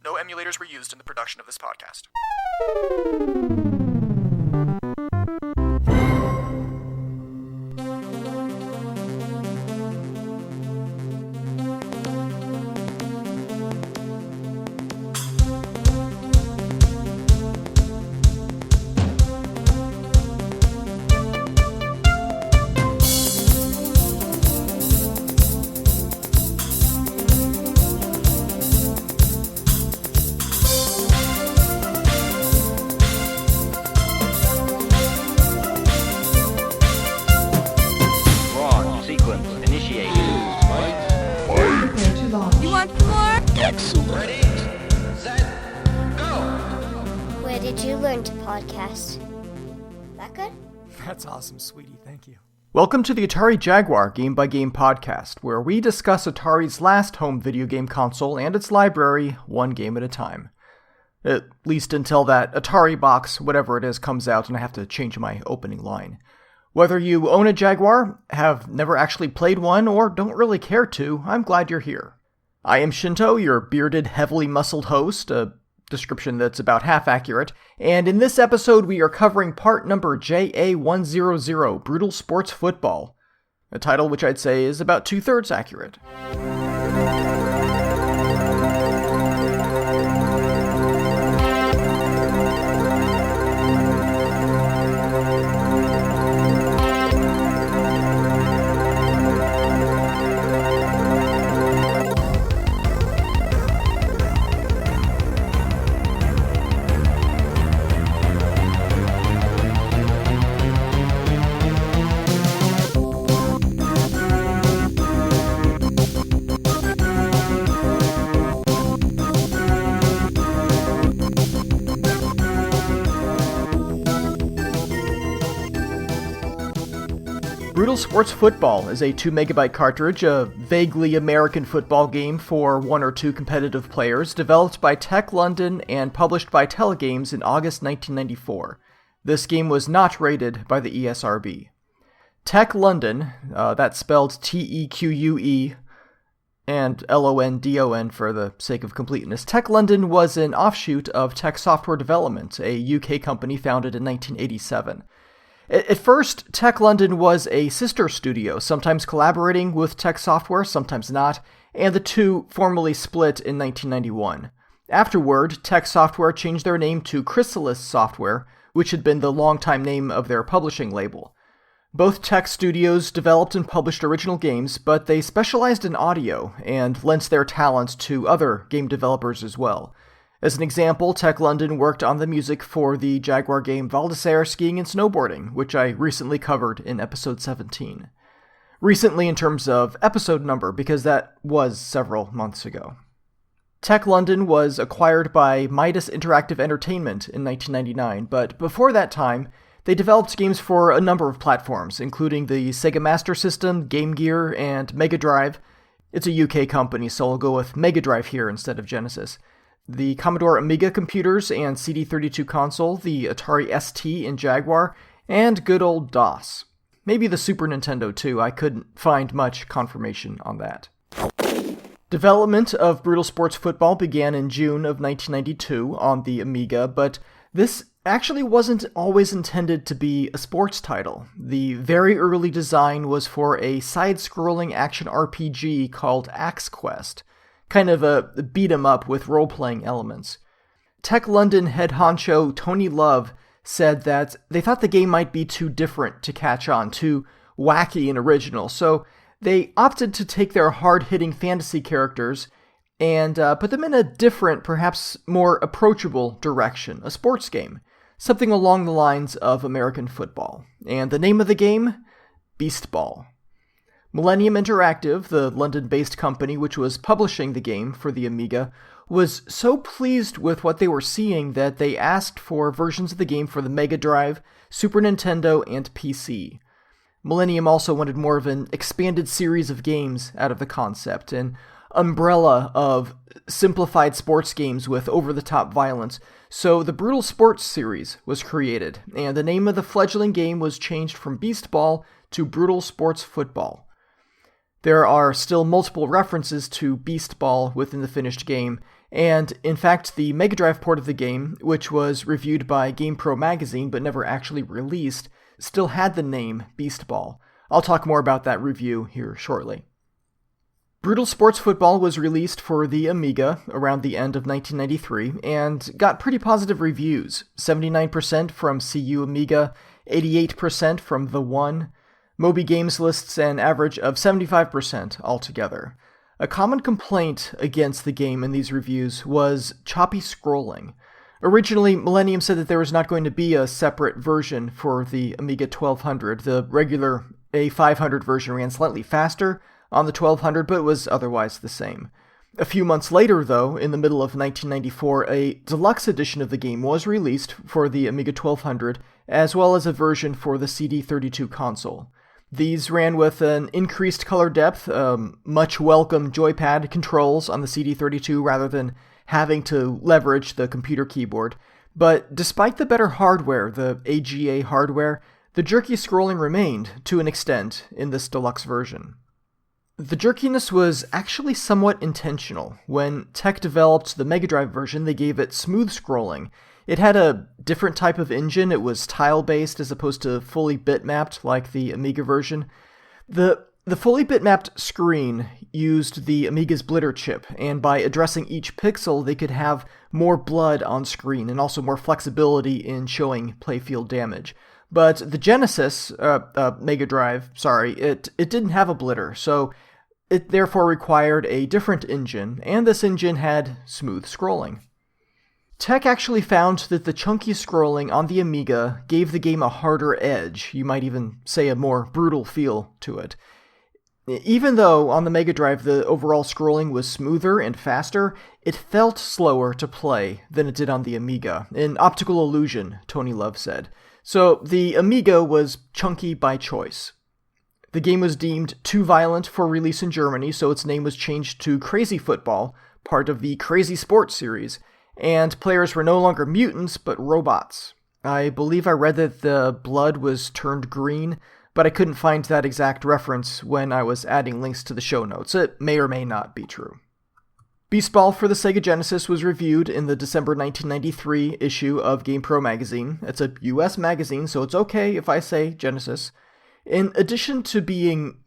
No emulators were used in the production of this podcast. That's awesome, sweetie. Thank you. Welcome to the Atari Jaguar Game by Game podcast, where we discuss Atari's last home video game console and its library, one game at a time. At least until that Atari box, whatever it is, comes out and I have to change my opening line. Whether you own a Jaguar, have never actually played one, or don't really care to, I'm glad you're here. I am Shinto, your bearded, heavily muscled host, a description that's about half accurate, and in this episode we are covering part number JA100, Brutal Sports Football, a title which I'd say is about 2/3 accurate. Brutal Sports Football is a 2MB cartridge, a vaguely American football game for 1 or 2 competitive players, developed by Tech London and published by Telegames in August 1994. This game was not rated by the ESRB. Tech London, that's spelled T-E-Q-U-E, and L-O-N-D-O-N for the sake of completeness. Tech London was an offshoot of Tech Software Development, a UK company founded in 1987. At first, Tech London was a sister studio, sometimes collaborating with Tech Software, sometimes not, and the two formally split in 1991. Afterward, Tech Software changed their name to Chrysalis Software, which had been the longtime name of their publishing label. Both Tech studios developed and published original games, but they specialized in audio and lent their talents to other game developers as well. As an example, Tech London worked on the music for the Jaguar game Val d'Isere Skiing and Snowboarding, which I recently covered in episode 17. Recently in terms of episode number, because that was several months ago. Tech London was acquired by Midas Interactive Entertainment in 1999, but before that time, they developed games for a number of platforms, including the Sega Master System, Game Gear, and Mega Drive. It's a UK company, so I'll go with Mega Drive here instead of Genesis. The Commodore Amiga computers and CD32 console, the Atari ST and Jaguar, and good old DOS. Maybe the Super Nintendo too, I couldn't find much confirmation on that. Development of Brutal Sports Football began in June of 1992 on the Amiga, but this actually wasn't always intended to be a sports title. The very early design was for a side-scrolling action RPG called Axe Quest. Kind of a beat-em-up with role-playing elements. Tech London head honcho Tony Love said that they thought the game might be too different to catch on, too wacky and original, so they opted to take their hard-hitting fantasy characters and put them in a different, perhaps more approachable direction, a sports game, something along the lines of American football. And the name of the game? Beast Ball. Millennium Interactive, the London-based company which was publishing the game for the Amiga, was so pleased with what they were seeing that they asked for versions of the game for the Mega Drive, Super Nintendo, and PC. Millennium also wanted more of an expanded series of games out of the concept, an umbrella of simplified sports games with over-the-top violence, so the Brutal Sports series was created, and the name of the fledgling game was changed from Beast Ball to Brutal Sports Football. There are still multiple references to Beast Ball within the finished game, And in fact, the Mega Drive port of the game, which was reviewed by GamePro magazine but never actually released, still had the name Beast Ball. I'll talk more about that review here shortly. Brutal Sports Football was released for the Amiga around the end of 1993 and got pretty positive reviews, 79% from CU Amiga, 88% from The One. Moby Games lists an average of 75% altogether. A common complaint against the game in these reviews was choppy scrolling. Originally, Millennium said that there was not going to be a separate version for the Amiga 1200. The regular A500 version ran slightly faster on the 1200, but was otherwise the same. A few months later, though, in the middle of 1994, a deluxe edition of the game was released for the Amiga 1200, as well as a version for the CD32 console. These ran with an increased color depth, much welcome joypad controls on the CD32 rather than having to leverage the computer keyboard. But despite the better hardware, the AGA hardware, the jerky scrolling remained, to an extent, in this deluxe version. The jerkiness was actually somewhat intentional. When Tech developed the Mega Drive version, they gave it smooth scrolling. It had a different type of engine. It was tile-based as opposed to fully bitmapped like the Amiga version. The fully bitmapped screen used the Amiga's Blitter chip, and by addressing each pixel, they could have more blood on screen and also more flexibility in showing playfield damage. But the Genesis, Mega Drive, it didn't have a blitter, so it therefore required a different engine, and this engine had smooth scrolling. Tech actually found that the chunky scrolling on the Amiga gave the game a harder edge, you might even say a more brutal feel to it. Even though on the Mega Drive the overall scrolling was smoother and faster, it felt slower to play than it did on the Amiga, an optical illusion, Tony Love said. So the Amiga was chunky by choice. The game was deemed too violent for release in Germany, so its name was changed to Crazy Football, part of the Crazy Sports series, and players were no longer mutants, but robots. I believe I read that the blood was turned green, but I couldn't find that exact reference when I was adding links to the show notes. It may or may not be true. Beast Ball for the Sega Genesis was reviewed in the December 1993 issue of GamePro magazine. It's a US magazine, so it's okay if I say Genesis. In addition to being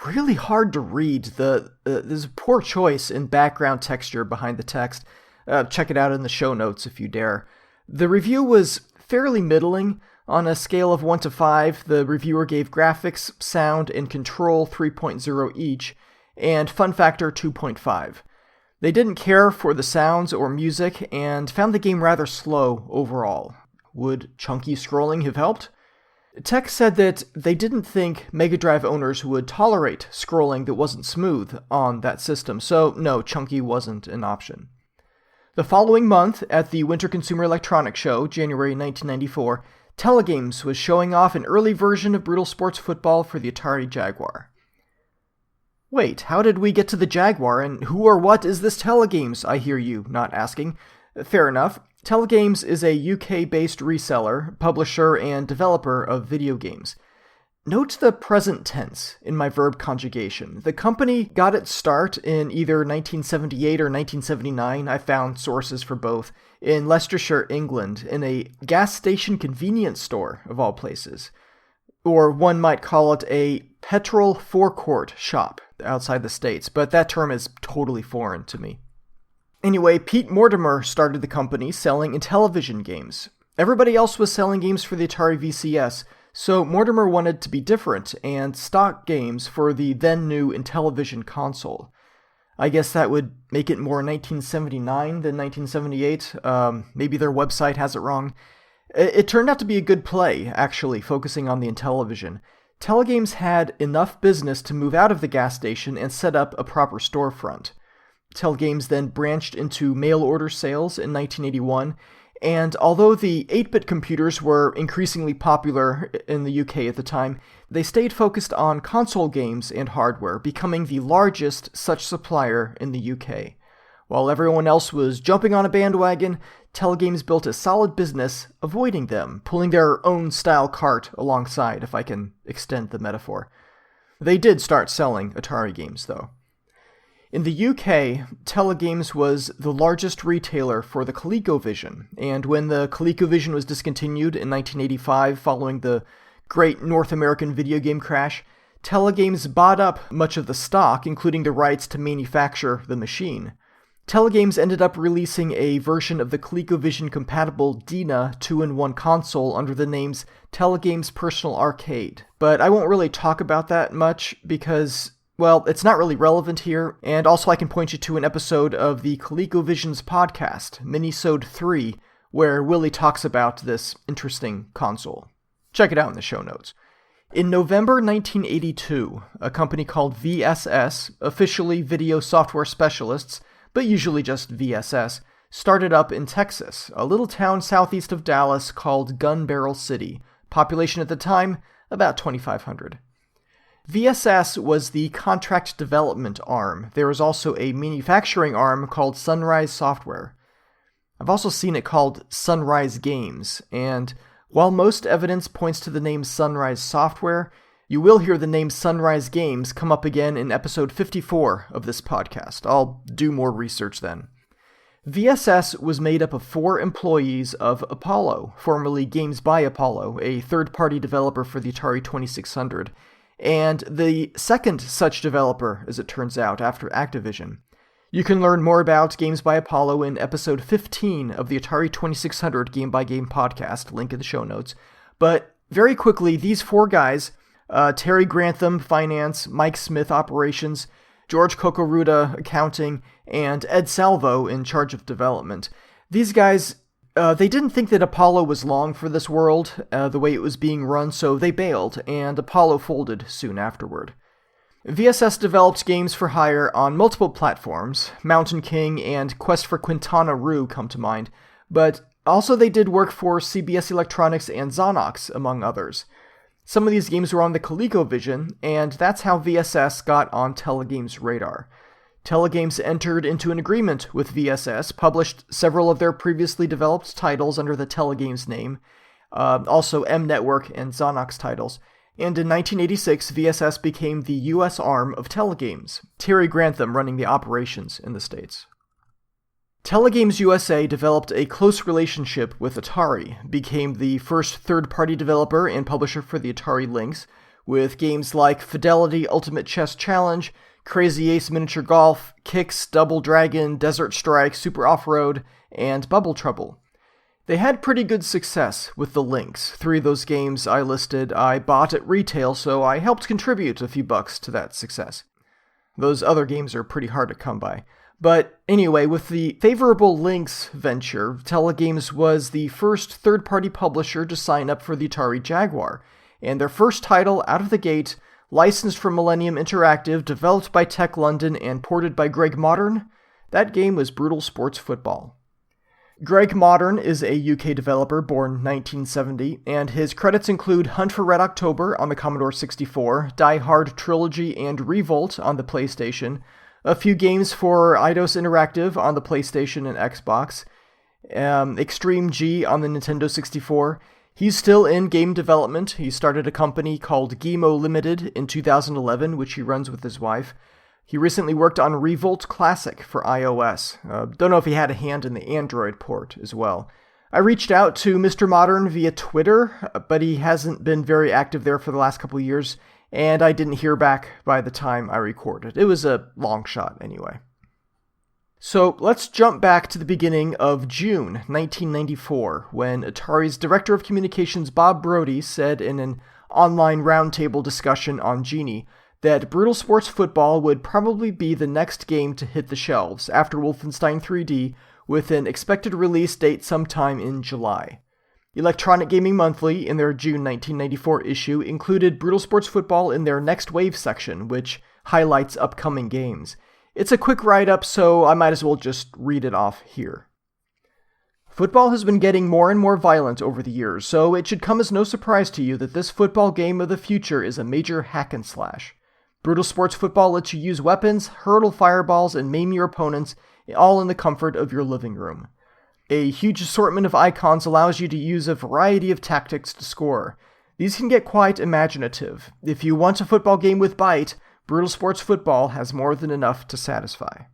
really hard to read, there's a poor choice in background texture behind the text. Check it out in the show notes if you dare. The review was fairly middling. On a scale of 1 to 5, the reviewer gave graphics, sound, and control 3.0 each, and fun factor 2.5. They didn't care for the sounds or music, and found the game rather slow overall. Would chunky scrolling have helped? Tech said that they didn't think Mega Drive owners would tolerate scrolling that wasn't smooth on that system, so no, chunky wasn't an option. The following month, at the Winter Consumer Electronics Show, January 1994, Telegames was showing off an early version of Brutal Sports Football for the Atari Jaguar. Wait, how did we get to the Jaguar, and who or what is this Telegames, I hear you not asking. Fair enough. Telegames is a UK-based reseller, publisher, and developer of video games. Note the present tense in my verb conjugation. The company got its start in either 1978 or 1979, I found sources for both, in Leicestershire, England, in a gas station convenience store, of all places. Or one might call it a petrol forecourt shop outside the States, but that term is totally foreign to me. Anyway, Pete Mortimer started the company selling Intellivision games. Everybody else was selling games for the Atari VCS, so Mortimer wanted to be different and stock games for the then-new Intellivision console. I guess that would make it more 1979 than 1978. Maybe their website has it wrong. It turned out to be a good play, actually, focusing on the Intellivision. Telegames had enough business to move out of the gas station and set up a proper storefront. Telegames then branched into mail-order sales in 1981, and although the 8-bit computers were increasingly popular in the UK at the time, they stayed focused on console games and hardware, becoming the largest such supplier in the UK. While everyone else was jumping on a bandwagon, Telegames built a solid business avoiding them, pulling their own style cart alongside, if I can extend the metaphor. They did start selling Atari games, though. In the UK, Telegames was the largest retailer for the ColecoVision, and when the ColecoVision was discontinued in 1985 following the Great North American video game crash, Telegames bought up much of the stock, including the rights to manufacture the machine. Telegames ended up releasing a version of the ColecoVision-compatible DINA 2-in-1 console under the names Telegames Personal Arcade, but I won't really talk about that much because, well, it's not really relevant here, and also I can point you to an episode of the ColecoVision's podcast, Minisode 3, where Willie talks about this interesting console. Check it out in the show notes. In November 1982, a company called VSS, officially Video Software Specialists, but usually just VSS, started up in Texas, a little town southeast of Dallas called Gun Barrel City, population at the time, about 2,500. VSS was the contract development arm. There was also a manufacturing arm called Sunrise Software. I've also seen it called Sunrise Games, and while most evidence points to the name Sunrise Software, you will hear the name Sunrise Games come up again in episode 54 of this podcast. I'll do more research then. VSS was made up of 4 employees of Apollo, formerly Games by Apollo, a third-party developer for the Atari 2600, and the second such developer, as it turns out, after Activision. You can learn more about Games by Apollo in episode 15 of the Atari 2600 Game by Game podcast, link in the show notes. But very quickly, these 4 guys, Terry Grantham, Finance, Mike Smith, Operations, George Kokoruda, Accounting, and Ed Salvo, in charge of development. These guys, they didn't think that Apollo was long for this world, the way it was being run, so they bailed, and Apollo folded soon afterward. VSS developed games for hire on multiple platforms. Mountain King and Quest for Quintana Roo come to mind, but also they did work for CBS Electronics and Zonox, among others. Some of these games were on the ColecoVision, and that's how VSS got on Telegames' radar. Telegames entered into an agreement with VSS, published several of their previously developed titles under the Telegames name, also M-Network and Zonox titles, and in 1986, VSS became the U.S. arm of Telegames, Terry Grantham running the operations in the States. Telegames USA developed a close relationship with Atari, became the first third-party developer and publisher for the Atari Lynx, with games like Fidelity Ultimate Chess Challenge, Crazy Ace Miniature Golf, Kicks, Double Dragon, Desert Strike, Super Off-Road, and Bubble Trouble. They had pretty good success with the Lynx. 3 of those games I listed I bought at retail, so I helped contribute a few bucks to that success. Those other games are pretty hard to come by. But anyway, with the favorable Lynx venture, Telegames was the first third-party publisher to sign up for the Atari Jaguar, and their first title out of the gate, licensed from Millennium Interactive, developed by Tech London, and ported by Greg Modern, that game was Brutal Sports Football. Greg Modern is a UK developer born 1970, and his credits include Hunt for Red October on the Commodore 64, Die Hard Trilogy and Revolt on the PlayStation, a few games for Eidos Interactive on the PlayStation and Xbox, Extreme G on the Nintendo 64. He's still in game development. He started a company called Gimo Limited in 2011, which he runs with his wife. He recently worked on Revolt Classic for iOS. Don't know if he had a hand in the Android port as well. I reached out to Mr. Modern via Twitter, but he hasn't been very active there for the last couple of years, and I didn't hear back by the time I recorded. It was a long shot anyway. So let's jump back to the beginning of June 1994, when Atari's Director of Communications Bob Brody said in an online roundtable discussion on Genie that Brutal Sports Football would probably be the next game to hit the shelves after Wolfenstein 3D, with an expected release date sometime in July. Electronic Gaming Monthly, in their June 1994 issue, included Brutal Sports Football in their Next Wave section, which highlights upcoming games. It's a quick write-up, so I might as well just read it off here. Football has been getting more and more violent over the years, so it should come as no surprise to you that this football game of the future is a major hack and slash. Brutal Sports Football lets you use weapons, hurdle fireballs, and maim your opponents, all in the comfort of your living room. A huge assortment of icons allows you to use a variety of tactics to score. These can get quite imaginative. If you want a football game with bite, Brutal Sports Football has more than enough to satisfy.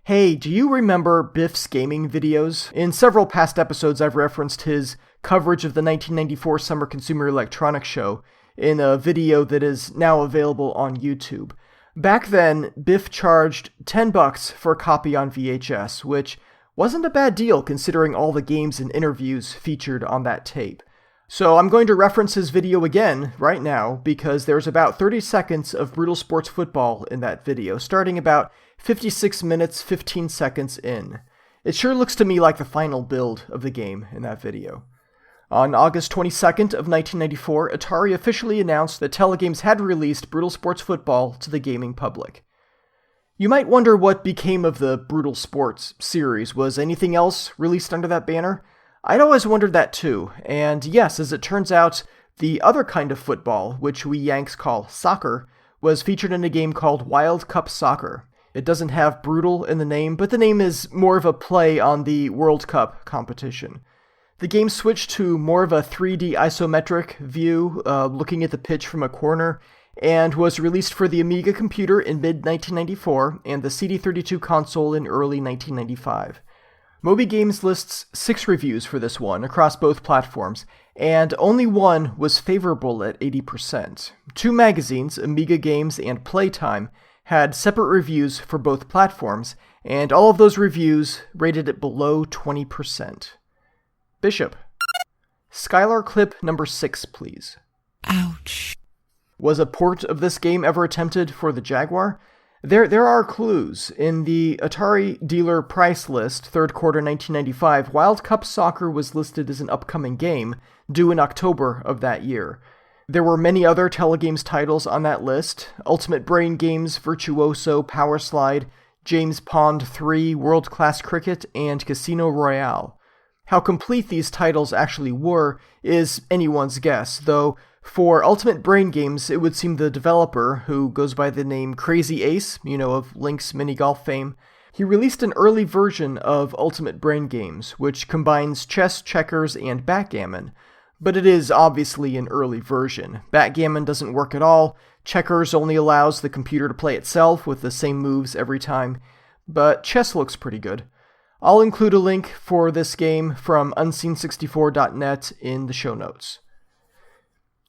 Hey, do you remember Biff's gaming videos? In several past episodes, I've referenced his coverage of the 1994 Summer Consumer Electronics Show in a video that is now available on YouTube. Back then, Biff charged $10 for a copy on VHS, which wasn't a bad deal considering all the games and interviews featured on that tape. So I'm going to reference his video again right now because there's about 30 seconds of Brutal Sports Football in that video, starting about 56 minutes 15 seconds in. It sure looks to me like the final build of the game in that video. On August 22nd of 1994, Atari officially announced that Telegames had released Brutal Sports Football to the gaming public. You might wonder what became of the Brutal Sports series. Was anything else released under that banner? I'd always wondered that too, and yes, as it turns out, the other kind of football, which we Yanks call soccer, was featured in a game called Wild Cup Soccer. It doesn't have brutal in the name, but the name is more of a play on the World Cup competition. The game switched to more of a 3D isometric view, looking at the pitch from a corner, and was released for the Amiga computer in mid-1994 and the CD32 console in early 1995. Moby Games lists 6 reviews for this one across both platforms, and only one was favorable at 80%. 2 magazines, Amiga Games and Playtime, had separate reviews for both platforms, and all of those reviews rated it below 20%. Bishop. Skylar clip number 6, please. Ouch. Was a port of this game ever attempted for the Jaguar? There are clues. In the Atari dealer price list, 3rd quarter 1995, Wild Cup Soccer was listed as an upcoming game, due in October of that year. There were many other Telegames titles on that list: Ultimate Brain Games, Virtuoso, Power Slide, James Pond 3, World Class Cricket, and Casino Royale. How complete these titles actually were is anyone's guess, though for Ultimate Brain Games, it would seem the developer, who goes by the name Crazy Ace, of Link's mini-golf fame, he released an early version of Ultimate Brain Games, which combines chess, checkers, and backgammon. But it is obviously an early version. Backgammon doesn't work at all, checkers only allows the computer to play itself with the same moves every time, but chess looks pretty good. I'll include a link for this game from unseen64.net in the show notes.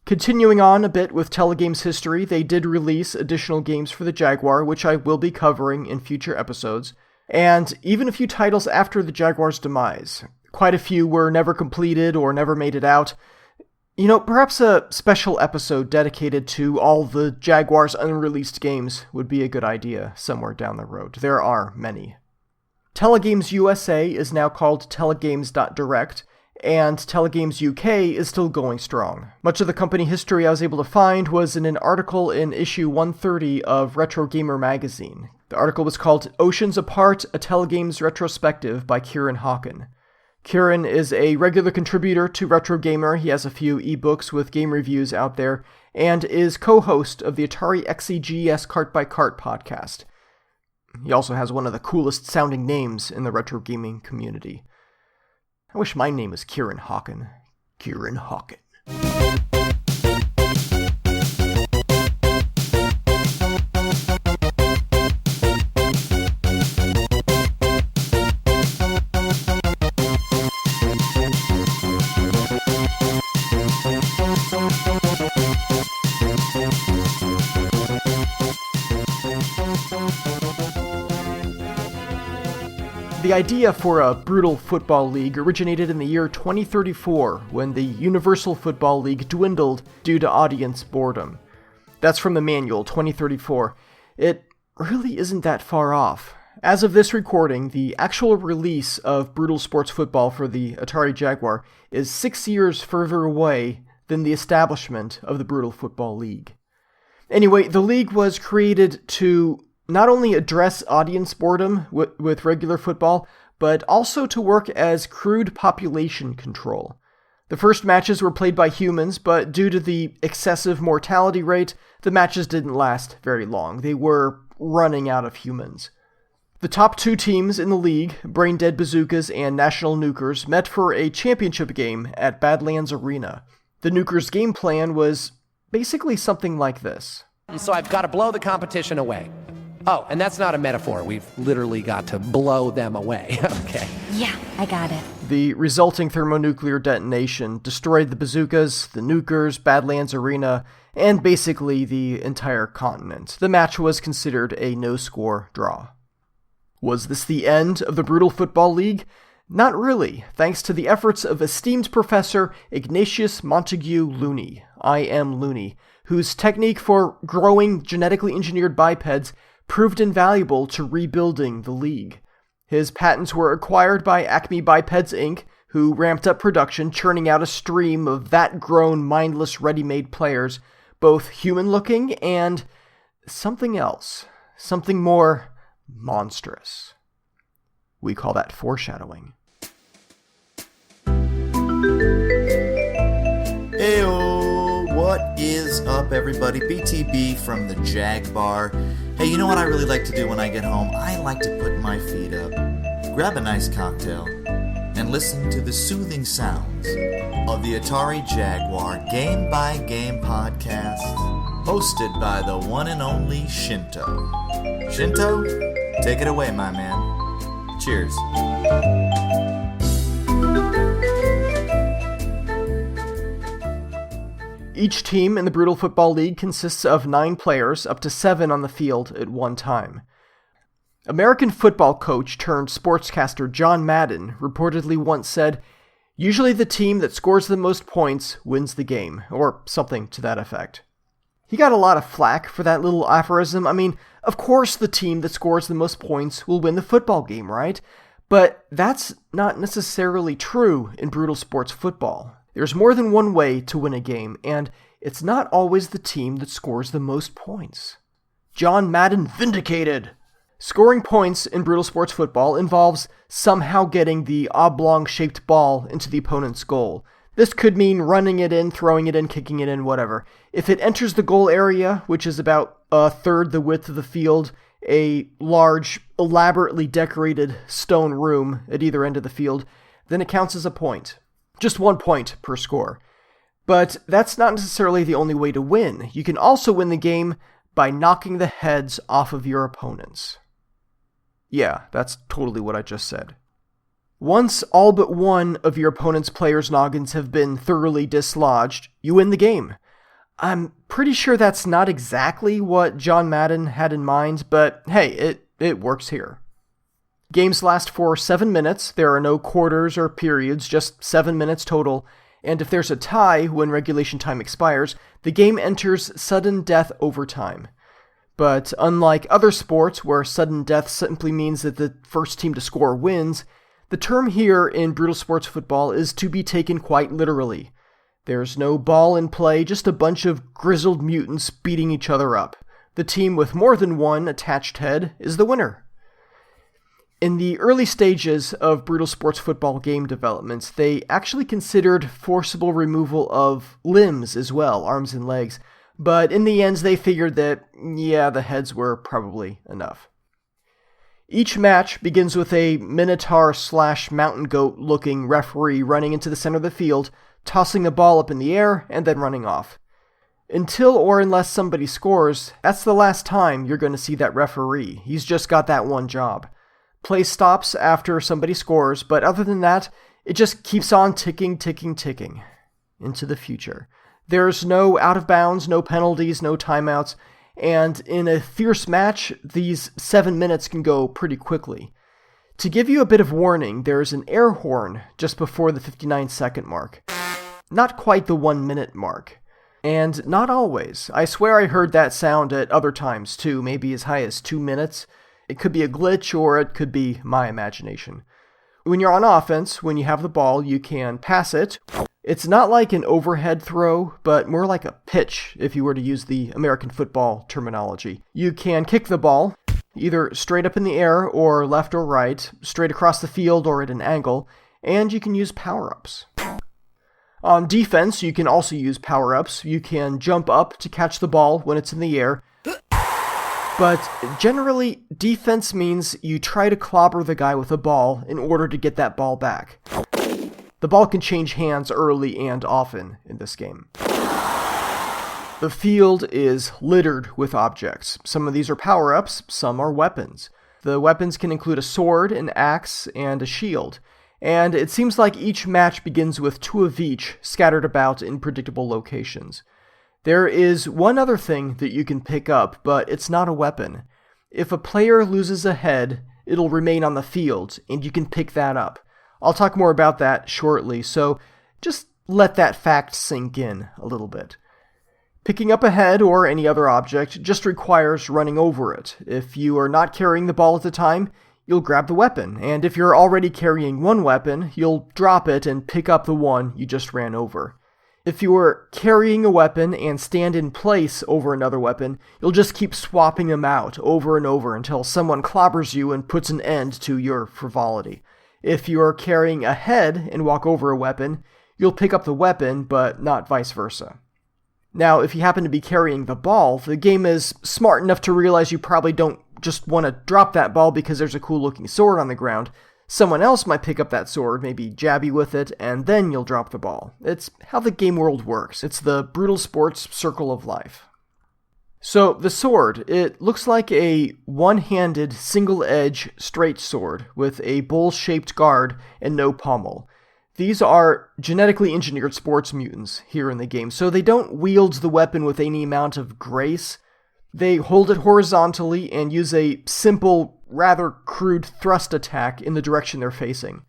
Continuing on a bit with Telegames history, they did release additional games for the Jaguar, which I will be covering in future episodes, and even a few titles after the Jaguar's demise. Quite a few were never completed or never made it out. Perhaps a special episode dedicated to all the Jaguar's unreleased games would be a good idea somewhere down the road. There are many. Telegames USA is now called Telegames.direct, and Telegames UK is still going strong. Much of the company history I was able to find was in an article in issue 130 of Retro Gamer magazine. The article was called Oceans Apart, a Telegames Retrospective by Kieran Hawken. Kieran is a regular contributor to Retro Gamer. He has a few ebooks with game reviews out there, and is co-host of the Atari XEGS Cart by Cart podcast. He also has one of the coolest sounding names in the retro gaming community. I wish my name was Kieran Hawken. Kieran Hawken. The idea for a brutal football league originated in the year 2034, when the Universal Football League dwindled due to audience boredom. That's from the manual, 2034. It really isn't that far off. As of this recording, the actual release of Brutal Sports Football for the Atari Jaguar is 6 years further away than the establishment of the Brutal Football League. Anyway, the league was created to not only address audience boredom with regular football, but also to work as crude population control. The first matches were played by humans, but due to the excessive mortality rate, the matches didn't last very long. They were running out of humans. The top 2 teams in the league, Brain Dead Bazookas and National Nukers, met for a championship game at Badlands Arena. The Nukers game plan was basically something like this. So I've got to blow the competition away. Oh, and that's not a metaphor. We've literally got to blow them away. Okay. Yeah, I got it. The resulting thermonuclear detonation destroyed the bazookas, the nukers, Badlands Arena, and basically the entire continent. The match was considered a no-score draw. Was this the end of the Brutal Football League? Not really, thanks to the efforts of esteemed Professor Ignatius Montague Looney, I.M. Looney, whose technique for growing genetically engineered bipeds proved invaluable to rebuilding the league. His patents were acquired by Acme Bipeds Inc., who ramped up production, churning out a stream of vat-grown, mindless, ready-made players, both human-looking and something else, something more monstrous. We call that foreshadowing. Heyo, what is up, everybody? BTB from the Jag Bar. Hey, you know what I really like to do when I get home? I like to put my feet up, grab a nice cocktail, and listen to the soothing sounds of the Atari Jaguar Game by Game podcast, hosted by the one and only Shinto. Shinto, take it away, my man. Cheers. Each team in the Brutal Football League consists of 9 players, up to 7 on the field at one time. American football coach turned sportscaster John Madden reportedly once said, "Usually the team that scores the most points wins the game," or something to that effect. He got a lot of flack for that little aphorism. I mean, of course the team that scores the most points will win the football game, right? But that's not necessarily true in brutal sports football. There's more than one way to win a game, and it's not always the team that scores the most points. John Madden vindicated! Scoring points in brutal sports football involves somehow getting the oblong-shaped ball into the opponent's goal. This could mean running it in, throwing it in, kicking it in, whatever. If it enters the goal area, which is about a third the width of the field, a large, elaborately decorated stone room at either end of the field, then it counts as a point. Just 1 point per score. But that's not necessarily the only way to win. You can also win the game by knocking the heads off of your opponents. Yeah, that's totally what I just said. Once all but one of your opponent's players' noggins have been thoroughly dislodged, you win the game. I'm pretty sure that's not exactly what John Madden had in mind, but hey, it works here. Games last for 7 minutes, there are no quarters or periods, just 7 minutes total, and if there's a tie when regulation time expires, the game enters sudden death overtime. But unlike other sports where sudden death simply means that the first team to score wins, the term here in brutal sports football is to be taken quite literally. There's no ball in play, just a bunch of grizzled mutants beating each other up. The team with more than one attached head is the winner. In the early stages of brutal sports football game developments, they actually considered forcible removal of limbs as well, arms and legs, but in the end they figured that, yeah, the heads were probably enough. Each match begins with a minotaur/mountain goat looking referee running into the center of the field, tossing the ball up in the air, and then running off. Until or unless somebody scores, that's the last time you're going to see that referee. He's just got that one job. Play stops after somebody scores, but other than that, it just keeps on ticking into the future. There's no out of bounds, no penalties, no timeouts, and in a fierce match, these 7 minutes can go pretty quickly. To give you a bit of warning, there's an air horn just before the 59-second mark. Not quite the 1 minute mark. And not always. I swear I heard that sound at other times too, maybe as high as 2 minutes. It could be a glitch, or it could be my imagination. When you're on offense, when you have the ball, you can pass it. It's not like an overhead throw, but more like a pitch, if you were to use the American football terminology. You can kick the ball, either straight up in the air, or left or right, straight across the field or at an angle, and you can use power-ups. On defense, you can also use power-ups. You can jump up to catch the ball when it's in the air, but generally, defense means you try to clobber the guy with a ball in order to get that ball back. The ball can change hands early and often in this game. The field is littered with objects. Some of these are power-ups, some are weapons. The weapons can include a sword, an axe, and a shield. And it seems like each match begins with 2 of each scattered about in predictable locations. There is one other thing that you can pick up, but it's not a weapon. If a player loses a head, it'll remain on the field, and you can pick that up. I'll talk more about that shortly, so just let that fact sink in a little bit. Picking up a head or any other object just requires running over it. If you are not carrying the ball at the time, you'll grab the weapon, and if you're already carrying one weapon, you'll drop it and pick up the one you just ran over. If you are carrying a weapon and stand in place over another weapon, you'll just keep swapping them out over and over until someone clobbers you and puts an end to your frivolity. If you are carrying a head and walk over a weapon, you'll pick up the weapon, but not vice versa. Now, if you happen to be carrying the ball, the game is smart enough to realize you probably don't just want to drop that ball because there's a cool-looking sword on the ground. Someone else might pick up that sword, maybe jab you with it, and then you'll drop the ball. It's how the game world works. It's the brutal sports circle of life. So, the sword, it looks like a one-handed, single-edge, straight sword with a bowl-shaped guard and no pommel. These are genetically engineered sports mutants here in the game, so they don't wield the weapon with any amount of grace. They hold it horizontally and use a simple, rather crude thrust attack in the direction they're facing.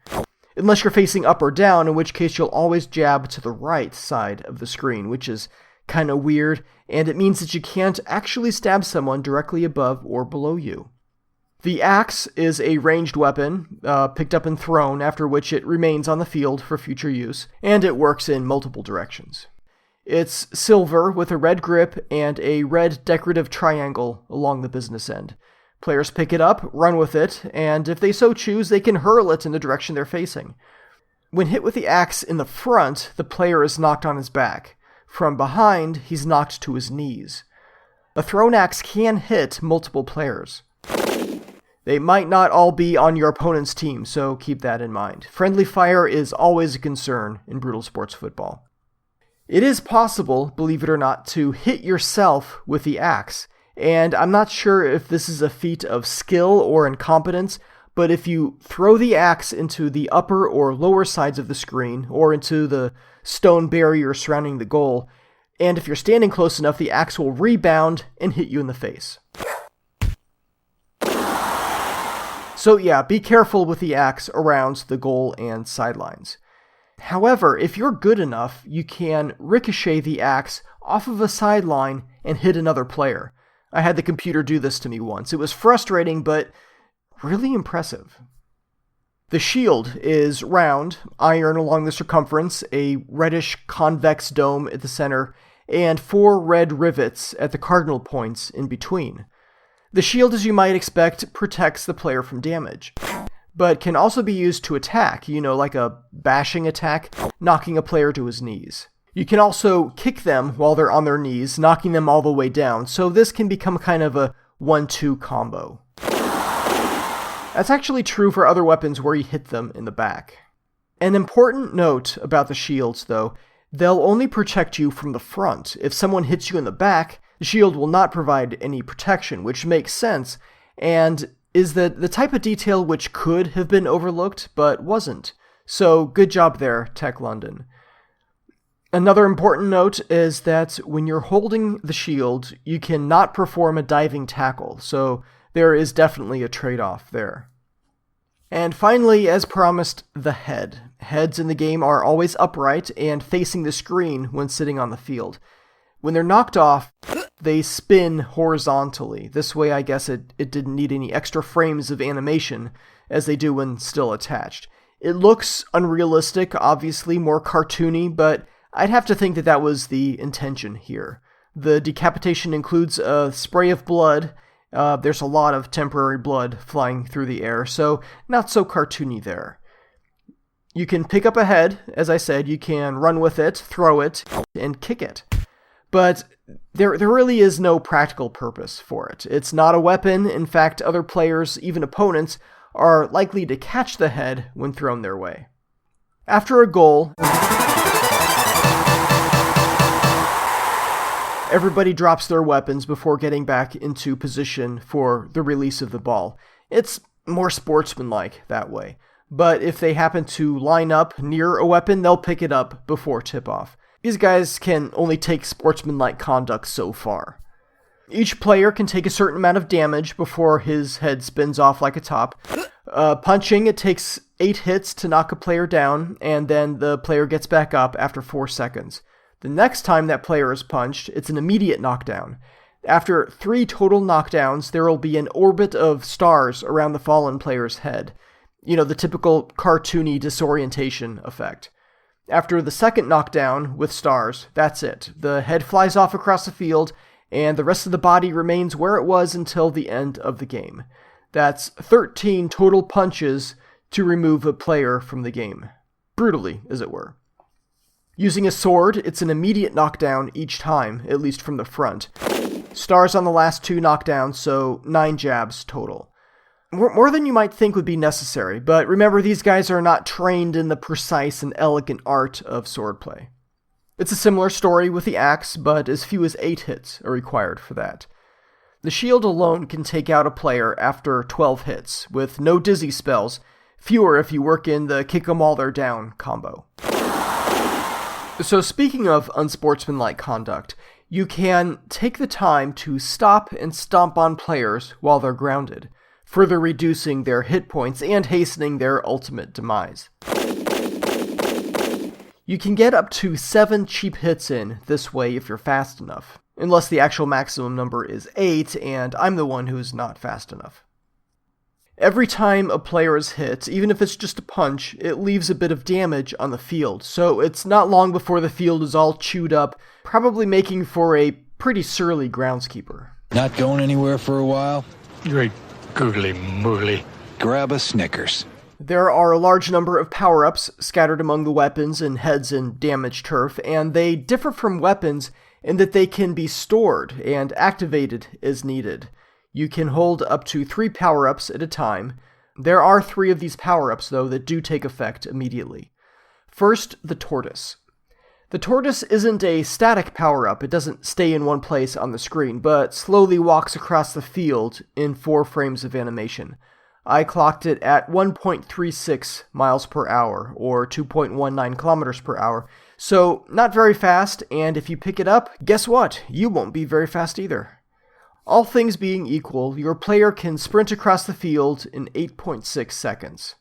Unless you're facing up or down, in which case you'll always jab to the right side of the screen, which is kind of weird, and it means that you can't actually stab someone directly above or below you. The axe is a ranged weapon, picked up and thrown, after which it remains on the field for future use, and it works in multiple directions. It's silver with a red grip and a red decorative triangle along the business end. Players pick it up, run with it, and if they so choose, they can hurl it in the direction they're facing. When hit with the axe in the front, the player is knocked on his back. From behind, he's knocked to his knees. A thrown axe can hit multiple players. They might not all be on your opponent's team, so keep that in mind. Friendly fire is always a concern in brutal sports football. It is possible, believe it or not, to hit yourself with the axe, and I'm not sure if this is a feat of skill or incompetence, but if you throw the axe into the upper or lower sides of the screen, or into the stone barrier surrounding the goal, and if you're standing close enough, the axe will rebound and hit you in the face. So yeah, be careful with the axe around the goal and sidelines. However, if you're good enough, you can ricochet the axe off of a sideline and hit another player. I had the computer do this to me once. It was frustrating, but really impressive. The shield is round, iron along the circumference, a reddish convex dome at the center, and 4 red rivets at the cardinal points in between. The shield, as you might expect, protects the player from damage, but can also be used to attack, like a bashing attack, knocking a player to his knees. You can also kick them while they're on their knees, knocking them all the way down, so this can become kind of a 1-2 combo. That's actually true for other weapons where you hit them in the back. An important note about the shields, though, they'll only protect you from the front. If someone hits you in the back, the shield will not provide any protection, which makes sense, and is the type of detail which could have been overlooked, but wasn't. So good job there, Tech London. Another important note is that when you're holding the shield, you cannot perform a diving tackle, so there is definitely a trade-off there. And finally, as promised, the head. Heads in the game are always upright and facing the screen when sitting on the field. When they're knocked off, they spin horizontally. This way, I guess it didn't need any extra frames of animation, as they do when still attached. It looks unrealistic, obviously more cartoony, but I'd have to think that was the intention here. The decapitation includes a spray of blood. There's a lot of temporary blood flying through the air, so not so cartoony there. You can pick up a head, as I said, you can run with it, throw it, and kick it. But there really is no practical purpose for it. It's not a weapon. In fact, other players, even opponents, are likely to catch the head when thrown their way. After a goal, Everybody drops their weapons before getting back into position for the release of the ball. It's more sportsmanlike that way. But if they happen to line up near a weapon, they'll pick it up before tip-off. These guys can only take sportsmanlike conduct so far. Each player can take a certain amount of damage before his head spins off like a top. Punching, it takes 8 hits to knock a player down, and then the player gets back up after 4 seconds. The next time that player is punched, it's an immediate knockdown. After 3 total knockdowns, there will be an orbit of stars around the fallen player's head. You know, the typical cartoony disorientation effect. After the second knockdown with stars, that's it. The head flies off across the field, and the rest of the body remains where it was until the end of the game. That's 13 total punches to remove a player from the game. Brutally, as it were. Using a sword, it's an immediate knockdown each time, at least from the front. Stars on the last 2 knockdowns, so 9 jabs total. More than you might think would be necessary, but remember these guys are not trained in the precise and elegant art of swordplay. It's a similar story with the axe, but as few as 8 hits are required for that. The shield alone can take out a player after 12 hits, with no dizzy spells, fewer if you work in the kick 'em while they're down combo. So speaking of unsportsmanlike conduct, you can take the time to stop and stomp on players while they're grounded, further reducing their hit points and hastening their ultimate demise. You can get up to 7 cheap hits in this way if you're fast enough, unless the actual maximum number is 8, and I'm the one who's not fast enough. Every time a player is hit, even if it's just a punch, it leaves a bit of damage on the field, so it's not long before the field is all chewed up, probably making for a pretty surly groundskeeper. Not going anywhere for a while? Great googly moogly. Grab a Snickers. There are a large number of power-ups scattered among the weapons and heads in damaged turf, and they differ from weapons in that they can be stored and activated as needed. You can hold up to 3 power-ups at a time. There are 3 of these power-ups, though, that do take effect immediately. First, the tortoise. The tortoise isn't a static power-up. It doesn't stay in one place on the screen, but slowly walks across the field in 4 frames of animation. I clocked it at 1.36 miles per hour, or 2.19 kilometers per hour, so not very fast, and if you pick it up, guess what? You won't be very fast either. All things being equal, your player can sprint across the field in 8.6 seconds.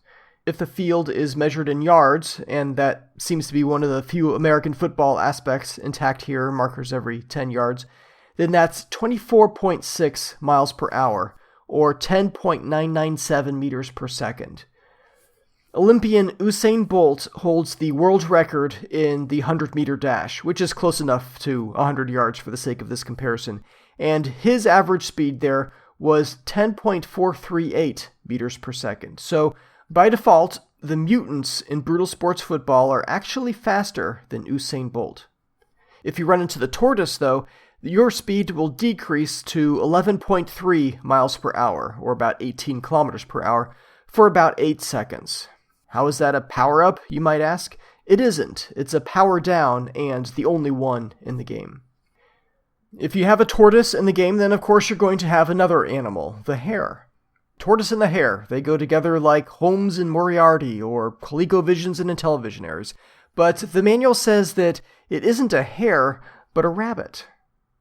If the field is measured in yards, and that seems to be one of the few American football aspects intact here, markers every 10 yards, then that's 24.6 miles per hour, or 10.997 meters per second. Olympian Usain Bolt holds the world record in the 100-meter dash, which is close enough to 100 yards for the sake of this comparison, and his average speed there was 10.438 meters per second. So, by default, the mutants in brutal sports football are actually faster than Usain Bolt. If you run into the tortoise, though, your speed will decrease to 11.3 miles per hour, or about 18 kilometers per hour, for about 8 seconds. How is that a power-up, you might ask? It isn't. It's a power down, and the only one in the game. If you have a tortoise in the game, then of course you're going to have another animal, the hare. Tortoise and the hare, they go together like Holmes and Moriarty, or ColecoVisions and Intellivisionaries. But the manual says that it isn't a hare, but a rabbit.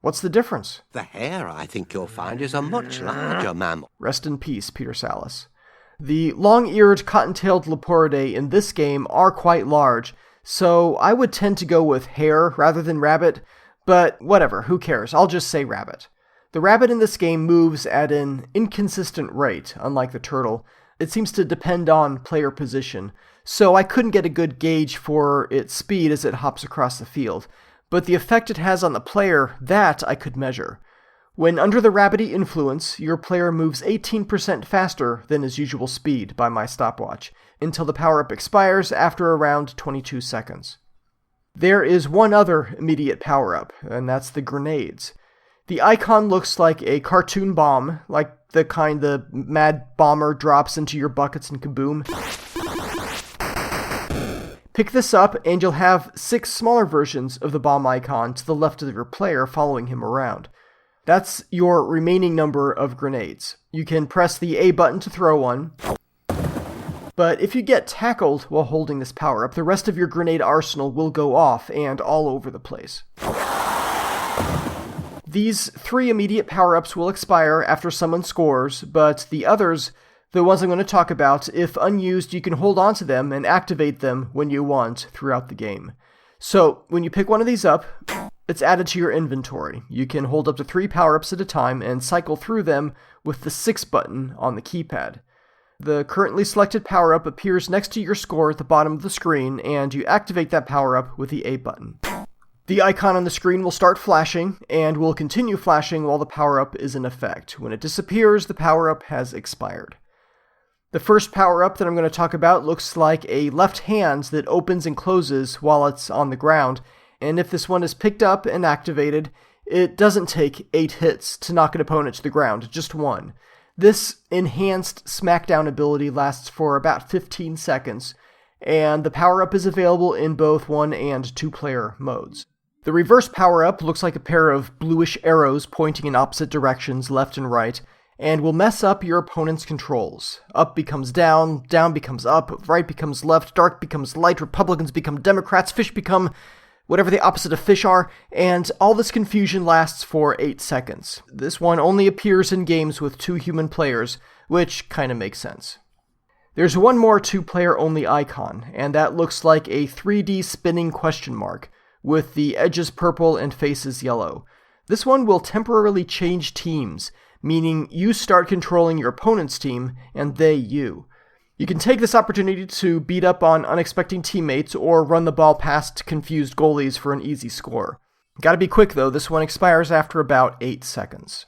What's the difference? The hare, I think you'll find, is a much larger mammal. Rest in peace, Peter Sallis. The long-eared cotton-tailed leporidae in this game are quite large, so I would tend to go with hare rather than rabbit, but whatever, who cares, I'll just say rabbit. The rabbit in this game moves at an inconsistent rate, unlike the turtle. It seems to depend on player position, so I couldn't get a good gauge for its speed as it hops across the field. But the effect it has on the player, that I could measure. When under the rabbity influence, your player moves 18% faster than his usual speed by my stopwatch, until the power-up expires after around 22 seconds. There is one other immediate power-up, and that's the grenades. The icon looks like a cartoon bomb, like the kind the Mad Bomber drops into your buckets and kaboom. Pick this up and you'll have 6 smaller versions of the bomb icon to the left of your player following him around. That's your remaining number of grenades. You can press the A button to throw one, but if you get tackled while holding this power-up, the rest of your grenade arsenal will go off and all over the place. These 3 immediate power-ups will expire after someone scores, but the others, the ones I'm going to talk about, if unused, you can hold on to them and activate them when you want throughout the game. So, when you pick one of these up, it's added to your inventory. You can hold up to 3 power-ups at a time and cycle through them with the 6 button on the keypad. The currently selected power-up appears next to your score at the bottom of the screen, and you activate that power-up with the A button. The icon on the screen will start flashing, and will continue flashing while the power-up is in effect. When it disappears, the power-up has expired. The first power-up that I'm going to talk about looks like a left hand that opens and closes while it's on the ground, and if this one is picked up and activated, it doesn't take 8 hits to knock an opponent to the ground, just 1. This enhanced smackdown ability lasts for about 15 seconds, and the power-up is available in both 1 and 2-player modes. The reverse power-up looks like a pair of bluish arrows pointing in opposite directions, left and right, and will mess up your opponent's controls. Up becomes down becomes up, right becomes left, dark becomes light, Republicans become Democrats, fish become whatever the opposite of fish are, and all this confusion lasts for 8 seconds. This one only appears in games with 2 human players, which kinda makes sense. There's one more 2-player only icon, and that looks like a 3D spinning question mark, with the edges purple and faces yellow. This one will temporarily change teams, meaning you start controlling your opponent's team, and they you. You can take this opportunity to beat up on unexpected teammates or run the ball past confused goalies for an easy score. Gotta be quick though, this one expires after about 8 seconds.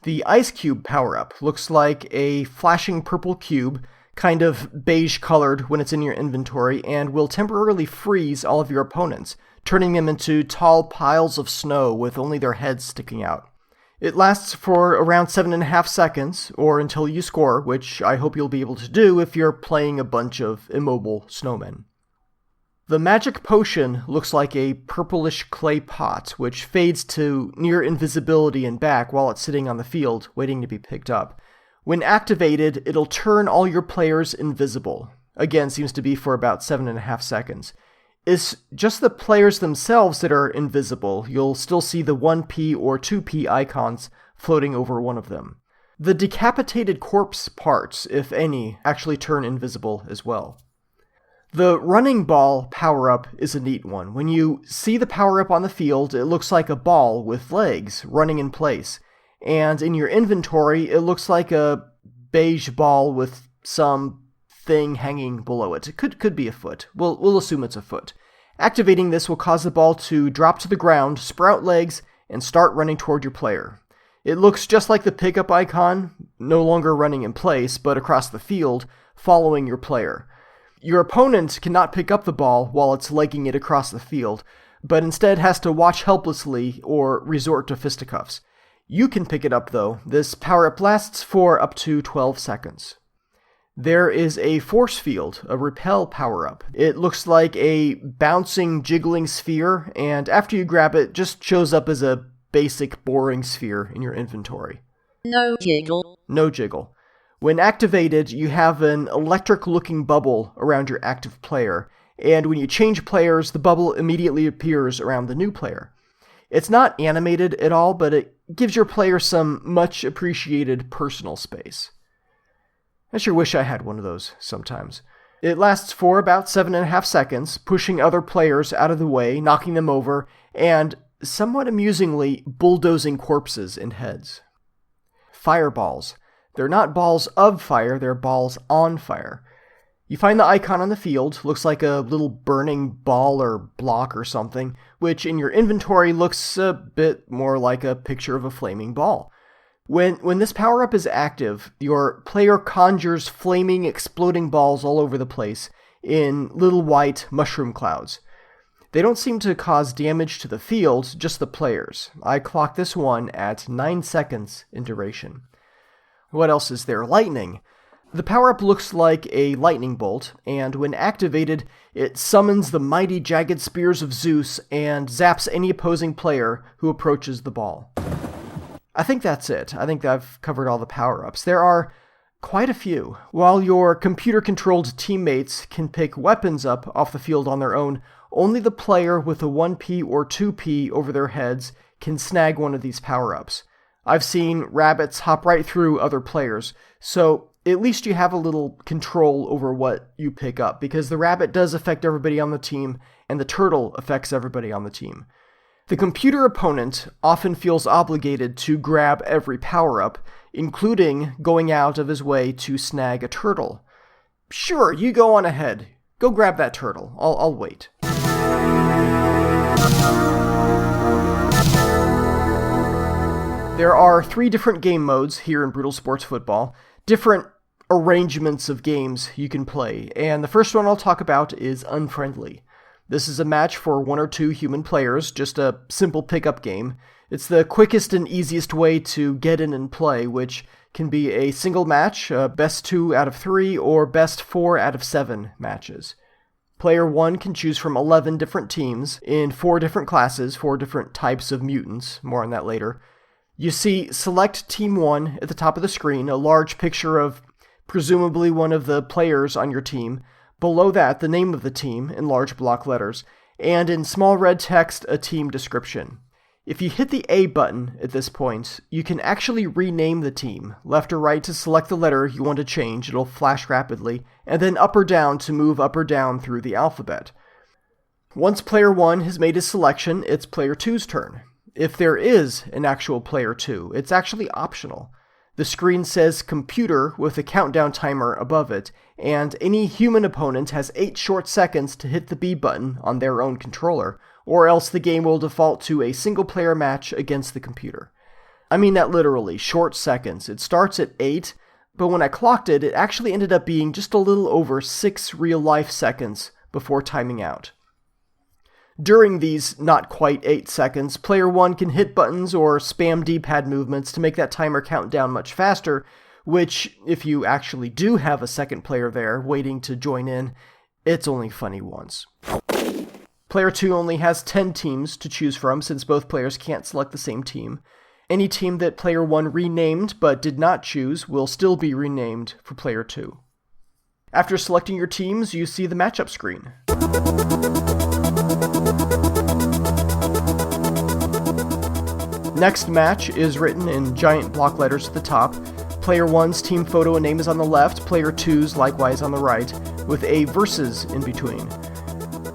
The Ice Cube power-up looks like a flashing purple cube, kind of beige colored when it's in your inventory, and will temporarily freeze all of your opponents, turning them into tall piles of snow with only their heads sticking out. It lasts for around 7.5 seconds, or until you score, which I hope you'll be able to do if you're playing a bunch of immobile snowmen. The Magic Potion looks like a purplish clay pot, which fades to near invisibility and back while it's sitting on the field, waiting to be picked up. When activated, it'll turn all your players invisible. Again, seems to be for about 7.5 seconds. It's just the players themselves that are invisible. You'll still see the 1p or 2p icons floating over one of them. The decapitated corpse parts, if any, actually turn invisible as well. The running ball power-up is a neat one. When you see the power-up on the field, it looks like a ball with legs running in place. And in your inventory, it looks like a beige ball with some thing hanging below it. It could be a foot. We'll assume it's a foot. Activating this will cause the ball to drop to the ground, sprout legs, and start running toward your player. It looks just like the pickup icon, no longer running in place, but across the field, following your player. Your opponent cannot pick up the ball while it's legging it across the field, but instead has to watch helplessly or resort to fisticuffs. You can pick it up though. This power-up lasts for up to 12 seconds. There is a force field, a repel power-up. It looks like a bouncing, jiggling sphere, and after you grab it, just shows up as a basic, boring sphere in your inventory. No jiggle. No jiggle. When activated, you have an electric-looking bubble around your active player, and when you change players, the bubble immediately appears around the new player. It's not animated at all, but it gives your player some much-appreciated personal space. I sure wish I had one of those sometimes. It lasts for about 7.5 seconds, pushing other players out of the way, knocking them over, and, somewhat amusingly, bulldozing corpses and heads. Fireballs. They're not balls of fire, they're balls on fire. You find the icon on the field, looks like a little burning ball or block or something, which in your inventory looks a bit more like a picture of a flaming ball. When this power-up is active, your player conjures flaming, exploding balls all over the place in little white mushroom clouds. They don't seem to cause damage to the field, just the players. I clocked this one at 9 seconds in duration. What else is there? Lightning. The power-up looks like a lightning bolt, and when activated, it summons the mighty jagged spears of Zeus and zaps any opposing player who approaches the ball. I think that's it. I think I've covered all the power-ups. There are quite a few. While your computer-controlled teammates can pick weapons up off the field on their own, only the player with a 1p or 2p over their heads can snag one of these power-ups. I've seen rabbits hop right through other players, so at least you have a little control over what you pick up, because the rabbit does affect everybody on the team, and the turtle affects everybody on the team. The computer opponent often feels obligated to grab every power-up, including going out of his way to snag a turtle. Sure, you go on ahead. Go grab that turtle. I'll wait. There are 3 different game modes here in Brutal Sports Football, different arrangements of games you can play, and the first one I'll talk about is Unfriendly. This is a match for 1 or 2 human players, just a simple pickup game. It's the quickest and easiest way to get in and play, which can be a single match, best 2 out of 3, or best 4 out of 7 matches. Player 1 can choose from 11 different teams in 4 different classes, 4 different types of mutants, more on that later. You see Select Team 1 at the top of the screen, a large picture of presumably one of the players on your team. Below that, the name of the team in large block letters, and in small red text, a team description. If you hit the A button at this point, you can actually rename the team. Left or right to select the letter you want to change, it'll flash rapidly, and then up or down to move up or down through the alphabet. Once player 1 has made his selection, it's player 2's turn. If there is an actual player 2, it's actually optional. The screen says computer with a countdown timer above it, and any human opponent has 8 short seconds to hit the B button on their own controller, or else the game will default to a single-player match against the computer. I mean that literally, short seconds. It starts at 8, but when I clocked it, it actually ended up being just a little over 6 real-life seconds before timing out. During these not quite 8 seconds, player 1 can hit buttons or spam D-pad movements to make that timer count down much faster, which, if you actually do have a second player there waiting to join in, it's only funny once. Player 2 only has 10 teams to choose from since both players can't select the same team. Any team that player 1 renamed but did not choose will still be renamed for player 2. After selecting your teams, you see the matchup screen. Next match is written in giant block letters at the top. Player 1's team photo and name is on the left, player 2's likewise on the right, with a versus in between.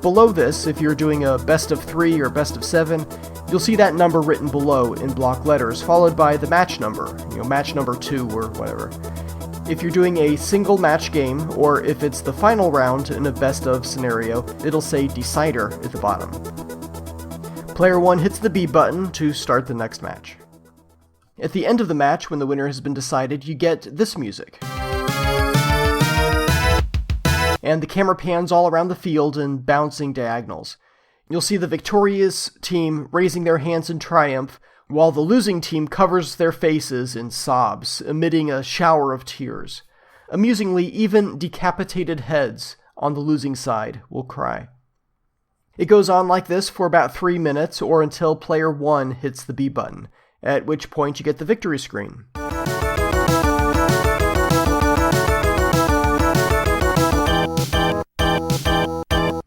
Below this, if you're doing a best of 3 or best of 7, you'll see that number written below in block letters, followed by the match number, match number 2 or whatever. If you're doing a single match game, or if it's the final round in a best of scenario, it'll say decider at the bottom. Player 1 hits the B button to start the next match. At the end of the match, when the winner has been decided, you get this music. And the camera pans all around the field in bouncing diagonals. You'll see the victorious team raising their hands in triumph, while the losing team covers their faces in sobs, emitting a shower of tears. Amusingly, even decapitated heads on the losing side will cry. It goes on like this for about 3 minutes, or until player 1 hits the B button, at which point you get the victory screen.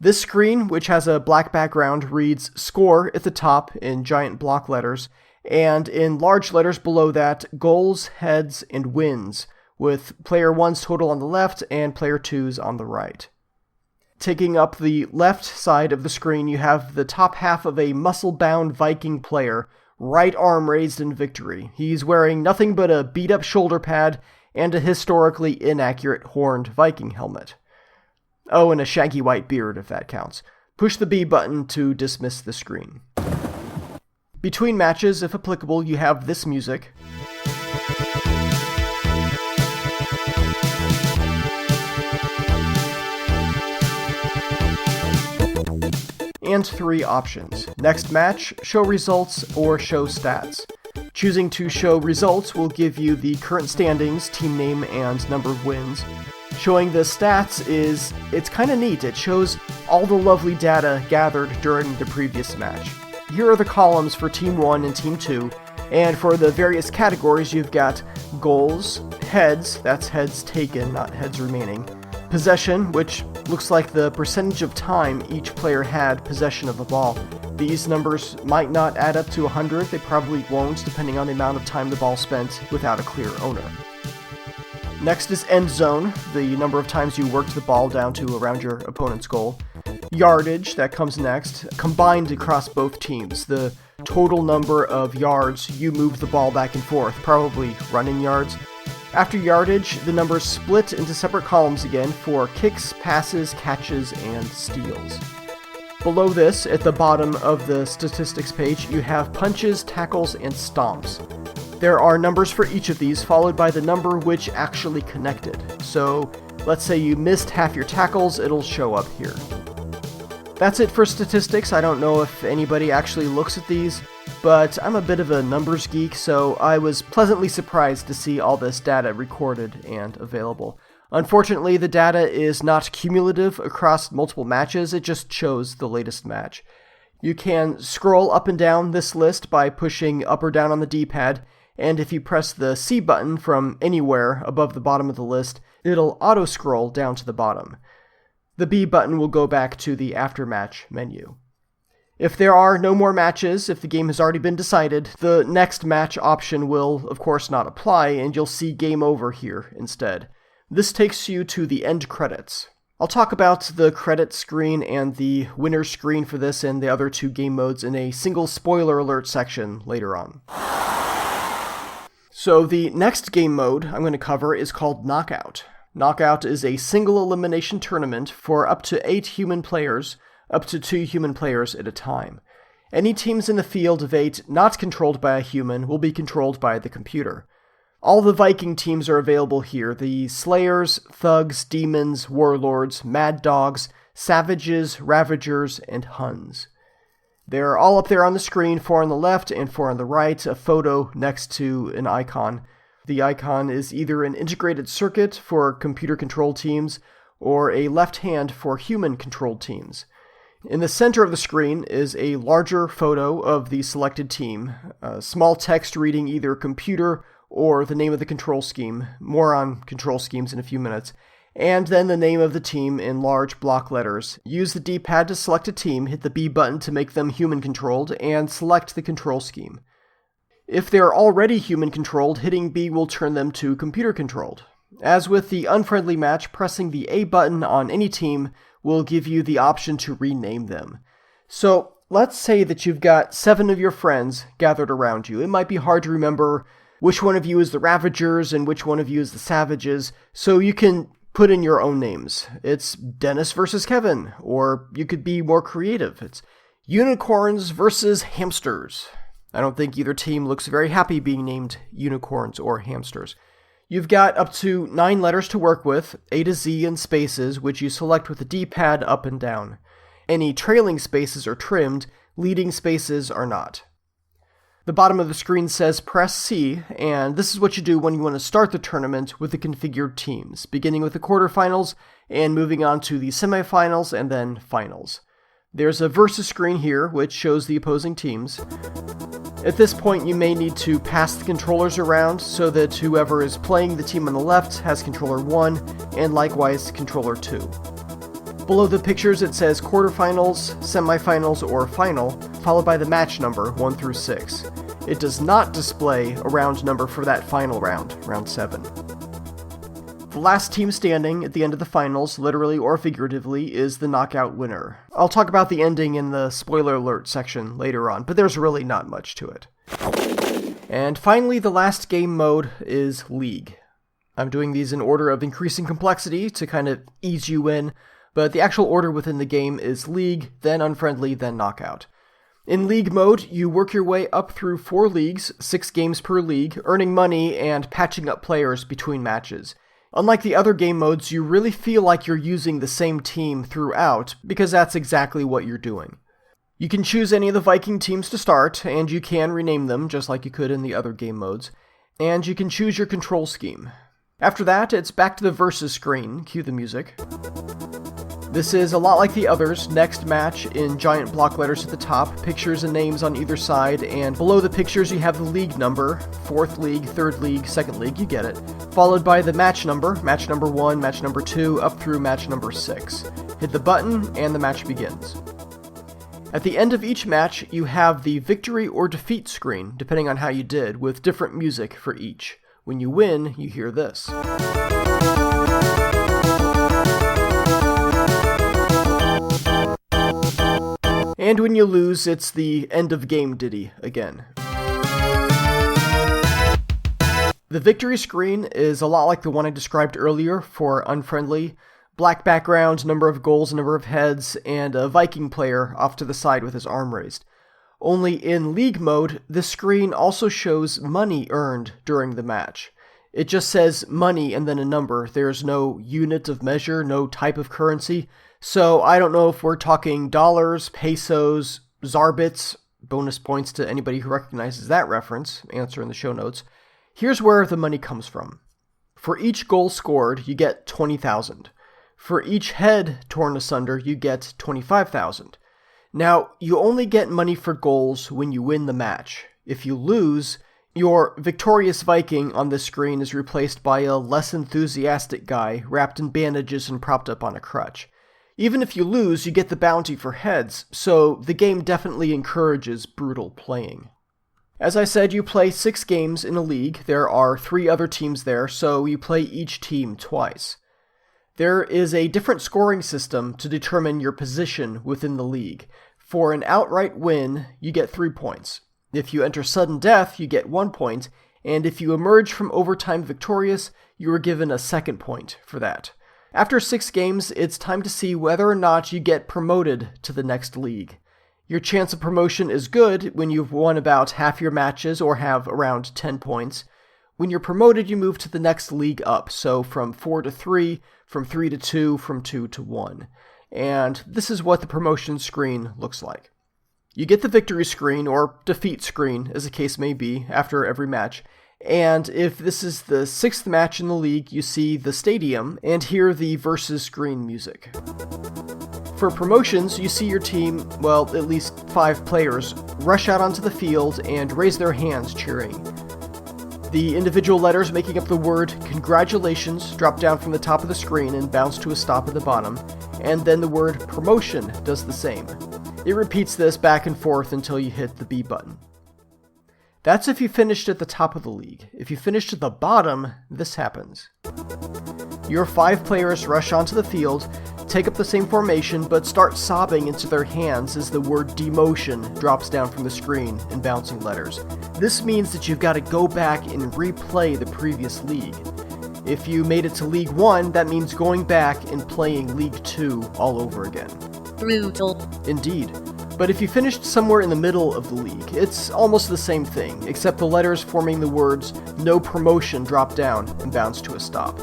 This screen, which has a black background, reads score at the top in giant block letters, and in large letters below that, goals, heads, and wins, with player 1's total on the left and player 2's on the right. Taking up the left side of the screen, you have the top half of a muscle-bound Viking player, right arm raised in victory. He's wearing nothing but a beat-up shoulder pad and a historically inaccurate horned Viking helmet. Oh, and a shaggy white beard, if that counts. Push the B button to dismiss the screen. Between matches, if applicable, you have this music. And 3 options. Next match, show results, or show stats. Choosing to show results will give you the current standings, team name, and number of wins. Showing the stats it's kind of neat. It shows all the lovely data gathered during the previous match. Here are the columns for Team 1 and Team 2, and for the various categories you've got goals, heads, that's heads taken, not heads remaining, possession, which looks like the percentage of time each player had possession of the ball. These numbers might not add up to 100, they probably won't, depending on the amount of time the ball spent without a clear owner. Next is end zone, the number of times you worked the ball down to around your opponent's goal. Yardage, that comes next, combined across both teams, the total number of yards you moved the ball back and forth, probably running yards. After yardage, the numbers split into separate columns again for kicks, passes, catches, and steals. Below this, at the bottom of the statistics page, you have punches, tackles, and stomps. There are numbers for each of these, followed by the number which actually connected. So, let's say you missed half your tackles, it'll show up here. That's it for statistics. I don't know if anybody actually looks at these, but I'm a bit of a numbers geek, so I was pleasantly surprised to see all this data recorded and available. Unfortunately, the data is not cumulative across multiple matches, it just shows the latest match. You can scroll up and down this list by pushing up or down on the D-pad, and if you press the C button from anywhere above the bottom of the list, it'll auto-scroll down to the bottom. The B button will go back to the after-match menu. If there are no more matches, if the game has already been decided, the next match option will, of course, not apply, and you'll see Game Over here instead. This takes you to the end credits. I'll talk about the credit screen and the winner screen for this and the other two game modes in a single spoiler alert section later on. So the next game mode I'm going to cover is called Knockout. Knockout is a single elimination tournament for up to 8 human players, up to 2 human players at a time. Any teams in the field of 8 not controlled by a human will be controlled by the computer. All the Viking teams are available here, the Slayers, Thugs, Demons, Warlords, Mad Dogs, Savages, Ravagers, and Huns. They're all up there on the screen, 4 on the left and 4 on the right, a photo next to an icon. The icon is either an integrated circuit for computer-controlled teams or a left hand for human-controlled teams. In the center of the screen is a larger photo of the selected team, small text reading either computer or the name of the control scheme, more on control schemes in a few minutes, and then the name of the team in large block letters. Use the D-pad to select a team, hit the B button to make them human-controlled, and select the control scheme. If they're already human-controlled, hitting B will turn them to computer-controlled. As with the unfriendly match, pressing the A button on any team will give you the option to rename them. So, let's say that you've got 7 of your friends gathered around you. It might be hard to remember which one of you is the Ravagers and which one of you is the Savages, so you can put in your own names. It's Dennis versus Kevin, or you could be more creative. It's Unicorns versus Hamsters. I don't think either team looks very happy being named unicorns or hamsters. You've got up to 9 letters to work with, A to Z and spaces, which you select with the D-pad up and down. Any trailing spaces are trimmed, leading spaces are not. The bottom of the screen says press C, and this is what you do when you want to start the tournament with the configured teams, beginning with the quarterfinals and moving on to the semifinals and then finals. There's a versus screen here, which shows the opposing teams. At this point, you may need to pass the controllers around so that whoever is playing the team on the left has controller 1, and likewise controller 2. Below the pictures it says quarterfinals, semifinals, or final, followed by the match number 1 through 6. It does not display a round number for that final round, round 7. The last team standing at the end of the finals, literally or figuratively, is the knockout winner. I'll talk about the ending in the spoiler alert section later on, but there's really not much to it. And finally, the last game mode is League. I'm doing these in order of increasing complexity to kind of ease you in, but the actual order within the game is League, then Unfriendly, then Knockout. In League mode, you work your way up through 4 leagues, 6 games per league, earning money and patching up players between matches. Unlike the other game modes, you really feel like you're using the same team throughout, because that's exactly what you're doing. You can choose any of the Viking teams to start, and you can rename them just like you could in the other game modes. And you can choose your control scheme. After that, it's back to the versus screen. Cue the music. This is a lot like the others. Next match in giant block letters at the top, pictures and names on either side, and below the pictures you have the league number, 4th league, 3rd league, 2nd league, you get it, followed by the match number 1, match number 2, up through match number 6. Hit the button, and the match begins. At the end of each match, you have the victory or defeat screen, depending on how you did, with different music for each. When you win, you hear this. And when you lose, it's the end of game ditty again. The victory screen is a lot like the one I described earlier for Unfriendly. Black background, number of goals, number of heads, and a Viking player off to the side with his arm raised. Only in League mode, the screen also shows money earned during the match. It just says money and then a number. There's no unit of measure, no type of currency. So I don't know if we're talking dollars, pesos, zarbits, bonus points to anybody who recognizes that reference, answer in the show notes. Here's where the money comes from. For each goal scored, you get 20,000. For each head torn asunder, you get 25,000. Now, you only get money for goals when you win the match. If you lose, your victorious Viking on this screen is replaced by a less enthusiastic guy wrapped in bandages and propped up on a crutch. Even if you lose, you get the bounty for heads, so the game definitely encourages brutal playing. As I said, you play 6 games in a league. There are 3 other teams there, so you play each team twice. There is a different scoring system to determine your position within the league. For an outright win, you get 3 points. If you enter sudden death, you get 1 point, and if you emerge from overtime victorious, you are given a 2nd point for that. After 6 games, it's time to see whether or not you get promoted to the next league. Your chance of promotion is good when you've won about half your matches or have around 10 points. When you're promoted, you move to the next league up, so from 4 to 3, from 3 to 2, from 2 to 1. And this is what the promotion screen looks like. You get the victory screen, or defeat screen, as the case may be, after every match. And if this is the 6th match in the league, you see the stadium and hear the versus screen music. For promotions, you see your team, well, at least 5 players, rush out onto the field and raise their hands cheering. The individual letters making up the word congratulations drop down from the top of the screen and bounce to a stop at the bottom, and then the word promotion does the same. It repeats this back and forth until you hit the B button. That's if you finished at the top of the league. If you finished at the bottom, this happens. Your 5 players rush onto the field, take up the same formation, but start sobbing into their hands as the word demotion drops down from the screen in bouncing letters. This means that you've got to go back and replay the previous league. If you made it to League 1, that means going back and playing League 2 all over again. Brutal. Indeed. But if you finished somewhere in the middle of the league, it's almost the same thing, except the letters forming the words no promotion drop down and bounce to a stop.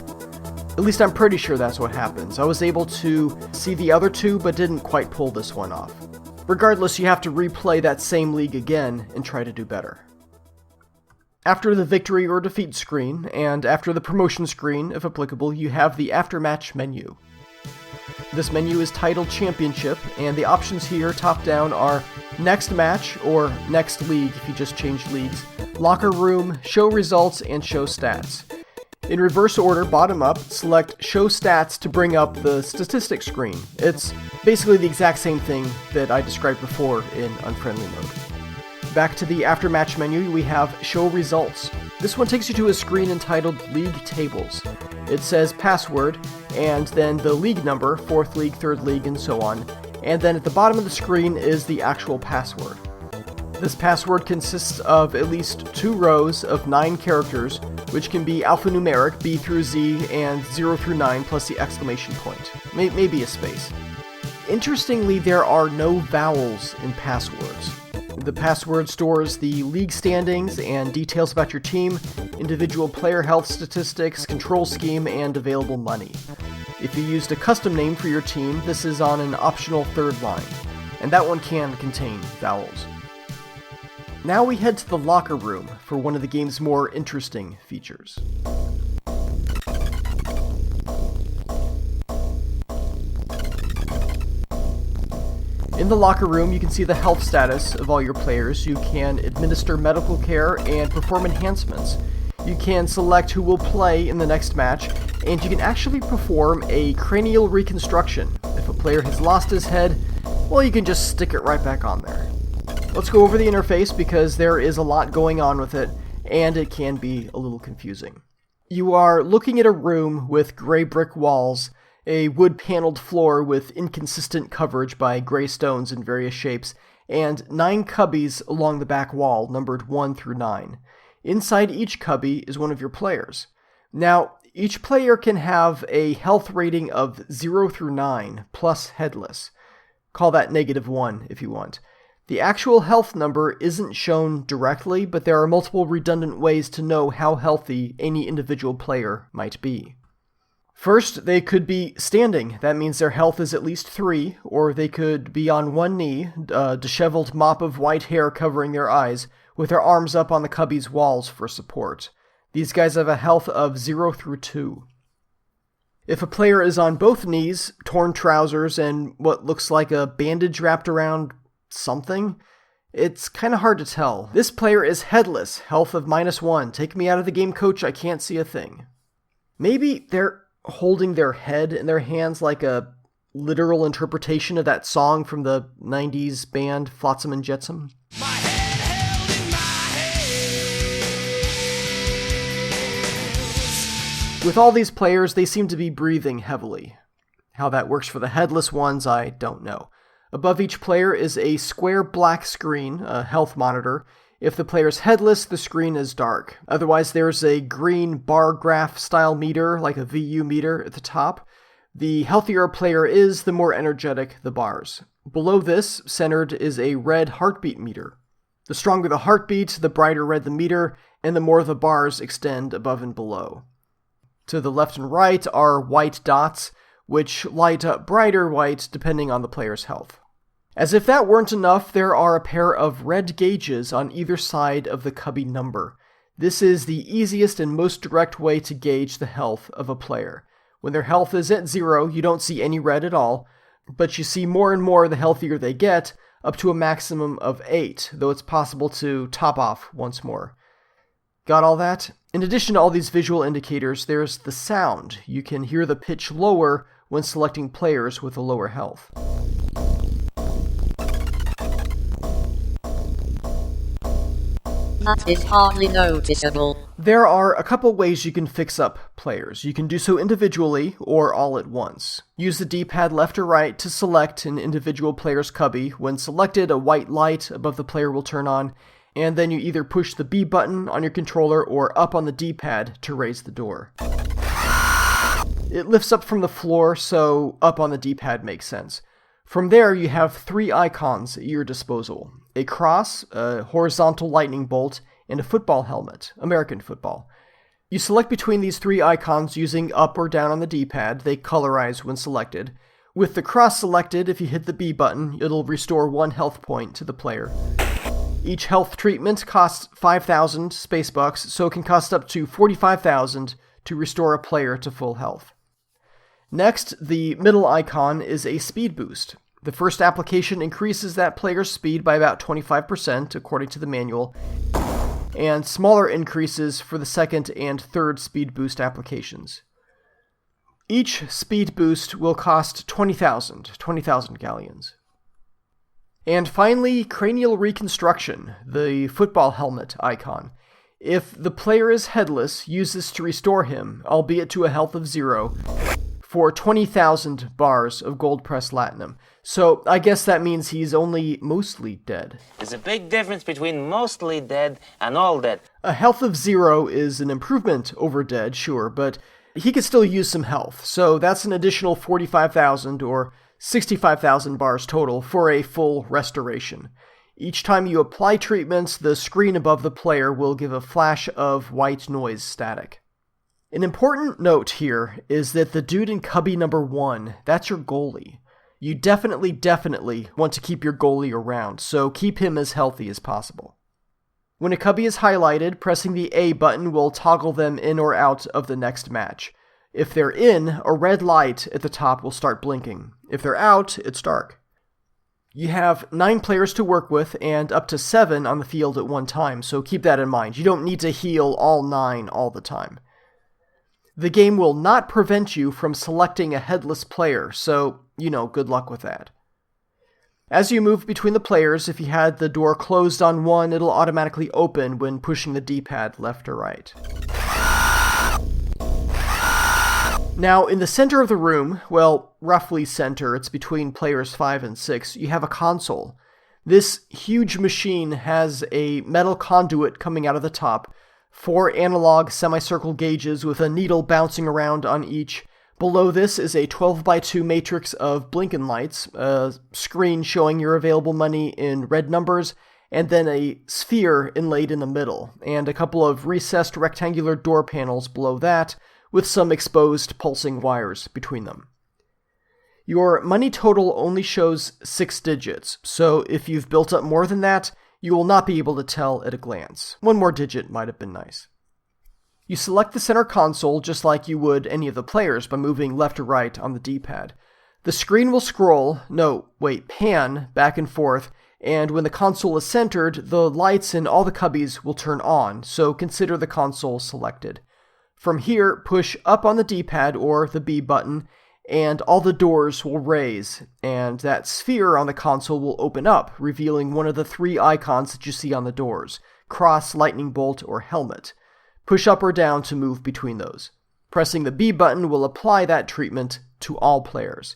At least I'm pretty sure that's what happens. I was able to see the other 2, but didn't quite pull this one off. Regardless, you have to replay that same league again and try to do better. After the victory or defeat screen, and after the promotion screen, if applicable, you have the aftermatch menu. This menu is titled Championship, and the options here, top down, are Next Match, or Next League if you just changed leagues, Locker Room, Show Results, and Show Stats. In reverse order, bottom up, select Show Stats to bring up the statistics screen. It's basically the exact same thing that I described before in Unfriendly mode. Back to the Aftermatch menu, we have Show Results. This one takes you to a screen entitled League Tables. It says Password, and then the league number, 4th league, 3rd league, and so on. And then at the bottom of the screen is the actual password. This password consists of at least 2 rows of 9 characters, which can be alphanumeric, B through Z, and 0 through 9, plus the exclamation point. Maybe a space. Interestingly, there are no vowels in passwords. The password stores the league standings and details about your team, individual player health statistics, control scheme, and available money. If you used a custom name for your team, this is on an optional 3rd line. and that one can contain vowels. Now we head to the locker room for one of the game's more interesting features. In the locker room, you can see the health status of all your players. You can administer medical care and perform enhancements. You can select who will play in the next match, and you can actually perform a cranial reconstruction. If a player has lost his head, well, you can just stick it right back on there. Let's go over the interface because there is a lot going on with it, and it can be a little confusing. You are looking at a room with gray brick walls, a wood-paneled floor with inconsistent coverage by gray stones in various shapes, and 9 cubbies along the back wall, numbered 1 through 9. Inside each cubby is one of your players. Now, each player can have a health rating of 0 through 9, plus headless. Call that -1 if you want. The actual health number isn't shown directly, but there are multiple redundant ways to know how healthy any individual player might be. First, they could be standing. That means their health is at least 3, or they could be on one knee, a disheveled mop of white hair covering their eyes, with their arms up on the cubby's walls for support. These guys have a health of 0 through 2. If a player is on both knees, torn trousers, and what looks like a bandage wrapped around something, it's kind of hard to tell. This player is headless, health of -1. Take me out of the game, coach, I can't see a thing. Maybe they're holding their head in their hands like a literal interpretation of that song from the 90s band Flotsam and Jetsam. My head held in my hands. With all these players, they seem to be breathing heavily. How that works for the headless ones, I don't know. Above each player is a square black screen, a health monitor. If the player's headless, the screen is dark. Otherwise, there's a green bar graph style meter, like a VU meter, at the top. The healthier a player is, the more energetic the bars. Below this, centered, is a red heartbeat meter. The stronger the heartbeat, the brighter red the meter, and the more the bars extend above and below. To the left and right are white dots, which light up brighter white depending on the player's health. As if that weren't enough, there are a pair of red gauges on either side of the cubby number. This is the easiest and most direct way to gauge the health of a player. When their health is at 0, you don't see any red at all, but you see more and more the healthier they get, up to a maximum of 8, though it's possible to top off once more. Got all that? In addition to all these visual indicators, there's the sound. You can hear the pitch lower when selecting players with a lower health. That is hardly noticeable. There are a couple ways you can fix up players. You can do so individually or all at once. Use the D-pad left or right to select an individual player's cubby. When selected, a white light above the player will turn on, and then you either push the B button on your controller or up on the D-pad to raise the door. It lifts up from the floor, so up on the D-pad makes sense. From there, you have 3 icons at your disposal. A cross, a horizontal lightning bolt, and a football helmet, American football. You select between these 3 icons using up or down on the D-pad. They colorize when selected. With the cross selected, if you hit the B button, it'll restore 1 health point to the player. Each health treatment costs 5,000 space bucks, so it can cost up to 45,000 to restore a player to full health. Next, the middle icon is a speed boost. The first application increases that player's speed by about 25%, according to the manual, and smaller increases for the second and third speed boost applications. Each speed boost will cost 20,000 galleons. And finally, cranial reconstruction, the football helmet icon. If the player is headless, use this to restore him, albeit to a health of 0, for 20,000 bars of gold press latinum. So I guess that means he's only mostly dead. There's a big difference between mostly dead and all dead. A health of 0 is an improvement over dead, sure, but he could still use some health. So that's an additional 45,000 or 65,000 bars total for a full restoration. Each time you apply treatments, the screen above the player will give a flash of white noise static. An important note here is that the dude in cubby number 1, that's your goalie. You definitely want to keep your goalie around, so keep him as healthy as possible. When a cubby is highlighted, pressing the A button will toggle them in or out of the next match. If they're in, a red light at the top will start blinking. If they're out, it's dark. You have 9 players to work with and up to 7 on the field at one time, so keep that in mind. You don't need to heal all 9 all the time. The game will not prevent you from selecting a headless player, so, good luck with that. As you move between the players, if you had the door closed on one, it'll automatically open when pushing the D-pad left or right. Now, in the center of the room, well, roughly center, it's between players 5 and 6, you have a console. This huge machine has a metal conduit coming out of the top, 4 analog semicircle gauges with a needle bouncing around on each. Below this is a 12x2 matrix of blinking lights, a screen showing your available money in red numbers, and then a sphere inlaid in the middle, and a couple of recessed rectangular door panels below that, with some exposed pulsing wires between them. Your money total only shows 6 digits, so if you've built up more than that, you will not be able to tell at a glance. One more digit might have been nice. You select the center console just like you would any of the players by moving left or right on the D-pad. The screen will pan back and forth, and when the console is centered, the lights in all the cubbies will turn on, so consider the console selected. From here, push up on the D-pad or the B button, and all the doors will raise, and that sphere on the console will open up, revealing one of the 3 icons that you see on the doors: cross, lightning bolt, or helmet. Push up or down to move between those. Pressing the B button will apply that treatment to all players.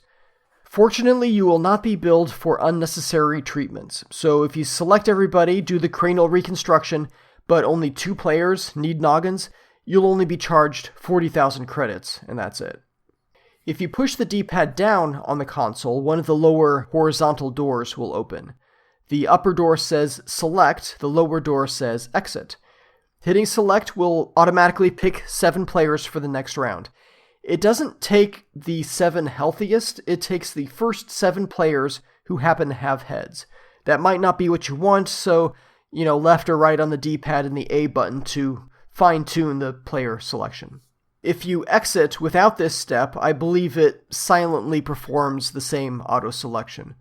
Fortunately, you will not be billed for unnecessary treatments, so if you select everybody, do the cranial reconstruction, but only 2 players need noggins, you'll only be charged 40,000 credits, and that's it. If you push the D-pad down on the console, one of the lower horizontal doors will open. The upper door says Select, the lower door says Exit. Hitting Select will automatically pick 7 players for the next round. It doesn't take the 7 healthiest, it takes the first 7 players who happen to have heads. That might not be what you want, so, left or right on the D-pad and the A button to fine-tune the player selection. If you exit without this step, I believe it silently performs the same auto-selection.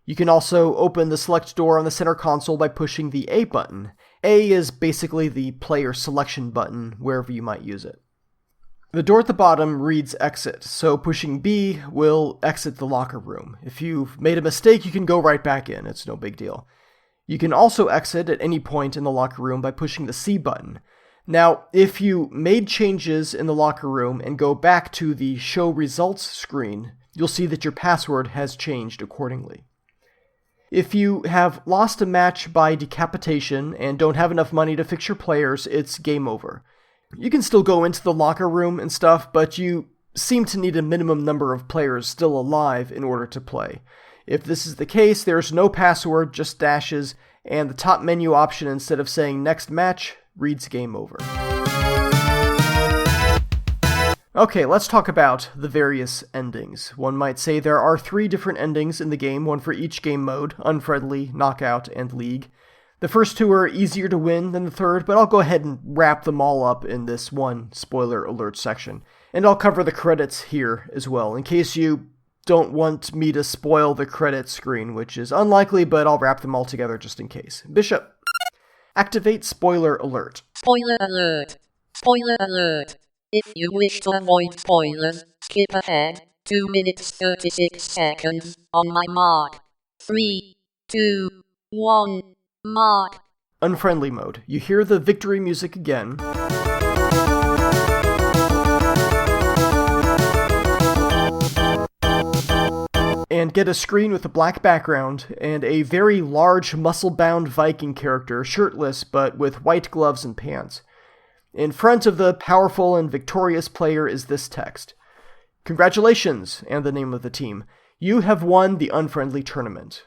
You can also open the select door on the center console by pushing the A button. A is basically the player selection button, wherever you might use it. The door at the bottom reads Exit, so pushing B will exit the locker room. If you've made a mistake, you can go right back in, it's no big deal. You can also exit at any point in the locker room by pushing the C button. Now, if you made changes in the locker room and go back to the Show Results screen, you'll see that your password has changed accordingly. If you have lost a match by decapitation and don't have enough money to fix your players, it's game over. You can still go into the locker room and stuff, but you seem to need a minimum number of players still alive in order to play. If this is the case, there's no password, just dashes, and the top menu option, instead of saying Next Match, reads Game Over. Okay, let's talk about the various endings. One might say there are 3 different endings in the game, one for each game mode: Unfriendly, Knockout, and League. The first 2 are easier to win than the third, but I'll go ahead and wrap them all up in this one spoiler alert section. And I'll cover the credits here as well, in case you don't want me to spoil the credits screen, which is unlikely, but I'll wrap them all together just in case. Bishop, activate spoiler alert. Spoiler alert. Spoiler alert. If you wish to avoid spoilers, skip ahead 2 minutes 36 seconds on my mark. 3, 2, 1, mark. Unfriendly mode. You hear the victory music again. And get a screen with a black background and a very large muscle-bound Viking character, shirtless but with white gloves and pants. In front of the powerful and victorious player is this text: "Congratulations," and the name of the team. "You have won the Unfriendly tournament."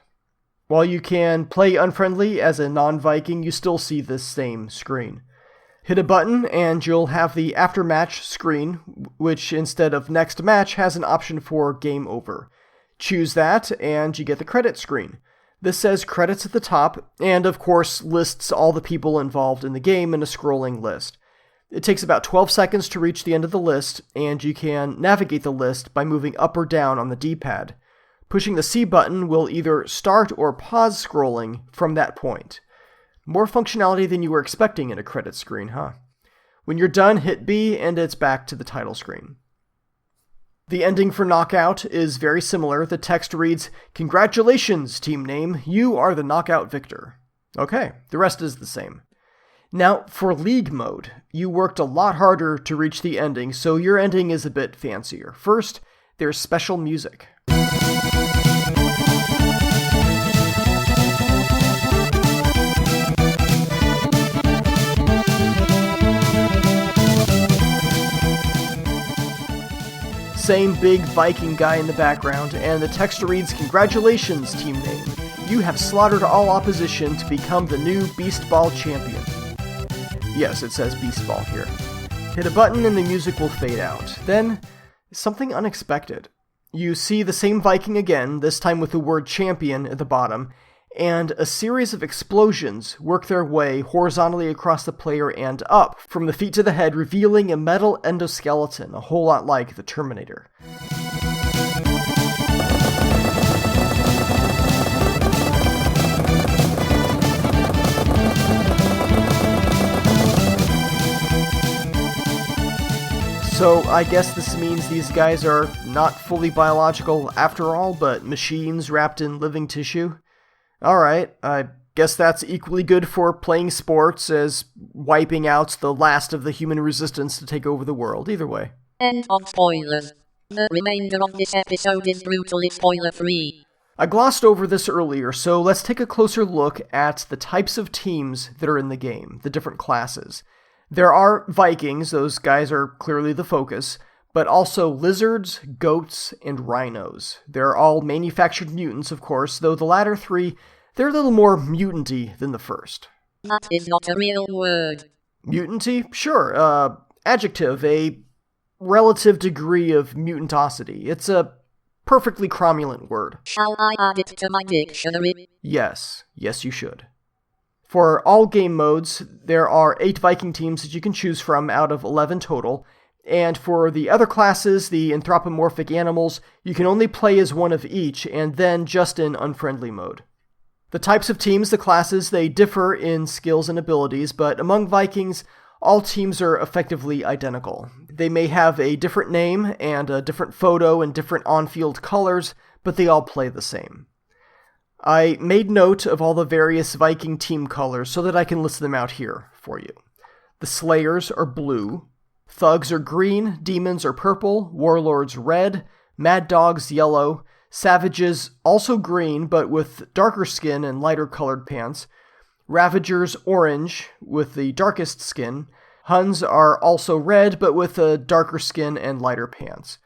While you can play Unfriendly as a non-Viking, you still see this same screen. Hit a button and you'll have the after-match screen, which instead of Next Match has an option for Game Over. Choose that, and you get the credit screen. This says credits at the top, and of course lists all the people involved in the game in a scrolling list. It takes about 12 seconds to reach the end of the list, and you can navigate the list by moving up or down on the D-pad. Pushing the C button will either start or pause scrolling from that point. More functionality than you were expecting in a credit screen, huh? When you're done, hit B, and it's back to the title screen. The ending for Knockout is very similar. The text reads, "Congratulations, team name, you are the Knockout victor." Okay, the rest is the same. Now, for League mode, you worked a lot harder to reach the ending, so your ending is a bit fancier. First, there's special music. Same big Viking guy in the background, and the text reads, "Congratulations, team name. You have slaughtered all opposition to become the new Beast Ball champion." Yes, it says Beast Ball here. Hit a button and the music will fade out. Then, something unexpected. You see the same Viking again, this time with the word champion at the bottom, and a series of explosions work their way horizontally across the player and up, from the feet to the head, revealing a metal endoskeleton, a whole lot like the Terminator. So I guess this means these guys are not fully biological after all, but machines wrapped in living tissue? Alright, I guess that's equally good for playing sports as wiping out the last of the human resistance to take over the world, either way. End of spoilers. The remainder of this episode is brutally spoiler-free. I glossed over this earlier, so let's take a closer look at the types of teams that are in the game, the different classes. There are Vikings, those guys are clearly the focus, but also lizards, goats, and rhinos. They're all manufactured mutants, of course, though the latter three, they're a little more mutant-y than the first. That is not a real word. Mutant-y? Sure, adjective, a relative degree of mutantosity. It's a perfectly cromulent word. Shall I add it to my dictionary? Yes, you should. For all game modes, there are 8 Viking teams that you can choose from out of 11 total, and for the other classes, the anthropomorphic animals, you can only play as one of each, and then just in unfriendly mode. The types of teams, the classes, they differ in skills and abilities, but among Vikings, all teams are effectively identical. They may have a different name and a different photo and different on-field colors, but they all play the same. I made note of all the various Viking team colors so that I can list them out here for you. The Slayers are blue, Thugs are green, Demons are purple, Warlords red, Mad Dogs yellow, Savages also green but with darker skin and lighter colored pants, Ravagers orange with the darkest skin, Huns are also red but with a darker skin and lighter pants.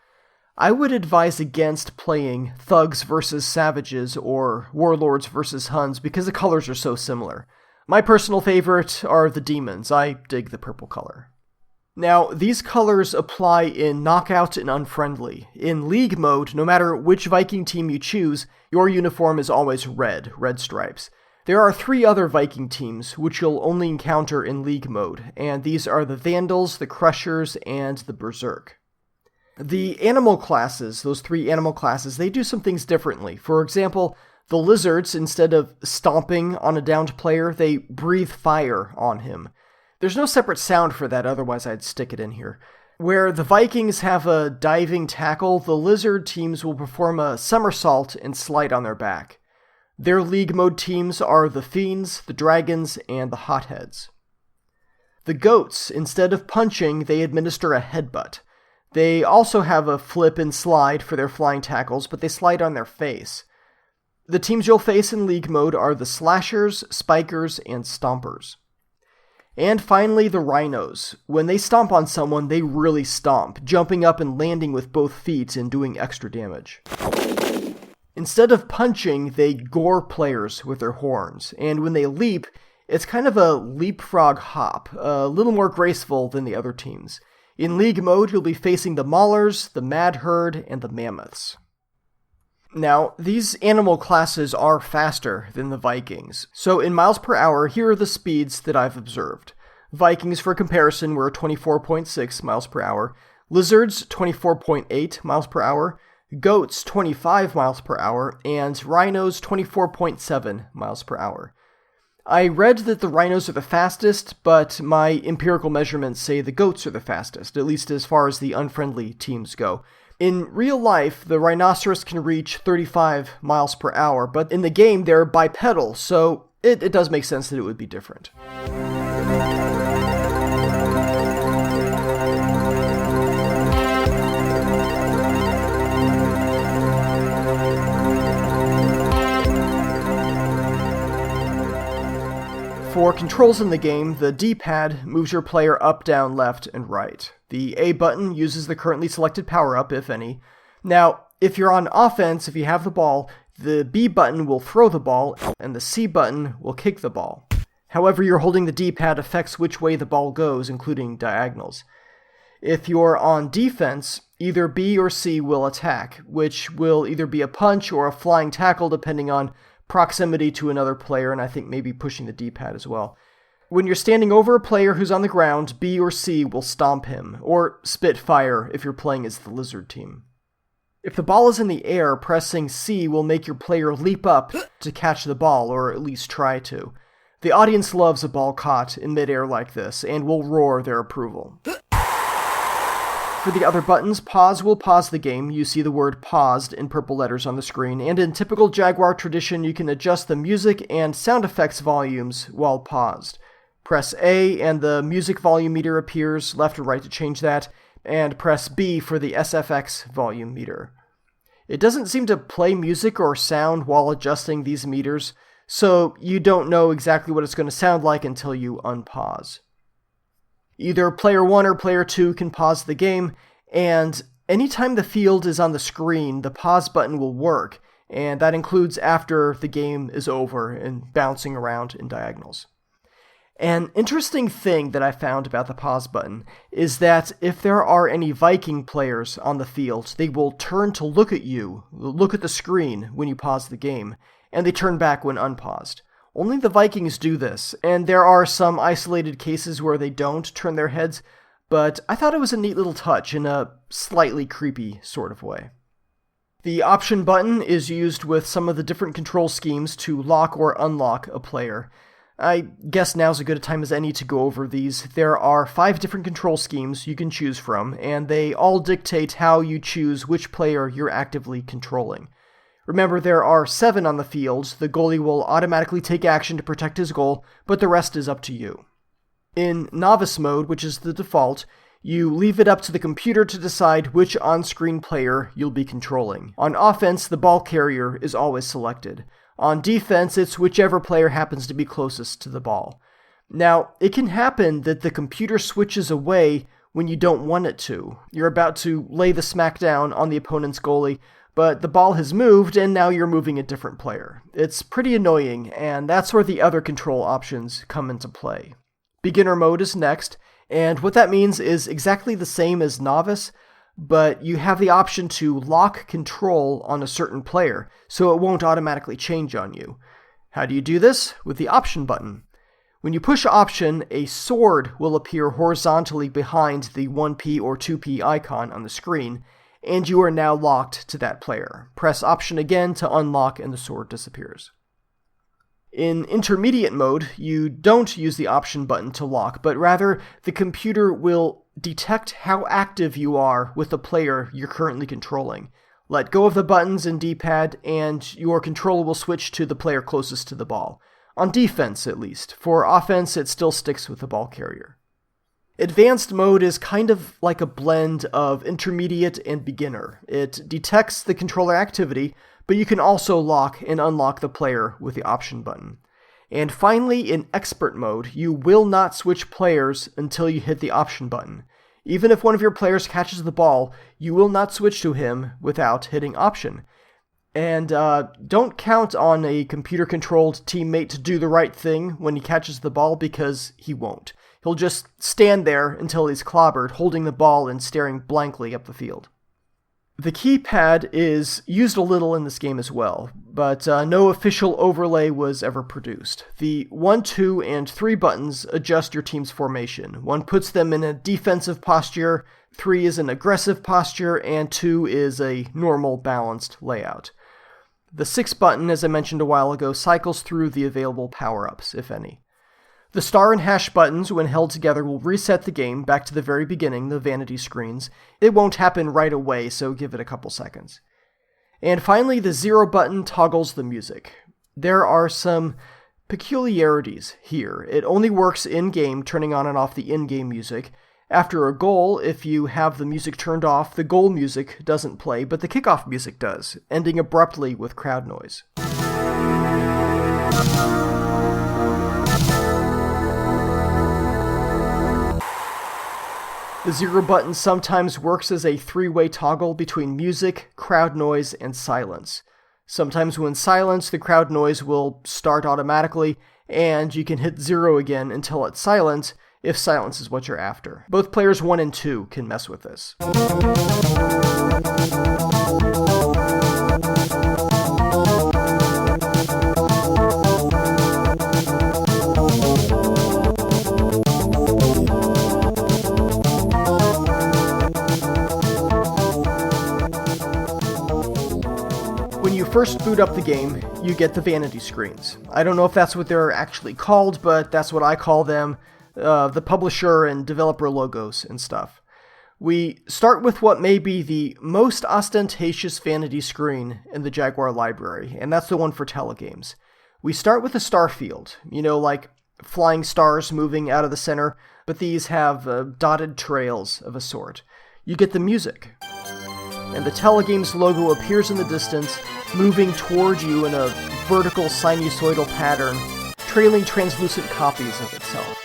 I would advise against playing Thugs versus Savages or Warlords versus Huns because the colors are so similar. My personal favorite are the Demons. I dig the purple color. Now, these colors apply in Knockout and Unfriendly. In League mode, no matter which Viking team you choose, your uniform is always red stripes. There are 3 other Viking teams which you'll only encounter in League mode, and these are the Vandals, the Crushers, and the Berserk. The animal classes, those 3 animal classes, they do some things differently. For example, the lizards, instead of stomping on a downed player, they breathe fire on him. There's no separate sound for that, otherwise I'd stick it in here. Where the Vikings have a diving tackle, the lizard teams will perform a somersault and slide on their back. Their League mode teams are the Fiends, the Dragons, and the Hotheads. The goats, instead of punching, they administer a headbutt. They also have a flip and slide for their flying tackles, but they slide on their face. The teams you'll face in League mode are the Slashers, Spikers, and Stompers. And finally, the Rhinos. When they stomp on someone, they really stomp, jumping up and landing with both feet and doing extra damage. Instead of punching, they gore players with their horns, and when they leap, it's kind of a leapfrog hop, a little more graceful than the other teams. In League mode, you'll be facing the Maulers, the Mad Herd, and the Mammoths. Now, these animal classes are faster than the Vikings. So in miles per hour, here are the speeds that I've observed. Vikings, for comparison, were 24.6 miles per hour. Lizards, 24.8 miles per hour. Goats, 25 miles per hour. And rhinos, 24.7 miles per hour. I read that the rhinos are the fastest, but my empirical measurements say the goats are the fastest, at least as far as the unfriendly teams go. In real life, the rhinoceros can reach 35 miles per hour, but in the game they're bipedal, so it does make sense that it would be different. For controls in the game, the D-pad moves your player up, down, left, and right. The A button uses the currently selected power-up, if any. Now, if you're on offense, if you have the ball, the B button will throw the ball, and the C button will kick the ball. However you're holding the D-pad affects which way the ball goes, including diagonals. If you're on defense, either B or C will attack, which will either be a punch or a flying tackle depending on proximity to another player, and I think maybe pushing the D-pad as well. When you're standing over a player who's on the ground, B or C will stomp him, or spit fire if you're playing as the lizard team. If the ball is in the air, pressing C will make your player leap up to catch the ball, or at least try to. The audience loves a ball caught in midair like this, and will roar their approval. For the other buttons, pause will pause the game. You see the word paused in purple letters on the screen, and in typical Jaguar tradition, you can adjust the music and sound effects volumes while paused. Press A and the music volume meter appears, left or right to change that, and press B for the SFX volume meter. It doesn't seem to play music or sound while adjusting these meters, so you don't know exactly what it's going to sound like until you unpause. Either player 1 or player 2 can pause the game, and anytime the field is on the screen, the pause button will work, and that includes after the game is over and bouncing around in diagonals. An interesting thing that I found about the pause button is that if there are any Viking players on the field, they will turn to look at you, look at the screen when you pause the game, and they turn back when unpaused. Only the Vikings do this, and there are some isolated cases where they don't turn their heads, but I thought it was a neat little touch in a slightly creepy sort of way. The option button is used with some of the different control schemes to lock or unlock a player. I guess now's as good a time as any to go over these. There are 5 different control schemes you can choose from, and they all dictate how you choose which player you're actively controlling. Remember, there are 7 on the field. The goalie will automatically take action to protect his goal, but the rest is up to you. In novice mode, which is the default, you leave it up to the computer to decide which on-screen player you'll be controlling. On offense, the ball carrier is always selected. On defense, it's whichever player happens to be closest to the ball. Now, it can happen that the computer switches away when you don't want it to. You're about to lay the smackdown on the opponent's goalie, but the ball has moved, and now you're moving a different player. It's pretty annoying, and that's where the other control options come into play. Beginner mode is next, and what that means is exactly the same as novice, but you have the option to lock control on a certain player, so it won't automatically change on you. How do you do this? With the option button. When you push option, a sword will appear horizontally behind the 1P or 2P icon on the screen, and you are now locked to that player. Press option again to unlock and the sword disappears. In intermediate mode, you don't use the option button to lock, but rather the computer will detect how active you are with the player you're currently controlling. Let go of the buttons and D-pad, and your control will switch to the player closest to the ball. On defense, at least. For offense, it still sticks with the ball carrier. Advanced mode is kind of like a blend of intermediate and beginner. It detects the controller activity, but you can also lock and unlock the player with the option button. And finally, in expert mode, you will not switch players until you hit the option button. Even if one of your players catches the ball, you will not switch to him without hitting option. And don't count on a computer-controlled teammate to do the right thing when he catches the ball, because he won't. He'll just stand there until he's clobbered, holding the ball and staring blankly up the field. The keypad is used a little in this game as well, but no official overlay was ever produced. The 1, 2, and 3 buttons adjust your team's formation. 1 puts them in a defensive posture, 3 is an aggressive posture, and 2 is a normal, balanced layout. The 6 button, as I mentioned a while ago, cycles through the available power-ups, if any. The star and hash buttons, when held together, will reset the game back to the very beginning, the vanity screens. It won't happen right away, so give it a couple seconds. And finally, the 0 button toggles the music. There are some peculiarities here. It only works in-game, turning on and off the in-game music. After a goal, if you have the music turned off, the goal music doesn't play, but the kickoff music does, ending abruptly with crowd noise. The 0 button sometimes works as a 3-way toggle between music, crowd noise, and silence. Sometimes when silence, the crowd noise will start automatically, and you can hit 0 again until it's silent, if silence is what you're after. Both players 1 and 2 can mess with this. When you first boot up the game, you get the vanity screens. I don't know if that's what they're actually called, but that's what I call them. The publisher and developer logos and stuff. We start with what may be the most ostentatious vanity screen in the Jaguar library, and that's the one for telegames. We start with a star field, like flying stars moving out of the center, but these have dotted trails of a sort. You get the music, and the telegames logo appears in the distance, moving toward you in a vertical sinusoidal pattern, trailing translucent copies of itself.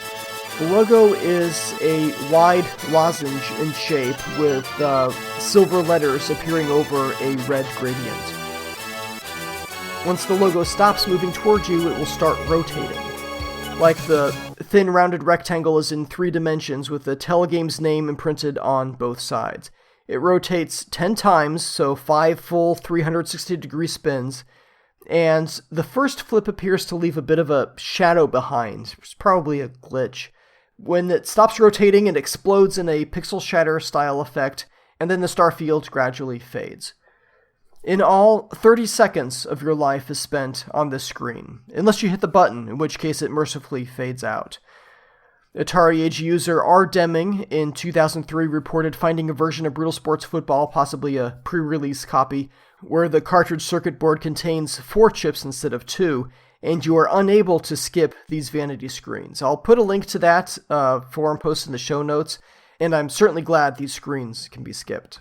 The logo is a wide lozenge in shape with silver letters appearing over a red gradient. Once the logo stops moving toward you, it will start rotating. Like the thin rounded rectangle is in 3 dimensions with the telegame's name imprinted on both sides. It rotates 10 times, so 5 full 360-degree spins, and the first flip appears to leave a bit of a shadow behind. It's probably a glitch. When it stops rotating, it explodes in a pixel shatter style effect, and then the star field gradually fades. In all, 30 seconds of your life is spent on this screen, unless you hit the button, in which case it mercifully fades out. Atari Age user R. Deming in 2003 reported finding a version of Brutal Sports Football, possibly a pre-release copy, where the cartridge circuit board contains 4 chips instead of 2, and you are unable to skip these vanity screens. I'll put a link to that forum post in the show notes, and I'm certainly glad these screens can be skipped.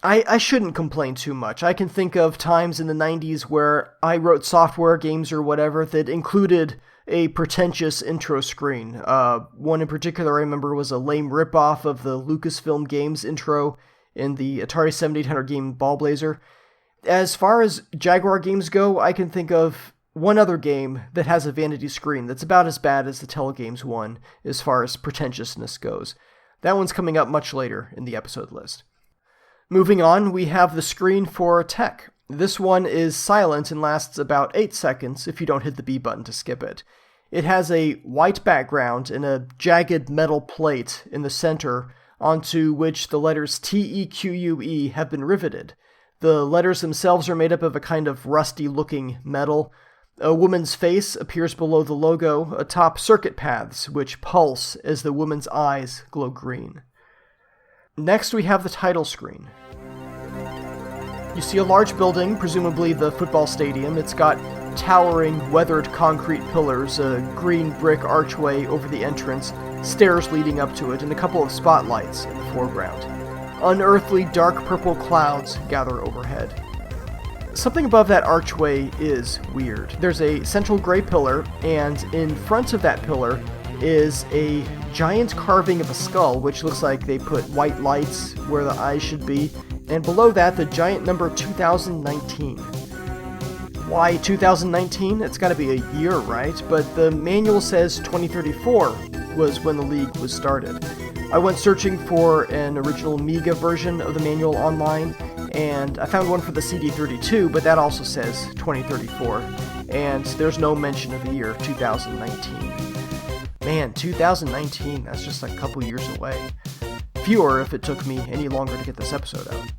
I shouldn't complain too much. I can think of times in the 90s where I wrote software games or whatever that included a pretentious intro screen. One in particular I remember was a lame ripoff of the Lucasfilm Games intro in the Atari 7800 game Ball Blazer. As far as Jaguar games go, I can think of one other game that has a vanity screen that's about as bad as the Telegames one as far as pretentiousness goes. That one's coming up much later in the episode list. Moving on, we have the screen for Tech. This one is silent and lasts about 8 seconds if you don't hit the B button to skip it. It has a white background and a jagged metal plate in the center onto which the letters TEQUE have been riveted. The letters themselves are made up of a kind of rusty-looking metal. A woman's face appears below the logo atop circuit paths, which pulse as the woman's eyes glow green. Next, we have the title screen. You see a large building, presumably the football stadium. It's got towering, weathered concrete pillars, a green brick archway over the entrance, stairs leading up to it, and a couple of spotlights in the foreground. Unearthly dark purple clouds gather overhead. Something above that archway is weird. There's a central gray pillar, and in front of that pillar is a giant carving of a skull, which looks like they put white lights where the eyes should be, and below that the giant number 2019. Why 2019? It's gotta be a year, right? But the manual says 2034 was when the league was started. I went searching for an original Amiga version of the manual online, and I found one for the CD32, but that also says 2034, and there's no mention of the year 2019. Man, 2019, that's just a couple years away. Fewer if it took me any longer to get this episode out.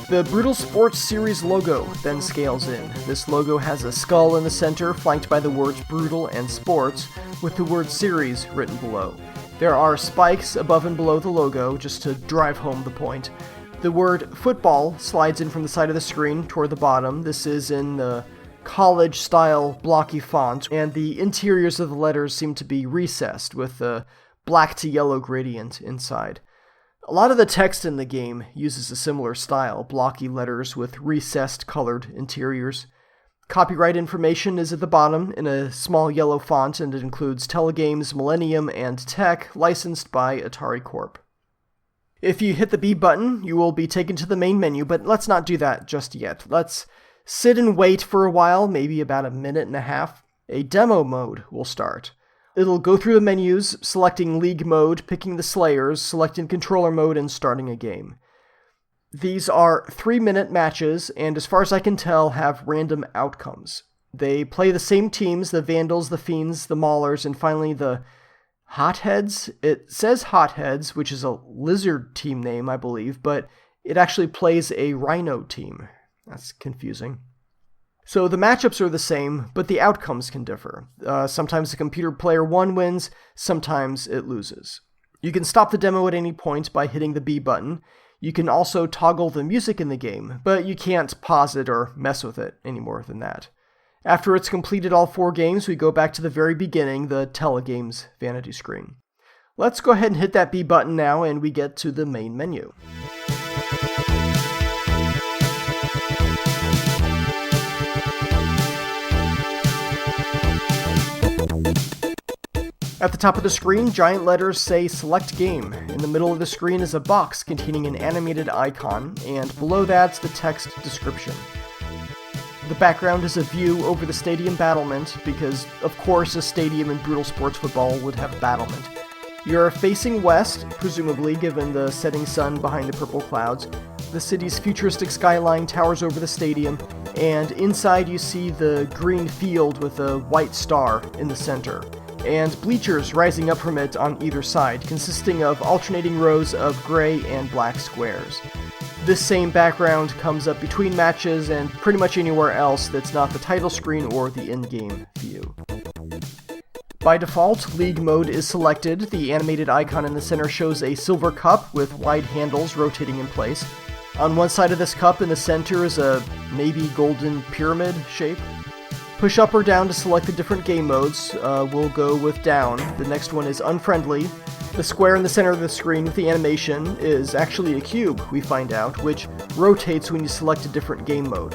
The Brutal Sports series logo then scales in. This logo has a skull in the center, flanked by the words Brutal and Sports, with the word series written below. There are spikes above and below the logo, just to drive home the point. The word football slides in from the side of the screen toward the bottom. This is in the college-style blocky font, and the interiors of the letters seem to be recessed, with a black to yellow gradient inside. A lot of the text in the game uses a similar style, blocky letters with recessed colored interiors. Copyright information is at the bottom in a small yellow font, and it includes Telegames, Millennium, and Tech, licensed by Atari Corp. If you hit the B button, you will be taken to the main menu, but let's not do that just yet. Let's sit and wait for a while, maybe about a minute and a half. A demo mode will start. It'll go through the menus, selecting League Mode, picking the Slayers, selecting Controller Mode, and starting a game. These are 3-minute matches, and as far as I can tell, have random outcomes. They play the same teams, the Vandals, the Fiends, the Maulers, and finally the Hotheads. It says Hotheads, which is a lizard team name, I believe, but it actually plays a Rhino team. That's confusing. So the matchups are the same, but the outcomes can differ. Sometimes the computer player 1 wins, sometimes it loses. You can stop the demo at any point by hitting the B button. You can also toggle the music in the game, but you can't pause it or mess with it any more than that. After it's completed all 4 games, we go back to the very beginning, the Telegames vanity screen. Let's go ahead and hit that B button now, and we get to the main menu. At the top of the screen, giant letters say Select Game. In the middle of the screen is a box containing an animated icon, and below that's the text description. The background is a view over the stadium battlement, because of course a stadium in Brutal Sports Football would have battlement. You're facing west, presumably given the setting sun behind the purple clouds. The city's futuristic skyline towers over the stadium, and inside you see the green field with a white star in the center, and bleachers rising up from it on either side, consisting of alternating rows of gray and black squares. This same background comes up between matches and pretty much anywhere else that's not the title screen or the in-game view. By default, League Mode is selected. The animated icon in the center shows a silver cup with wide handles rotating in place. On one side of this cup in the center is a maybe golden pyramid shape. Push up or down to select the different game modes. We'll go with down. The next one is unfriendly. The square in the center of the screen with the animation is actually a cube, we find out, which rotates when you select a different game mode.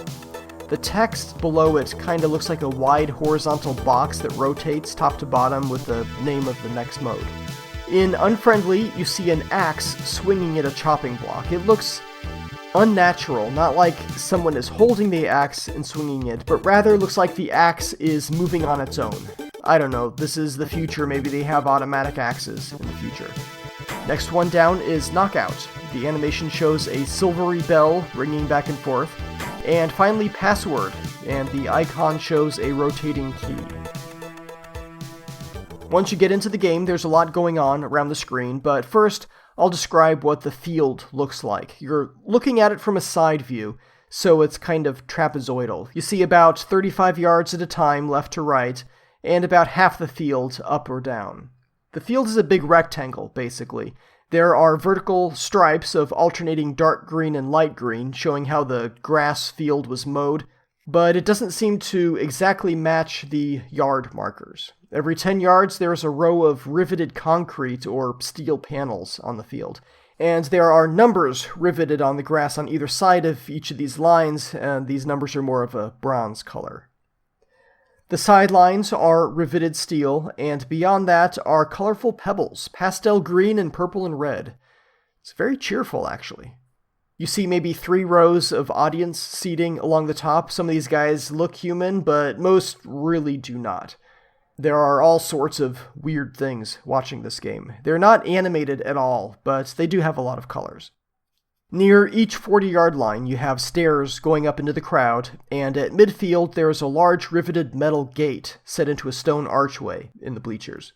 The text below it kind of looks like a wide horizontal box that rotates top to bottom with the name of the next mode. In unfriendly, you see an axe swinging at a chopping block. It looks unnatural, not like someone is holding the axe and swinging it, but rather looks like the axe is moving on its own. I don't know, this is the future, maybe they have automatic axes in the future. Next one down is Knockout. The animation shows a silvery bell ringing back and forth. And finally Password, and the icon shows a rotating key. Once you get into the game, there's a lot going on around the screen, but first I'll describe what the field looks like. You're looking at it from a side view, so it's kind of trapezoidal. You see about 35 yards at a time left to right, and about half the field up or down. The field is a big rectangle, basically. There are vertical stripes of alternating dark green and light green, showing how the grass field was mowed, but it doesn't seem to exactly match the yard markers. Every 10 yards, there is a row of riveted concrete or steel panels on the field, and there are numbers riveted on the grass on either side of each of these lines, and these numbers are more of a bronze color. The sidelines are riveted steel, and beyond that are colorful pebbles, pastel green and purple and red. It's very cheerful, actually. You see maybe 3 rows of audience seating along the top. Some of these guys look human, but most really do not. There are all sorts of weird things watching this game. They're not animated at all, but they do have a lot of colors. Near each 40-yard line, you have stairs going up into the crowd, and at midfield there is a large riveted metal gate set into a stone archway in the bleachers.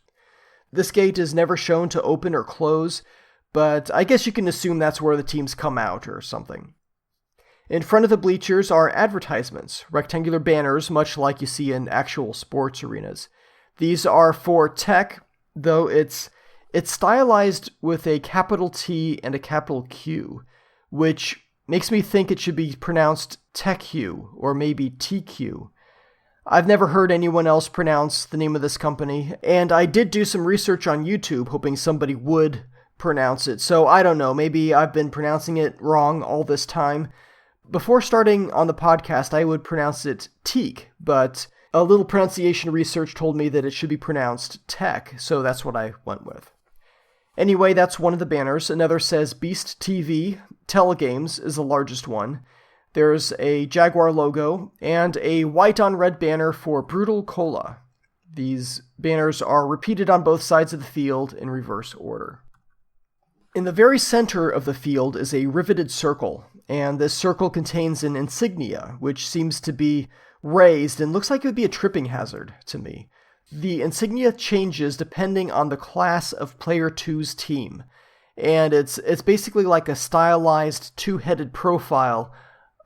This gate is never shown to open or close, but I guess you can assume that's where the teams come out or something. In front of the bleachers are advertisements, rectangular banners much like you see in actual sports arenas. These are for tech, though it's stylized with a capital T and a capital Q, which makes me think it should be pronounced TechQ or maybe TQ. I've never heard anyone else pronounce the name of this company, and I did do some research on YouTube hoping somebody would pronounce it, so I don't know, maybe I've been pronouncing it wrong all this time. Before starting on the podcast, I would pronounce it teak, but a little pronunciation research told me that it should be pronounced tech, so that's what I went with. Anyway, that's one of the banners. Another says Beast TV. Telegames is the largest one. There's a Jaguar logo and a white on red banner for Brutal Cola. These banners are repeated on both sides of the field in reverse order. In the very center of the field is a riveted circle, and this circle contains an insignia, which seems to be raised and looks like it would be a tripping hazard to me. The insignia changes depending on the class of Player 2's team, and it's basically like a stylized two-headed profile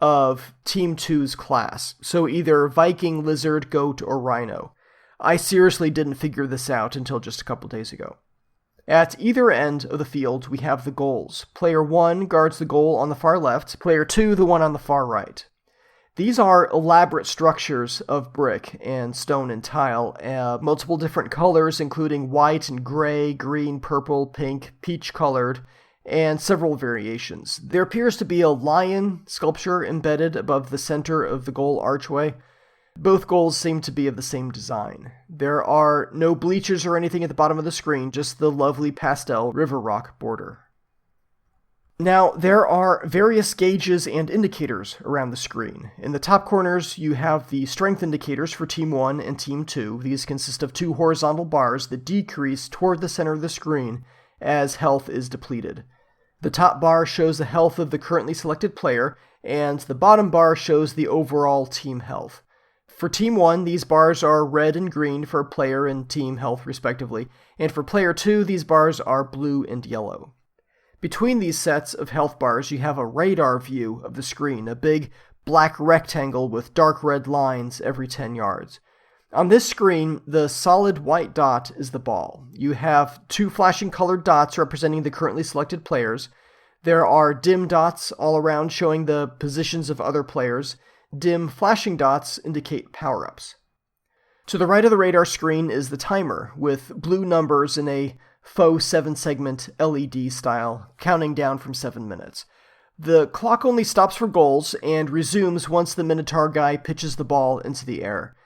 of Team 2's class, so either Viking, Lizard, Goat, or Rhino. I seriously didn't figure this out until just a couple days ago. At either end of the field, we have the goals. Player 1 guards the goal on the far left, Player 2 the one on the far right. These are elaborate structures of brick and stone and tile, multiple different colors including white and gray, green, purple, pink, peach-colored, and several variations. There appears to be a lion sculpture embedded above the center of the goal archway. Both goals seem to be of the same design. There are no bleachers or anything at the bottom of the screen, just the lovely pastel river rock border. Now, there are various gauges and indicators around the screen. In the top corners, you have the strength indicators for Team 1 and Team 2. These consist of 2 horizontal bars that decrease toward the center of the screen as health is depleted. The top bar shows the health of the currently selected player, and the bottom bar shows the overall team health. For Team 1, these bars are red and green for player and team health respectively, and for Player 2, these bars are blue and yellow. Between these sets of health bars, you have a radar view of the screen, a big black rectangle with dark red lines every 10 yards. On this screen, the solid white dot is the ball. You have 2 flashing colored dots representing the currently selected players. There are dim dots all around showing the positions of other players. Dim flashing dots indicate power-ups. To the right of the radar screen is the timer, with blue numbers in a faux 7-segment LED style, counting down from 7 minutes. The clock only stops for goals and resumes once the Minotaur guy pitches the ball into the air.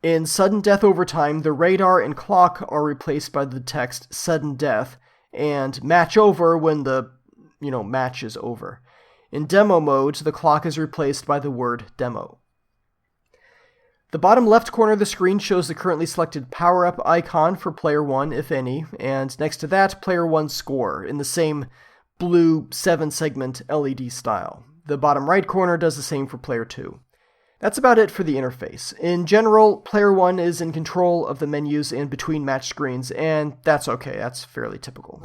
In sudden death overtime, the radar and clock are replaced by the text sudden death and match over when the, match is over. In demo mode, the clock is replaced by the word demo. The bottom left corner of the screen shows the currently selected power-up icon for Player 1, if any, and next to that, Player 1's score, in the same blue 7-segment LED style. The bottom right corner does the same for Player 2. That's about it for the interface. In general, Player 1 is in control of the menus in between match screens, and that's okay, that's fairly typical.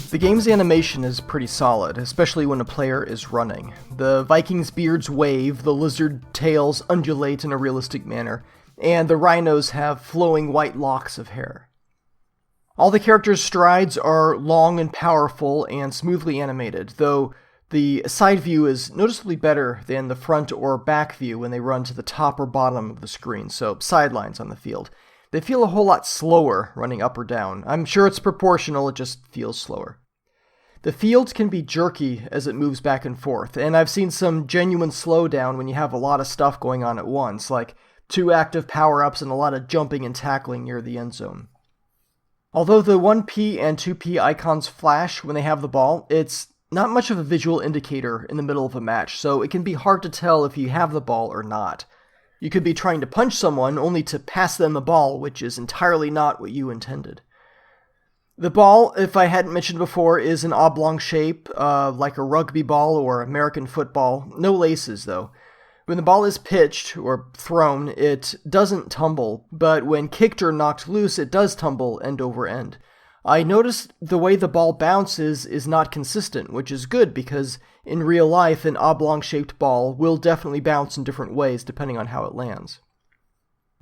The game's animation is pretty solid, especially when a player is running. The Vikings' beards wave, the lizard tails undulate in a realistic manner, and the rhinos have flowing white locks of hair. All the characters' strides are long and powerful and smoothly animated, though the side view is noticeably better than the front or back view when they run to the top or bottom of the screen, so sidelines on the field. They feel a whole lot slower running up or down. I'm sure it's proportional, it just feels slower. The field can be jerky as it moves back and forth, and I've seen some genuine slowdown when you have a lot of stuff going on at once, like 2 active power-ups and a lot of jumping and tackling near the end zone. Although the 1P and 2P icons flash when they have the ball, it's not much of a visual indicator in the middle of a match, so it can be hard to tell if you have the ball or not. You could be trying to punch someone only to pass them the ball, which is entirely not what you intended. The ball, if I hadn't mentioned before, is an oblong shape, like a rugby ball or American football. No laces, though. When the ball is pitched, or thrown, it doesn't tumble, but when kicked or knocked loose, it does tumble end over end. I noticed the way the ball bounces is not consistent, which is good because in real life an oblong-shaped ball will definitely bounce in different ways depending on how it lands.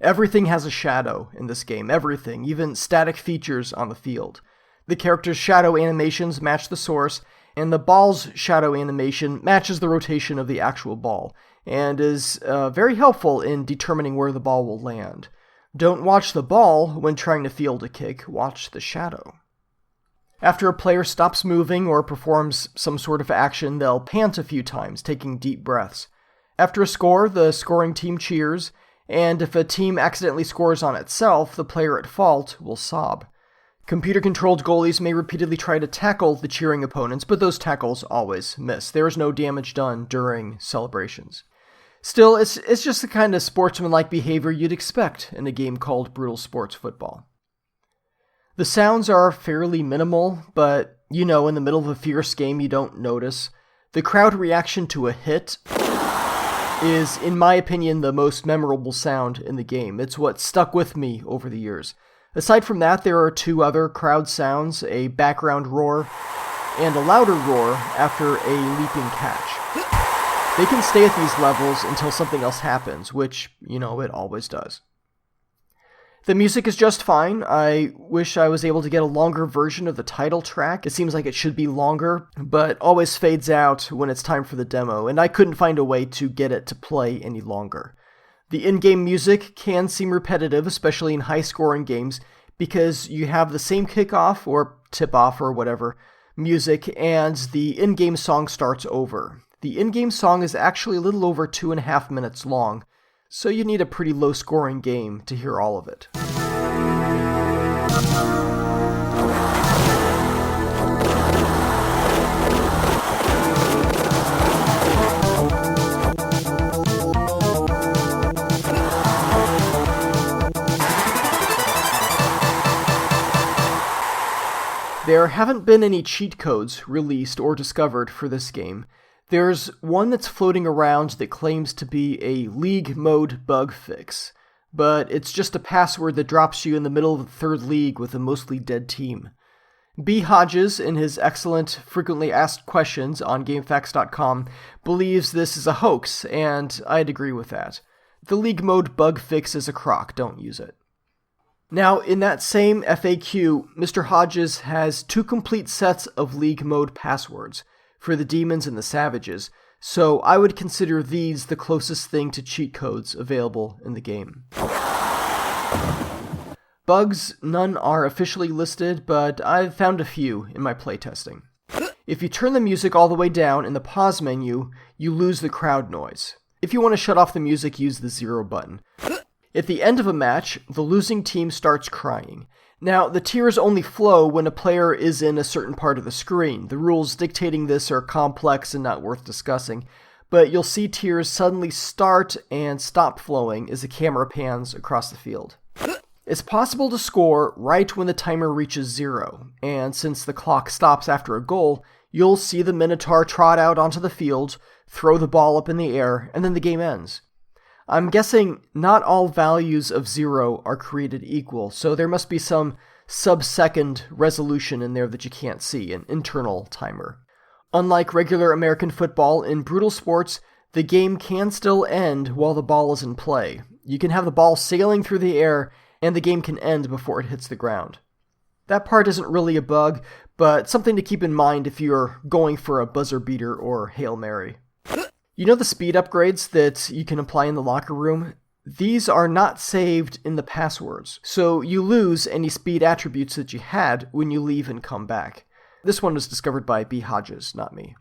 Everything has a shadow in this game, everything, even static features on the field. The character's shadow animations match the source, and the ball's shadow animation matches the rotation of the actual ball, and is very helpful in determining where the ball will land. Don't watch the ball when trying to field a kick, watch the shadow. After a player stops moving or performs some sort of action, they'll pant a few times, taking deep breaths. After a score, the scoring team cheers, and if a team accidentally scores on itself, the player at fault will sob. Computer-controlled goalies may repeatedly try to tackle the cheering opponents, but those tackles always miss. There is no damage done during celebrations. Still, it's just the kind of sportsmanlike behavior you'd expect in a game called Brutal Sports Football. The sounds are fairly minimal, but, in the middle of a fierce game you don't notice. The crowd reaction to a hit is, in my opinion, the most memorable sound in the game. It's what stuck with me over the years. Aside from that, there are 2 other crowd sounds, a background roar, and a louder roar after a leaping catch. They can stay at these levels until something else happens, which, it always does. The music is just fine. I wish I was able to get a longer version of the title track. It seems like it should be longer, but always fades out when it's time for the demo, and I couldn't find a way to get it to play any longer. The in-game music can seem repetitive, especially in high-scoring games, because you have the same kickoff, or tip-off, or whatever, music, and the in-game song starts over. The in-game song is actually a little over 2.5 minutes long, so you need a pretty low-scoring game to hear all of it. There haven't been any cheat codes released or discovered for this game. There's one that's floating around that claims to be a league mode bug fix, but it's just a password that drops you in the middle of the 3rd league with a mostly dead team. B. Hodges, in his excellent frequently asked questions on GameFAQs.com, believes this is a hoax, and I'd agree with that. The league mode bug fix is a crock, don't use it. Now, in that same FAQ, Mr. Hodges has 2 complete sets of league mode passwords for the demons and the savages, so I would consider these the closest thing to cheat codes available in the game. Bugs, none are officially listed, but I've found a few in my playtesting. If you turn the music all the way down in the pause menu, you lose the crowd noise. If you want to shut off the music, use the 0 button. At the end of a match, the losing team starts crying. Now, the tears only flow when a player is in a certain part of the screen. The rules dictating this are complex and not worth discussing, but you'll see tears suddenly start and stop flowing as the camera pans across the field. It's possible to score right when the timer reaches 0, and since the clock stops after a goal, you'll see the Minotaur trot out onto the field, throw the ball up in the air, and then the game ends. I'm guessing not all values of 0 are created equal, so there must be some sub-second resolution in there that you can't see, an internal timer. Unlike regular American football, in Brutal Sports, the game can still end while the ball is in play. You can have the ball sailing through the air, and the game can end before it hits the ground. That part isn't really a bug, but something to keep in mind if you're going for a buzzer beater or Hail Mary. You know the speed upgrades that you can apply in the locker room? These are not saved in the passwords, so you lose any speed attributes that you had when you leave and come back. This one was discovered by B. Hodges, not me.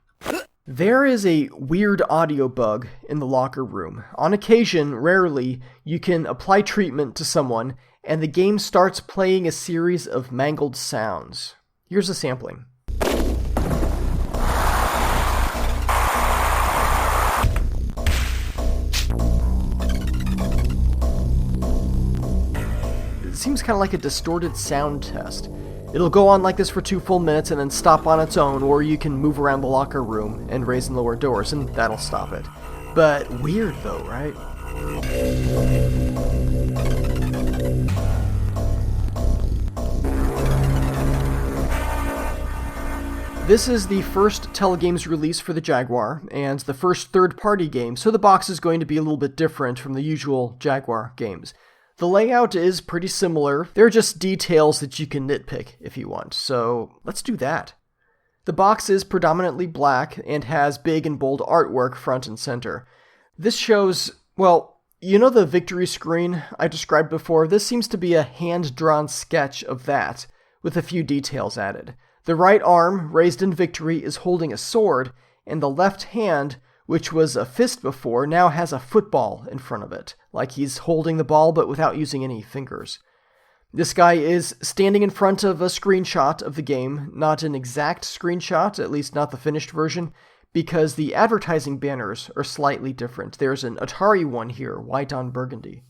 There is a weird audio bug in the locker room. On occasion, rarely, you can apply treatment to someone, and the game starts playing a series of mangled sounds. Here's a sampling. It seems kind of like a distorted sound test. It'll go on like this for 2 full minutes and then stop on its own, or you can move around the locker room and raise and lower doors, and that'll stop it. But weird though, right? This is the first Telegames release for the Jaguar, and the first third-party game, so the box is going to be a little bit different from the usual Jaguar games. The layout is pretty similar. There are just details that you can nitpick if you want, so let's do that. The box is predominantly black and has big and bold artwork front and center. This shows, well, you know the victory screen I described before? This seems to be a hand-drawn sketch of that, with a few details added. The right arm, raised in victory, is holding a sword, and the left hand, which was a fist before, now has a football in front of it, like he's holding the ball but without using any fingers. This guy is standing in front of a screenshot of the game, not an exact screenshot, at least not the finished version, because the advertising banners are slightly different. There's an Atari one here, white on burgundy.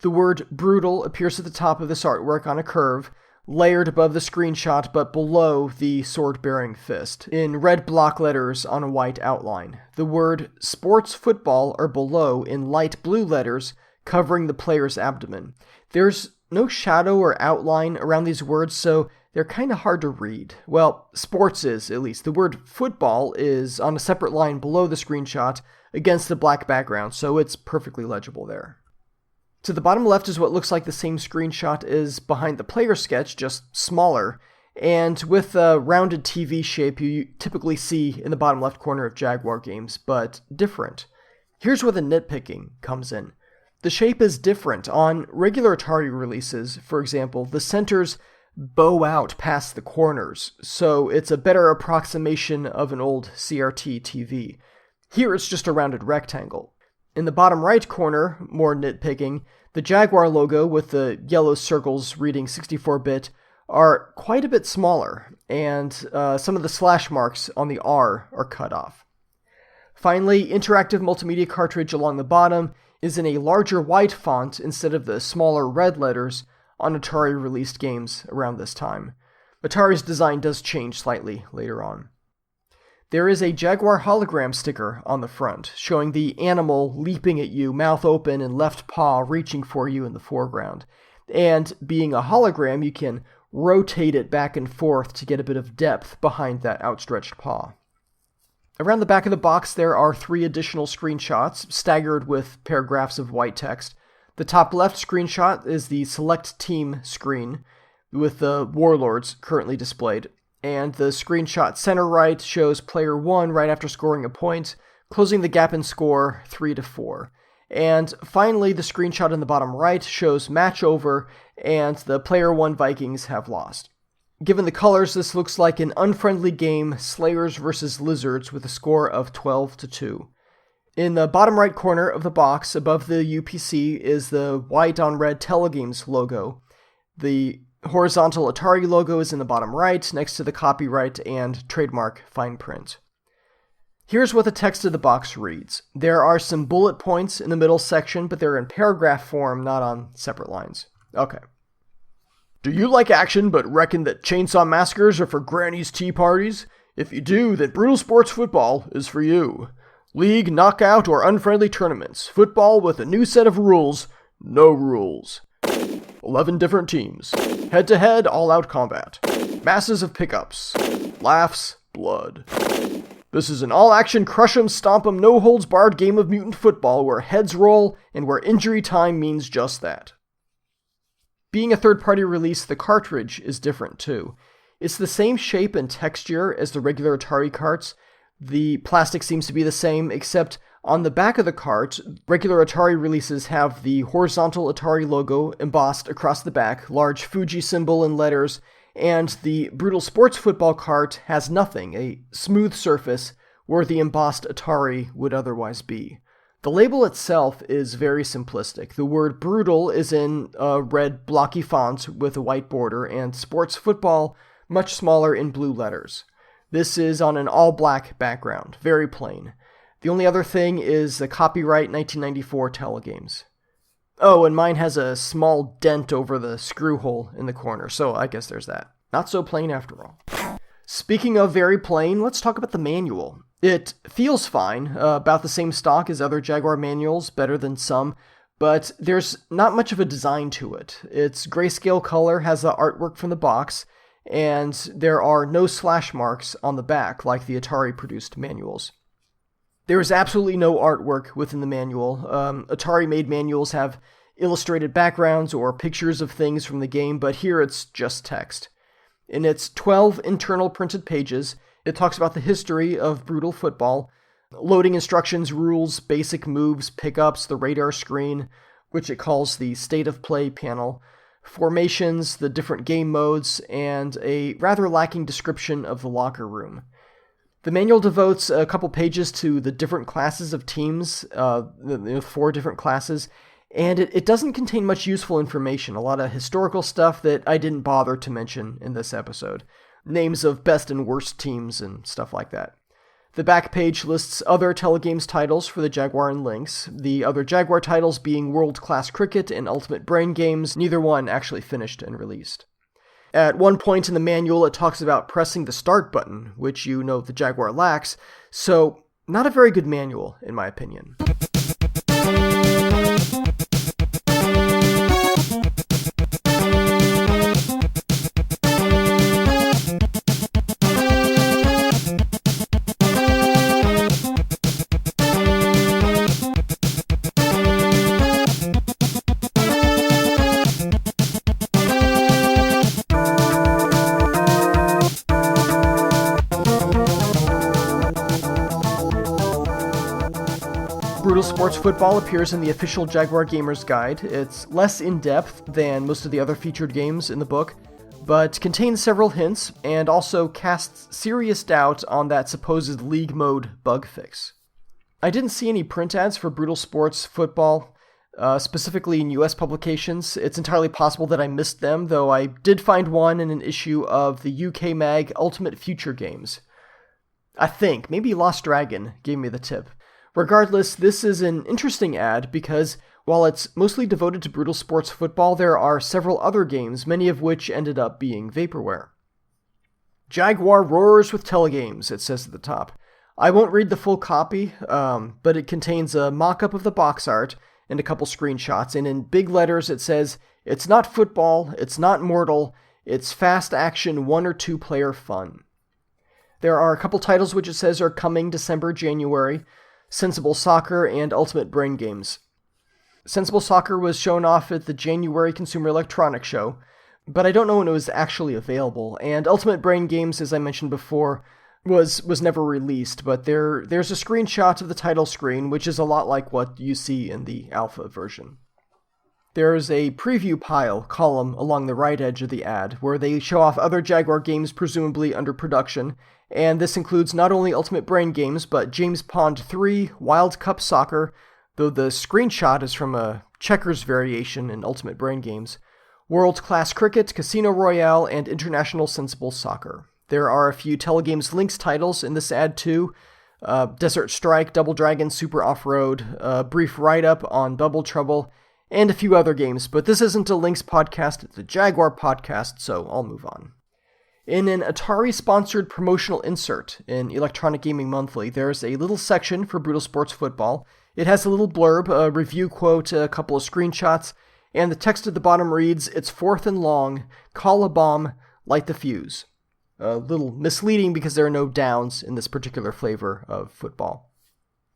The word brutal appears at the top of this artwork on a curve, layered above the screenshot but below the sword-bearing fist, in red block letters on a white outline. The word sports football are below in light blue letters covering the player's abdomen. There's no shadow or outline around these words, so they're kind of hard to read. Well, sports is, at least. The word football is on a separate line below the screenshot against the black background, so it's perfectly legible there. To the bottom left is what looks like the same screenshot as behind the player sketch, just smaller, and with a rounded TV shape you typically see in the bottom left corner of Jaguar games, but different. Here's where the nitpicking comes in. The shape is different. On regular Atari releases, for example, the centers bow out past the corners, so it's a better approximation of an old CRT TV. Here it's just a rounded rectangle. In the bottom right corner, more nitpicking, the Jaguar logo with the yellow circles reading 64-bit are quite a bit smaller, and some of the slash marks on the R are cut off. Finally, interactive multimedia cartridge along the bottom is in a larger white font instead of the smaller red letters on Atari released games around this time. Atari's design does change slightly later on. There is a Jaguar hologram sticker on the front, showing the animal leaping at you, mouth open and left paw reaching for you in the foreground. And being a hologram, you can rotate it back and forth to get a bit of depth behind that outstretched paw. Around the back of the box there are 3 additional screenshots, staggered with paragraphs of white text. The top left screenshot is the Select Team screen, with the Warlords currently displayed. And the screenshot center right shows player 1 right after scoring a point, closing the gap in score 3-4. And finally, the screenshot in the bottom right shows match over, and the player 1 Vikings have lost. Given the colors, this looks like an unfriendly game, Slayers vs. Lizards, with a score of 12-2. In the bottom right corner of the box, above the UPC, is the white on red Telegames logo. The horizontal Atari logo is in the bottom right, next to the copyright and trademark fine print. Here's what the text of the box reads. There are some bullet points in the middle section, but they're in paragraph form, not on separate lines. Okay. Do you like action but reckon that chainsaw massacres are for granny's tea parties? If you do, then Brutal Sports Football is for you. League, knockout, or unfriendly tournaments. Football with a new set of rules. No rules. 11 different teams. Head-to-head, all-out combat. Masses of pickups. Laughs, blood. This is an all-action crush 'em, stomp 'em, no-holds-barred game of mutant football where heads roll and where injury time means just that. Being a third-party release, the cartridge is different too. It's the same shape and texture as the regular Atari carts. The plastic seems to be the same, except on the back of the cart, regular Atari releases have the horizontal Atari logo embossed across the back, large Fuji symbol in letters, and the Brutal Sports Football cart has nothing, a smooth surface where the embossed Atari would otherwise be. The label itself is very simplistic. The word brutal is in a red blocky font with a white border, and sports football much smaller in blue letters. This is on an all-black background, very plain. The only other thing is the copyright 1994 Telegames. Oh, and mine has a small dent over the screw hole in the corner, so I guess there's that. Not so plain after all. Speaking of very plain, let's talk about the manual. It feels fine, about the same stock as other Jaguar manuals, better than some, but there's not much of a design to it. Its grayscale color has the artwork from the box, and there are no slash marks on the back like the Atari-produced manuals. There is absolutely no artwork within the manual. Atari-made manuals have illustrated backgrounds or pictures of things from the game, but here it's just text. In its 12 internal printed pages, it talks about the history of brutal football, loading instructions, rules, basic moves, pickups, the radar screen, which it calls the state of play panel, formations, the different game modes, and a rather lacking description of the locker room. The manual devotes a couple pages to the different classes of teams, the 4 different classes, and it doesn't contain much useful information, a lot of historical stuff that I didn't bother to mention in this episode. Names of best and worst teams and stuff like that. The back page lists other Telegames titles for the Jaguar and Lynx, the other Jaguar titles being World Class Cricket and Ultimate Brain Games, neither one actually finished and released. At one point in the manual, it talks about pressing the start button, which you know the Jaguar lacks, so not a very good manual, in my opinion. Brutal Sports Football appears in the official Jaguar Gamer's Guide. It's less in-depth than most of the other featured games in the book, but contains several hints and also casts serious doubt on that supposed league mode bug fix. I didn't see any print ads for Brutal Sports Football, specifically in US publications. It's entirely possible that I missed them, though I did find one in an issue of the UK mag Ultimate Future Games. I think, maybe Lost Dragon gave me the tip. Regardless, this is an interesting ad because while it's mostly devoted to Brutal Sports Football, there are several other games, many of which ended up being vaporware. Jaguar roars with telegames, it says at the top. I won't read the full copy, but it contains a mock-up of the box art and a couple screenshots, and in big letters it says, "It's not football, it's not mortal, it's fast action 1 or 2 player fun." There are a couple titles which it says are coming December, January, Sensible Soccer and Ultimate Brain Games. Sensible Soccer was shown off at the January Consumer Electronics Show, but I don't know when it was actually available, and Ultimate Brain Games, as I mentioned before, was never released, but there's a screenshot of the title screen, which is a lot like what you see in the alpha version. There's a preview column along the right edge of the ad, where they show off other Jaguar games presumably under production, and this includes not only Ultimate Brain Games, but James Pond 3, Wild Cup Soccer, though the screenshot is from a checkers variation in Ultimate Brain Games, World Class Cricket, Casino Royale, and International Sensible Soccer. There are a few Telegames Lynx titles in this ad too, Desert Strike, Double Dragon, Super Off-Road, a brief write-up on Bubble Trouble, and a few other games, but this isn't a Lynx podcast, it's a Jaguar podcast, so I'll move on. In an Atari-sponsored promotional insert in Electronic Gaming Monthly, there's a little section for Brutal Sports Football. It has a little blurb, a review quote, a couple of screenshots, and the text at the bottom reads, "It's 4th and long, call a bomb, light the fuse." A little misleading because there are no downs in this particular flavor of football.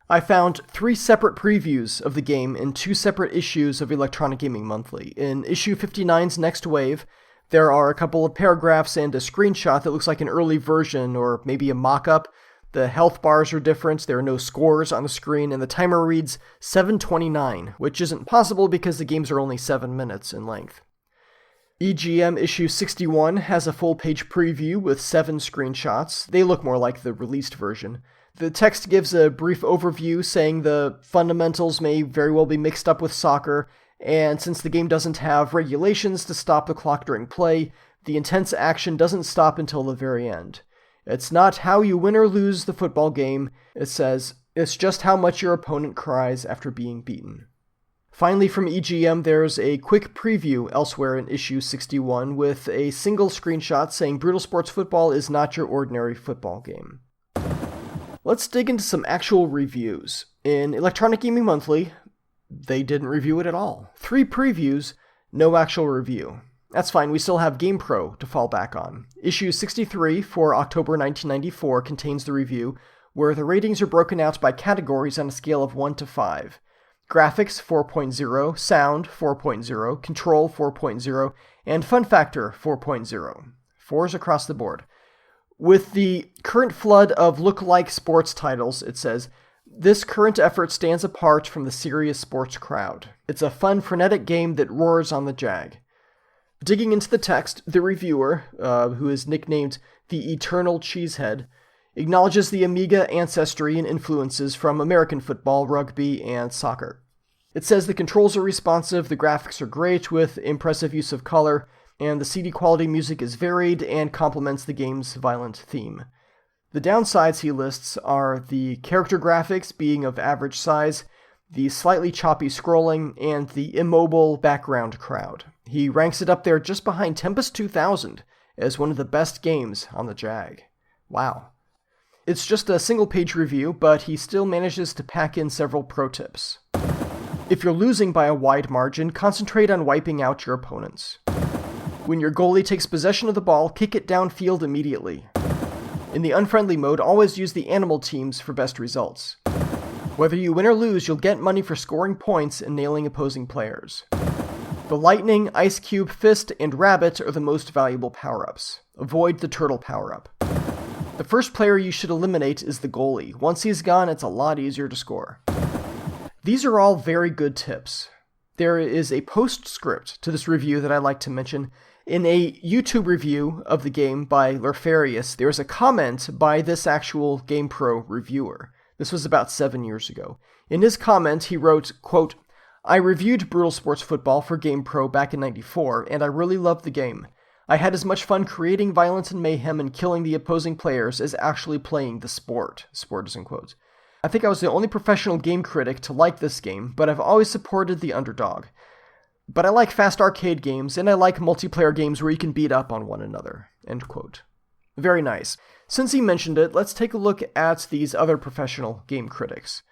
I found 3 separate previews of the game in 2 separate issues of Electronic Gaming Monthly. In issue 59's Next Wave, there are a couple of paragraphs and a screenshot that looks like an early version or maybe a mock-up. The health bars are different, there are no scores on the screen, and the timer reads 7:29, which isn't possible because the games are only 7 minutes in length. EGM issue 61 has a full-page preview with 7 screenshots. They look more like the released version. The text gives a brief overview saying the fundamentals may very well be mixed up with soccer, and since the game doesn't have regulations to stop the clock during play, the intense action doesn't stop until the very end. It's not how you win or lose the football game, it says, it's just how much your opponent cries after being beaten. Finally, from EGM, there's a quick preview elsewhere in issue 61 with a single screenshot saying Brutal Sports Football is not your ordinary football game. Let's dig into some actual reviews. In Electronic Gaming Monthly, they didn't review it at all. 3 previews, no actual review. That's fine, we still have GamePro to fall back on. Issue 63 for October 1994 contains the review, where the ratings are broken out by categories on a scale of 1 to 5. Graphics 4.0, Sound 4.0, Control 4.0, and Fun Factor 4.0. 4s across the board. With the current flood of look-alike sports titles, it says, this current effort stands apart from the serious sports crowd. It's a fun, frenetic game that roars on the Jag. Digging into the text, the reviewer, who is nicknamed the Eternal Cheesehead, acknowledges the Amiga ancestry and influences from American football, rugby, and soccer. It says the controls are responsive, the graphics are great with impressive use of color, and the CD quality music is varied and complements the game's violent theme. The downsides he lists are the character graphics being of average size, the slightly choppy scrolling, and the immobile background crowd. He ranks it up there just behind Tempest 2000 as one of the best games on the Jag. Wow. It's just a single-page review, but he still manages to pack in several pro tips. If you're losing by a wide margin, concentrate on wiping out your opponents. When your goalie takes possession of the ball, kick it downfield immediately. In the unfriendly mode, always use the animal teams for best results. Whether you win or lose, you'll get money for scoring points and nailing opposing players. The Lightning, Ice Cube, Fist, and Rabbit are the most valuable power-ups. Avoid the Turtle power-up. The first player you should eliminate is the goalie. Once he's gone, it's a lot easier to score. These are all very good tips. There is a postscript to this review that I like to mention. In a YouTube review of the game by Arethius, there's a comment by this actual GamePro reviewer. This was about 7 years ago. In his comment, he wrote, quote, I reviewed Brutal Sports Football for GamePro back in '94, and I really loved the game. I had as much fun creating violence and mayhem and killing the opposing players as actually playing the sport. Sport is in quotes. I think I was the only professional game critic to like this game, but I've always supported the underdog. But I like fast arcade games, and I like multiplayer games where you can beat up on one another. End quote. Very nice. Since he mentioned it, let's take a look at these other professional game critics.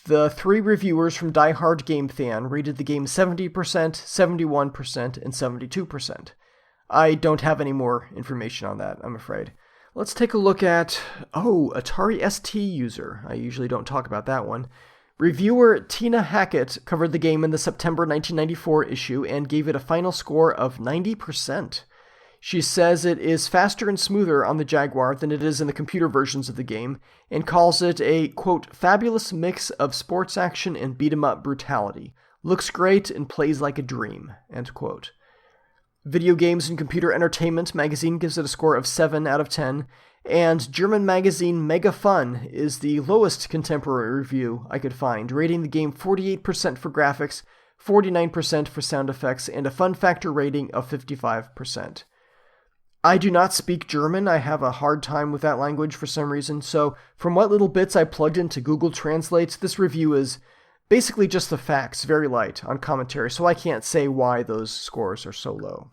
The 3 reviewers from Die Hard Game Fan rated the game 70%, 71%, and 72%. I don't have any more information on that, I'm afraid. Let's take a look at, Atari ST user. I usually don't talk about that one. Reviewer Tina Hackett covered the game in the September 1994 issue and gave it a final score of 90%. She says it is faster and smoother on the Jaguar than it is in the computer versions of the game, and calls it a, quote, fabulous mix of sports action and beat-em-up brutality. Looks great and plays like a dream, end quote. Video Games and Computer Entertainment magazine gives it a score of 7 out of 10, and German magazine Mega Fun is the lowest contemporary review I could find, rating the game 48% for graphics, 49% for sound effects, and a fun factor rating of 55%. I do not speak German. I have a hard time with that language for some reason, so from what little bits I plugged into Google Translate, this review is basically just the facts, very light on commentary, so I can't say why those scores are so low.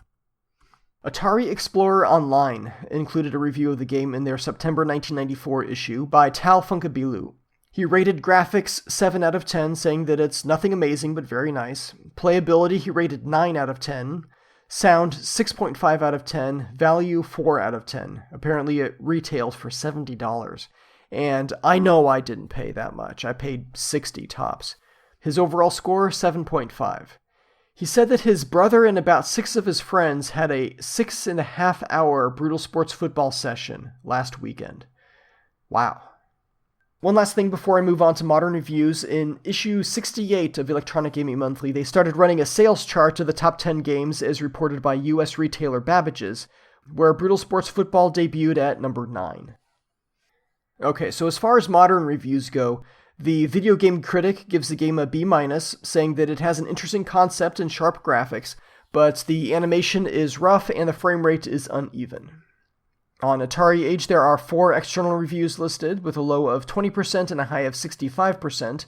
Atari Explorer Online included a review of the game in their September 1994 issue by Tal Funkabilu. He rated graphics 7 out of 10, saying that it's nothing amazing but very nice. Playability he rated 9 out of 10. Sound 6.5 out of 10. Value 4 out of 10. Apparently it retailed for $70. And I know I didn't pay that much. I paid 60 tops. His overall score, 7.5. He said that his brother and about 6 of his friends had a 6.5-hour Brutal Sports Football session last weekend. Wow. One last thing before I move on to modern reviews. In issue 68 of Electronic Gaming Monthly, they started running a sales chart of the top 10 games as reported by US retailer Babbage's, where Brutal Sports Football debuted at number 9. Okay, so as far as modern reviews go, the Video Game Critic gives the game a B-, saying that it has an interesting concept and sharp graphics, but the animation is rough and the frame rate is uneven. On Atari Age, there are 4 external reviews listed, with a low of 20% and a high of 65%.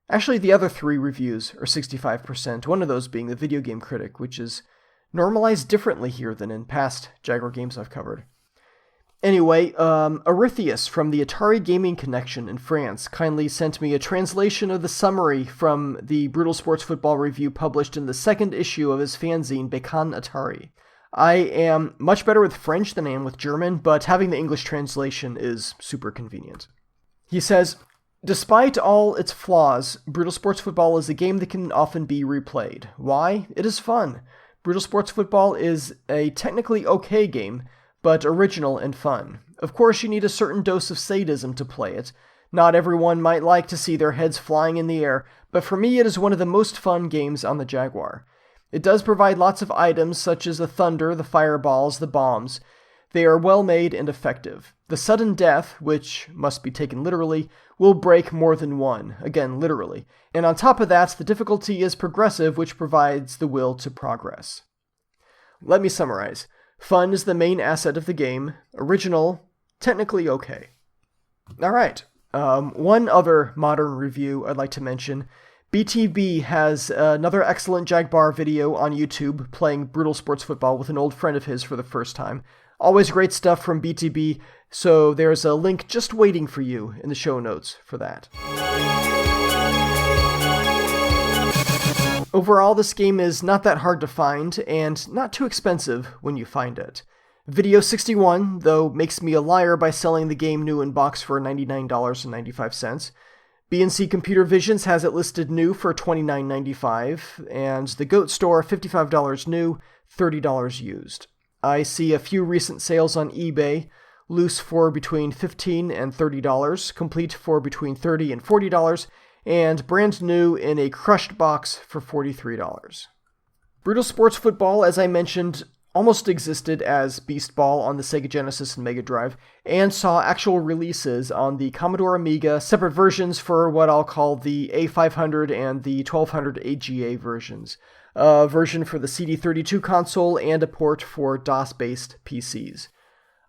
Actually, the other 3 reviews are 65%, one of those being the Video Game Critic, which is normalized differently here than in past Jaguar games I've covered. Anyway, Arethius from the Atari Gaming Connection in France kindly sent me a translation of the summary from the Brutal Sports Football review published in the 2nd issue of his fanzine, Bekan Atari. I am much better with French than I am with German, but having the English translation is super convenient. He says, despite all its flaws, Brutal Sports Football is a game that can often be replayed. Why? It is fun. Brutal Sports Football is a technically okay game, but original and fun. Of course, you need a certain dose of sadism to play it. Not everyone might like to see their heads flying in the air, but for me it is one of the most fun games on the Jaguar. It does provide lots of items such as the thunder, the fireballs, the bombs. They are well made and effective. The sudden death, which must be taken literally, will break more than one, again literally. And on top of that, the difficulty is progressive, which provides the will to progress. Let me summarize. Fun is the main asset of the game. Original, technically okay. Alright, one other modern review I'd like to mention. BTB has another excellent Jaguar video on YouTube playing Brutal Sports Football with an old friend of his for the first time. Always great stuff from BTB, so there's a link just waiting for you in the show notes for that. Overall, this game is not that hard to find, and not too expensive when you find it. Video 61, though, makes me a liar by selling the game new in box for $99.95. BNC Computer Visions has it listed new for $29.95, and the GOAT Store $55 new, $30 used. I see a few recent sales on eBay, loose for between $15 and $30, complete for between $30 and $40, and brand new in a crushed box for $43. Brutal Sports Football, as I mentioned, almost existed as Beast Ball on the Sega Genesis and Mega Drive, and saw actual releases on the Commodore Amiga, separate versions for what I'll call the A500 and the 1200 AGA versions, a version for the CD32 console, and a port for DOS-based PCs.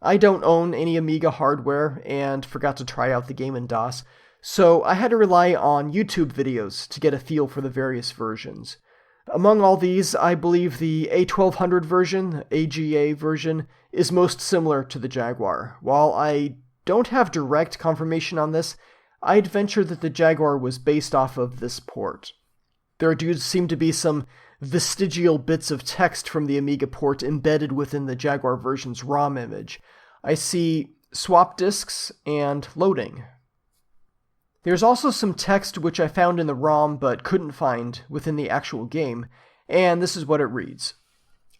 I don't own any Amiga hardware, and forgot to try out the game in DOS, so I had to rely on YouTube videos to get a feel for the various versions. Among all these, I believe the A1200 version, AGA version, is most similar to the Jaguar. While I don't have direct confirmation on this, I'd venture that the Jaguar was based off of this port. There do seem to be some vestigial bits of text from the Amiga port embedded within the Jaguar version's ROM image. I see swap disks and loading. There's also some text which I found in the ROM but couldn't find within the actual game, and this is what it reads.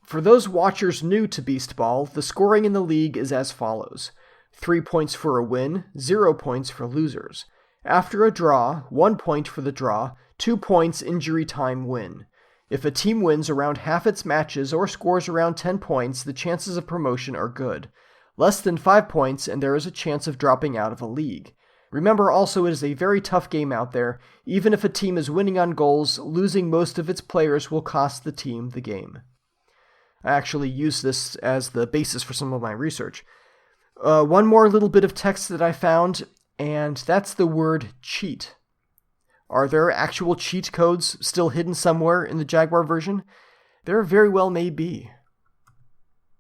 For those watchers new to Beast Ball, the scoring in the league is as follows. 3 points for a win, 0 points for losers. After a draw, 1 point for the draw, 2 points injury time win. If a team wins around half its matches or scores around 10 points, the chances of promotion are good. Less than 5 points and there is a chance of dropping out of a league. Remember also it is a very tough game out there. Even if a team is winning on goals, losing most of its players will cost the team the game. I actually used this as the basis for some of my research. One more little bit of text that I found, and that's the word cheat. Are there actual cheat codes still hidden somewhere in the Jaguar version? There very well may be.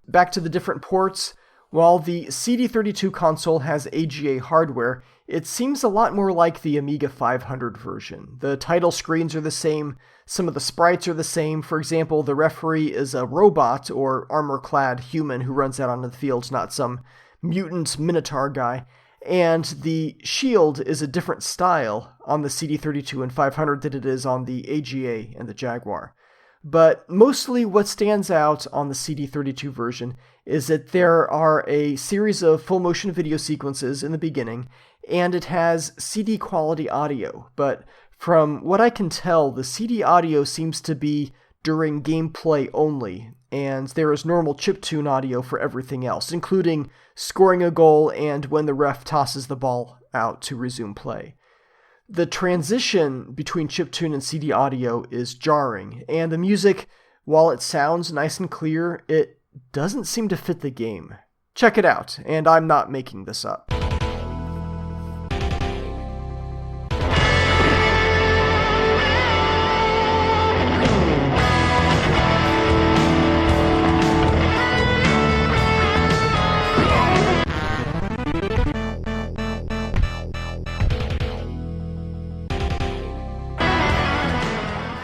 Back to the different ports. While the CD32 console has AGA hardware, it seems a lot more like the Amiga 500 version. The title screens are the same, some of the sprites are the same. For example, the referee is a robot or armor-clad human who runs out onto the field, not some mutant minotaur guy. And the shield is a different style on the CD32 and 500 than it is on the AGA and the Jaguar. But mostly what stands out on the CD32 version is that there are a series of full motion video sequences in the beginning, and it has CD quality audio, but from what I can tell, the CD audio seems to be during gameplay only, and there is normal chiptune audio for everything else, including scoring a goal and when the ref tosses the ball out to resume play. The transition between chiptune and CD audio is jarring, and the music, while it sounds nice and clear, it doesn't seem to fit the game. Check it out, and I'm not making this up.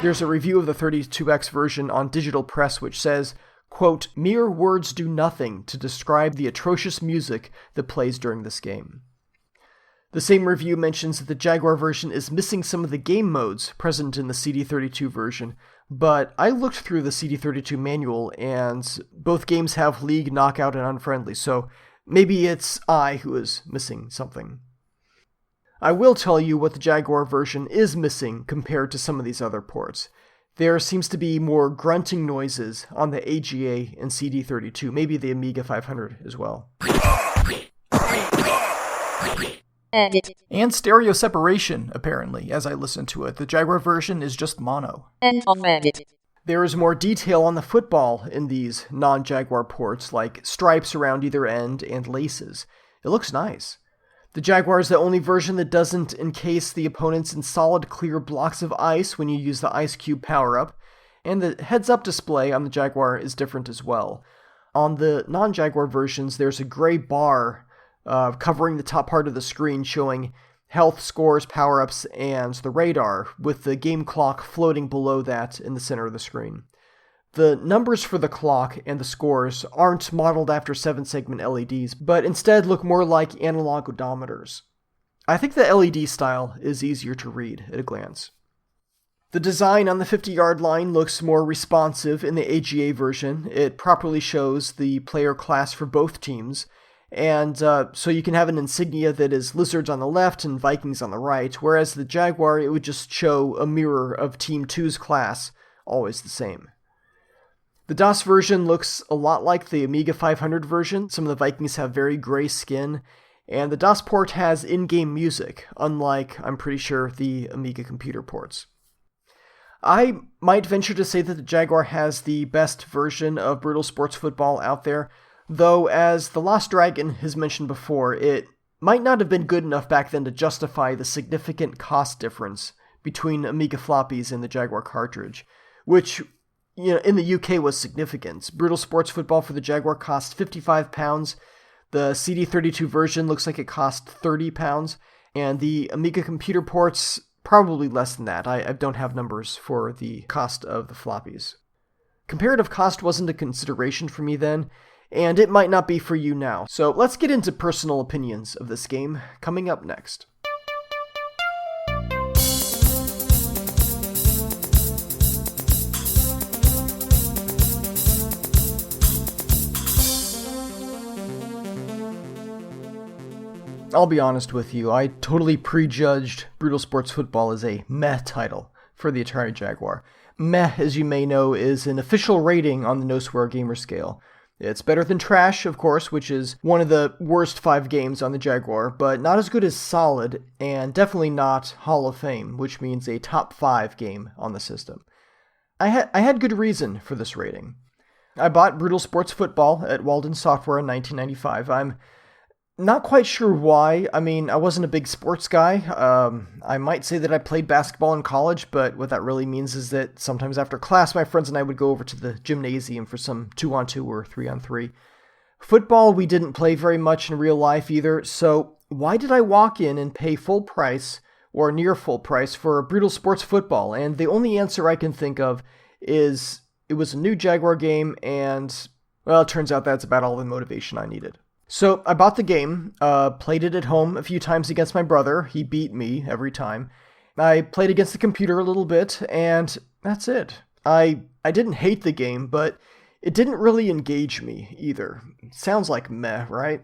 There's a review of the 32X version on Digital Press which says, quote, "Mere words do nothing to describe the atrocious music that plays during this game." The same review mentions that the Jaguar version is missing some of the game modes present in the CD32 version, but I looked through the CD32 manual and both games have League, Knockout, and Unfriendly, so maybe it's I who is missing something. I will tell you what the Jaguar version is missing compared to some of these other ports. There seems to be more grunting noises on the AGA and CD32, maybe the Amiga 500 as well. Edit. And stereo separation, apparently, as I listen to it. The Jaguar version is just mono. End of edit. There is more detail on the football in these non-Jaguar ports, like stripes around either end and laces. It looks nice. The Jaguar is the only version that doesn't encase the opponents in solid clear blocks of ice when you use the Ice Cube power-up, and the heads-up display on the Jaguar is different as well. On the non-Jaguar versions, there's a gray bar covering the top part of the screen showing health, scores, power-ups, and the radar, with the game clock floating below that in the center of the screen. The numbers for the clock and the scores aren't modeled after 7-segment LEDs, but instead look more like analog odometers. I think the LED style is easier to read at a glance. The design on the 50-yard line looks more responsive in the AGA version. It properly shows the player class for both teams, and so you can have an insignia that is Lizards on the left and Vikings on the right, whereas the Jaguar, it would just show a mirror of Team 2's class, always the same. The DOS version looks a lot like the Amiga 500 version. Some of the Vikings have very gray skin, and the DOS port has in-game music, unlike, I'm pretty sure, the Amiga computer ports. I might venture to say that the Jaguar has the best version of Brutal Sports Football out there, though as The Lost Dragon has mentioned before, it might not have been good enough back then to justify the significant cost difference between Amiga floppies and the Jaguar cartridge, which in the UK was significant. Brutal Sports Football for the Jaguar cost £55, the CD32 version looks like it cost £30, and the Amiga computer ports, probably less than that. I don't have numbers for the cost of the floppies. Comparative cost wasn't a consideration for me then, and it might not be for you now. So let's get into personal opinions of this game, coming up next. I'll be honest with you, I totally prejudged Brutal Sports Football as a meh title for the Atari Jaguar. Meh, as you may know, is an official rating on the No Swear Gamer scale. It's better than Trash, of course, which is one of the worst 5 games on the Jaguar, but not as good as Solid, and definitely not Hall of Fame, which means a top 5 game on the system. I had good reason for this rating. I bought Brutal Sports Football at Walden Software in 1995. I'm not quite sure why. I mean, I wasn't a big sports guy. I might say that I played basketball in college, but what that really means is that sometimes after class, my friends and I would go over to the gymnasium for some 2-on-2 or 3-on-3. Football, we didn't play very much in real life either, so why did I walk in and pay full price, or near full price, for Brutal Sports Football? And the only answer I can think of is it was a new Jaguar game, and, well, it turns out that's about all the motivation I needed. So I bought the game, played it at home a few times against my brother. He beat me every time. I played against the computer a little bit, and that's it. I didn't hate the game, but it didn't really engage me either. Sounds like meh, right?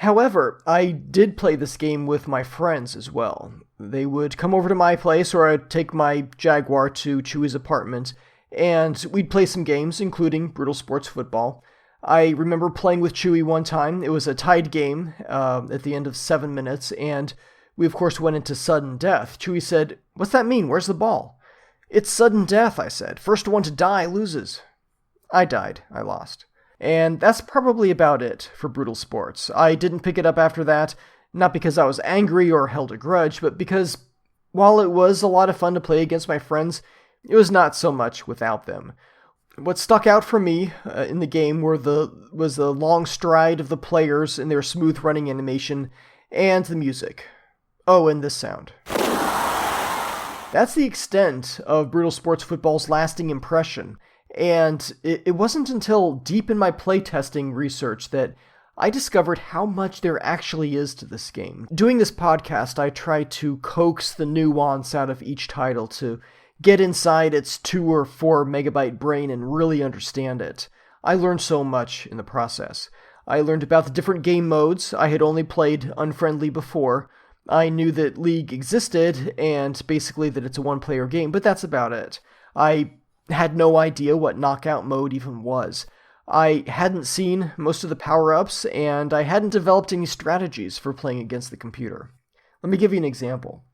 However, I did play this game with my friends as well. They would come over to my place, or I'd take my Jaguar to Chewy's apartment, and we'd play some games, including Brutal Sports Football. I remember playing with Chewy one time. It was a tied game at the end of 7 minutes, and we of course went into sudden death. Chewy said, "What's that mean? Where's the ball?" "It's sudden death," I said. "First one to die loses." I died. I lost. And that's probably about it for Brutal Sports. I didn't pick it up after that, not because I was angry or held a grudge, but because, while it was a lot of fun to play against my friends, it was not so much without them. What stuck out for me in the game was the long stride of the players and their smooth running animation, and the music. Oh, and this sound. That's the extent of Brutal Sports Football's lasting impression. And it wasn't until deep in my playtesting research that I discovered how much there actually is to this game. Doing this podcast, I tried to coax the nuance out of each title to get inside its 2 or 4 megabyte brain and really understand it. I learned so much in the process. I learned about the different game modes. I had only played Unfriendly before. I knew that League existed, and basically that it's a one-player game, but that's about it. I had no idea what knockout mode even was. I hadn't seen most of the power-ups, and I hadn't developed any strategies for playing against the computer. Let me give you an example.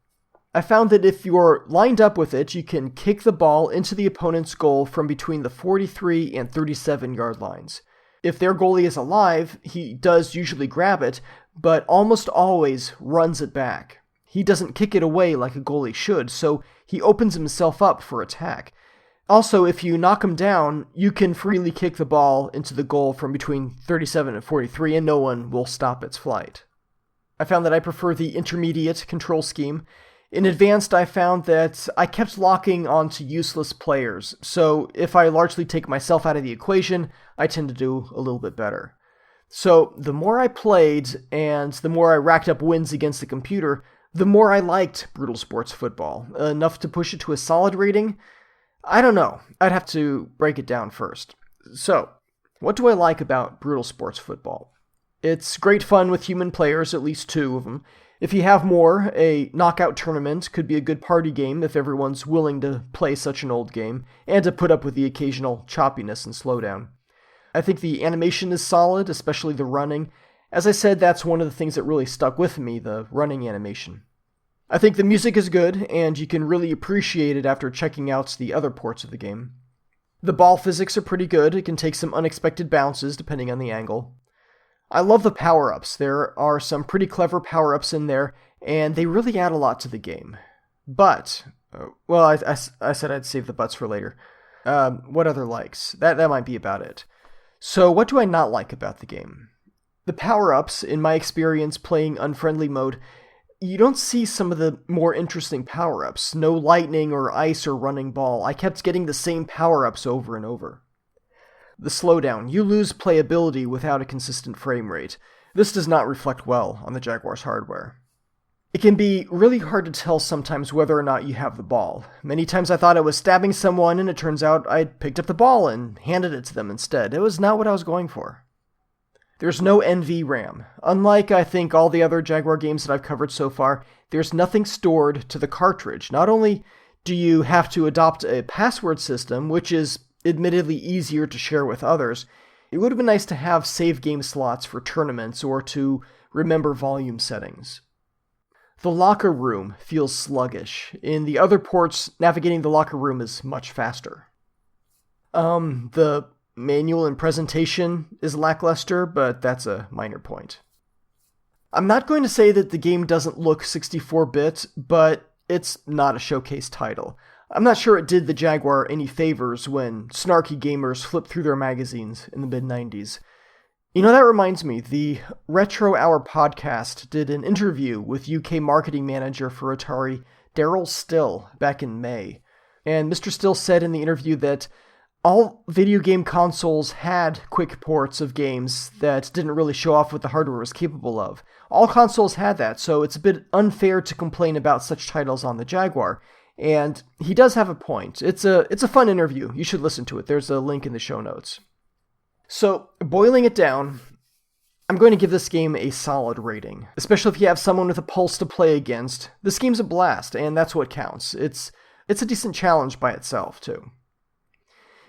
I found that if you're lined up with it, you can kick the ball into the opponent's goal from between the 43 and 37 yard lines. If their goalie is alive, he does usually grab it, but almost always runs it back. He doesn't kick it away like a goalie should, so he opens himself up for attack. Also, if you knock him down, you can freely kick the ball into the goal from between 37 and 43, and no one will stop its flight. I found that I prefer the intermediate control scheme. In Advanced, I found that I kept locking onto useless players, so if I largely take myself out of the equation, I tend to do a little bit better. So the more I played, and the more I racked up wins against the computer, the more I liked Brutal Sports Football. Enough to push it to a solid rating? I don't know. I'd have to break it down first. So, what do I like about Brutal Sports Football? It's great fun with human players, at least 2 of them. If you have more, a knockout tournament could be a good party game if everyone's willing to play such an old game, and to put up with the occasional choppiness and slowdown. I think the animation is solid, especially the running. As I said, that's one of the things that really stuck with me, the running animation. I think the music is good, and you can really appreciate it after checking out the other ports of the game. The ball physics are pretty good. It can take some unexpected bounces depending on the angle. I love the power-ups. There are some pretty clever power-ups in there, and they really add a lot to the game. But, I said I'd save the buts for later. What other likes? That might be about it. So what do I not like about the game? The power-ups, in my experience playing Unfriendly mode, you don't see some of the more interesting power-ups. No lightning or ice or running ball. I kept getting the same power-ups over and over. The slowdown. You lose playability without a consistent frame rate. This does not reflect well on the Jaguar's hardware. It can be really hard to tell sometimes whether or not you have the ball. Many times I thought I was stabbing someone, and it turns out I'd picked up the ball and handed it to them instead. It was not what I was going for. There's no NVRAM. Unlike, I think, all the other Jaguar games that I've covered so far, there's nothing stored to the cartridge. Not only do you have to adopt a password system, which is admittedly easier to share with others, it would have been nice to have save game slots for tournaments or to remember volume settings. The locker room feels sluggish. In the other ports, navigating the locker room is much faster. The manual and presentation is lackluster, but that's a minor point. I'm not going to say that the game doesn't look 64-bit, but it's not a showcase title. I'm not sure it did the Jaguar any favors when snarky gamers flipped through their magazines in the mid-90s. You know, that reminds me, the Retro Hour podcast did an interview with UK marketing manager for Atari, Daryl Still, back in May. And Mr. Still said in the interview that all video game consoles had quick ports of games that didn't really show off what the hardware was capable of. All consoles had that, so it's a bit unfair to complain about such titles on the Jaguar. And he does have a point. It's a fun interview. You should listen to it. There's a link in the show notes. So, boiling it down, I'm going to give this game a solid rating, especially if you have someone with a pulse to play against. This game's a blast, and that's what counts. It's a decent challenge by itself, too.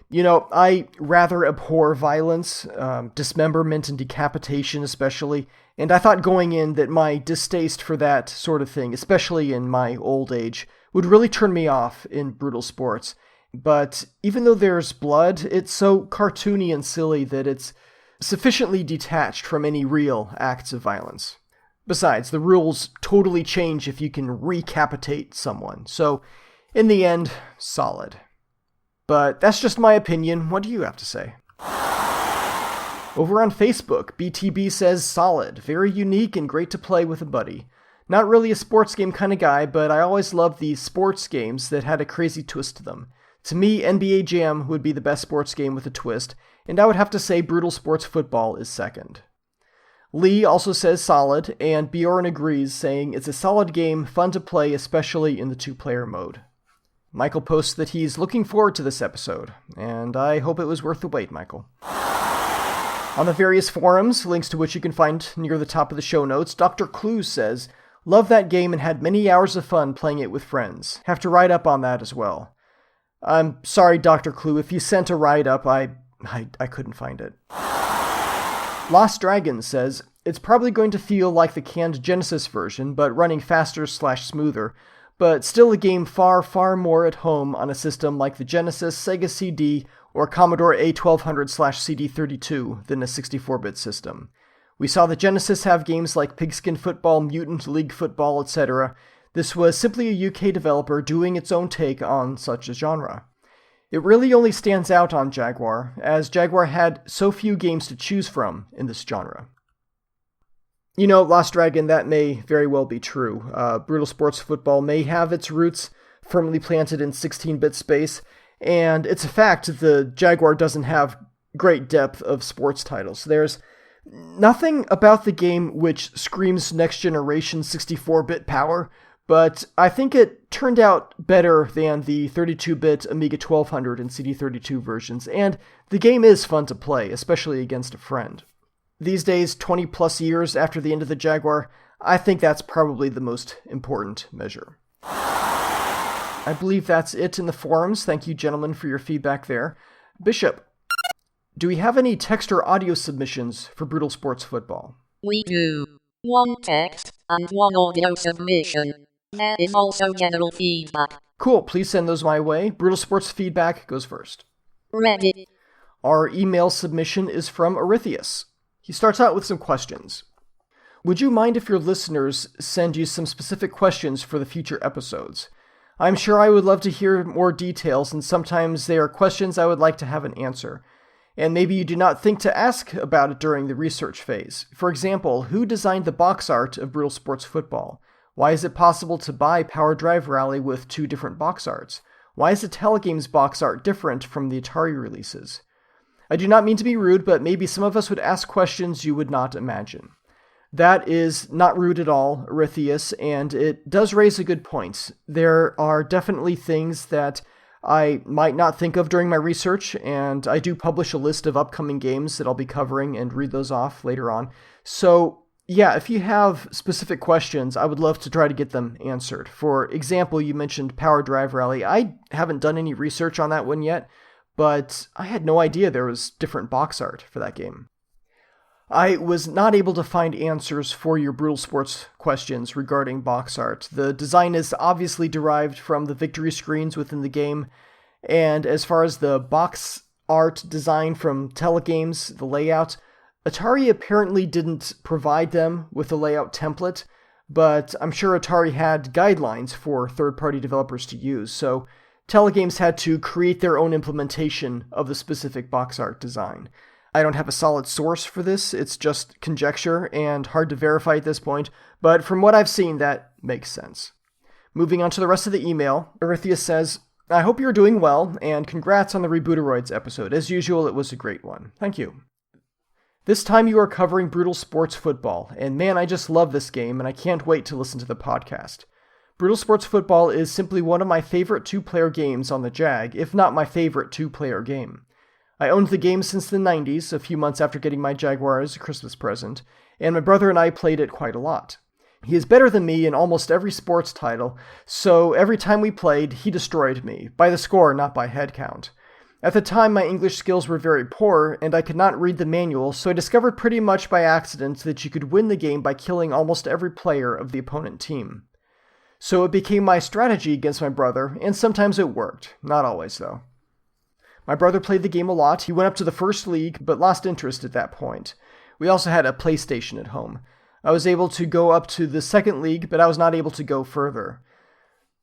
You know, I rather abhor violence, dismemberment and decapitation especially, and I thought going in that my distaste for that sort of thing, especially in my old age, would really turn me off in brutal sports. But even though there's blood, it's so cartoony and silly that it's sufficiently detached from any real acts of violence. Besides, the rules totally change if you can recapitate someone, so in the end, solid. But that's just my opinion. What do you have to say? Over on Facebook, BTB says solid, very unique and great to play with a buddy. Not really a sports game kind of guy, but I always loved the sports games that had a crazy twist to them. To me, NBA Jam would be the best sports game with a twist, and I would have to say Brutal Sports Football is second. Lee also says solid, and Björn agrees, saying it's a solid game, fun to play, especially in the two-player mode. Michael posts that he's looking forward to this episode, and I hope it was worth the wait, Michael. On the various forums, links to which you can find near the top of the show notes, Dr. Clue says, love that game and had many hours of fun playing it with friends. Have to write up on that as well. I'm sorry, Dr. Clue, if you sent a write-up, I couldn't find it. Lost Dragon says, it's probably going to feel like the canned Genesis version, but running faster/smoother, but still a game far, far more at home on a system like the Genesis, Sega CD, or Commodore A1200/CD32 than a 64-bit system. We saw the Genesis have games like Pigskin Football, Mutant League Football, etc. This was simply a UK developer doing its own take on such a genre. It really only stands out on Jaguar, as Jaguar had so few games to choose from in this genre. You know, Lost Dragon, that may very well be true. Brutal Sports Football may have its roots firmly planted in 16-bit space, and it's a fact that the Jaguar doesn't have great depth of sports titles. There's nothing about the game which screams next-generation 64-bit power, but I think it turned out better than the 32-bit Amiga 1200 and CD32 versions, and the game is fun to play, especially against a friend. These days, 20 plus years after the end of the Jaguar, I think that's probably the most important measure. I believe that's it in the forums. Thank you, gentlemen, for your feedback there. Bishop, do we have any text or audio submissions for Brutal Sports Football? We do. One text and one audio submission. There is also general feedback. Cool, please send those my way. Brutal Sports feedback goes first. Ready. Our email submission is from Arethius. He starts out with some questions. Would you mind if your listeners send you some specific questions for the future episodes? I'm sure I would love to hear more details, and sometimes they are questions I would like to have an answer. And maybe you do not think to ask about it during the research phase. For example, who designed the box art of Brutal Sports Football? Why is it possible to buy Power Drive Rally with two different box arts? Why is the Telegames box art different from the Atari releases? I do not mean to be rude, but maybe some of us would ask questions you would not imagine. That is not rude at all, Arethius, and it does raise a good point. There are definitely things that I might not think of during my research, and I do publish a list of upcoming games that I'll be covering and read those off later on. So, yeah, if you have specific questions, I would love to try to get them answered. For example, you mentioned Power Drive Rally. I haven't done any research on that one yet, but I had no idea there was different box art for that game. I was not able to find answers for your Brutal Sports questions regarding box art. The design is obviously derived from the victory screens within the game, and as far as the box art design from Telegames, the layout, Atari apparently didn't provide them with a layout template, but I'm sure Atari had guidelines for third-party developers to use, so Telegames had to create their own implementation of the specific box art design. I don't have a solid source for this, it's just conjecture and hard to verify at this point, but from what I've seen, that makes sense. Moving on to the rest of the email, Arethius says, I hope you're doing well, and congrats on the Rebooteroids episode. As usual, it was a great one. Thank you. This time you are covering Brutal Sports Football, and man, I just love this game, and I can't wait to listen to the podcast. Brutal Sports Football is simply one of my favorite two-player games on the Jag, if not my favorite two-player game. I owned the game since the 90s, a few months after getting my Jaguar as a Christmas present, and my brother and I played it quite a lot. He is better than me in almost every sports title, so every time we played, he destroyed me, by the score, not by head count. At the time, my English skills were very poor, and I could not read the manual, so I discovered pretty much by accident that you could win the game by killing almost every player of the opponent team. So it became my strategy against my brother, and sometimes it worked. Not always, though. My brother played the game a lot. He went up to the first league, but lost interest at that point. We also had a PlayStation at home. I was able to go up to the second league, but I was not able to go further.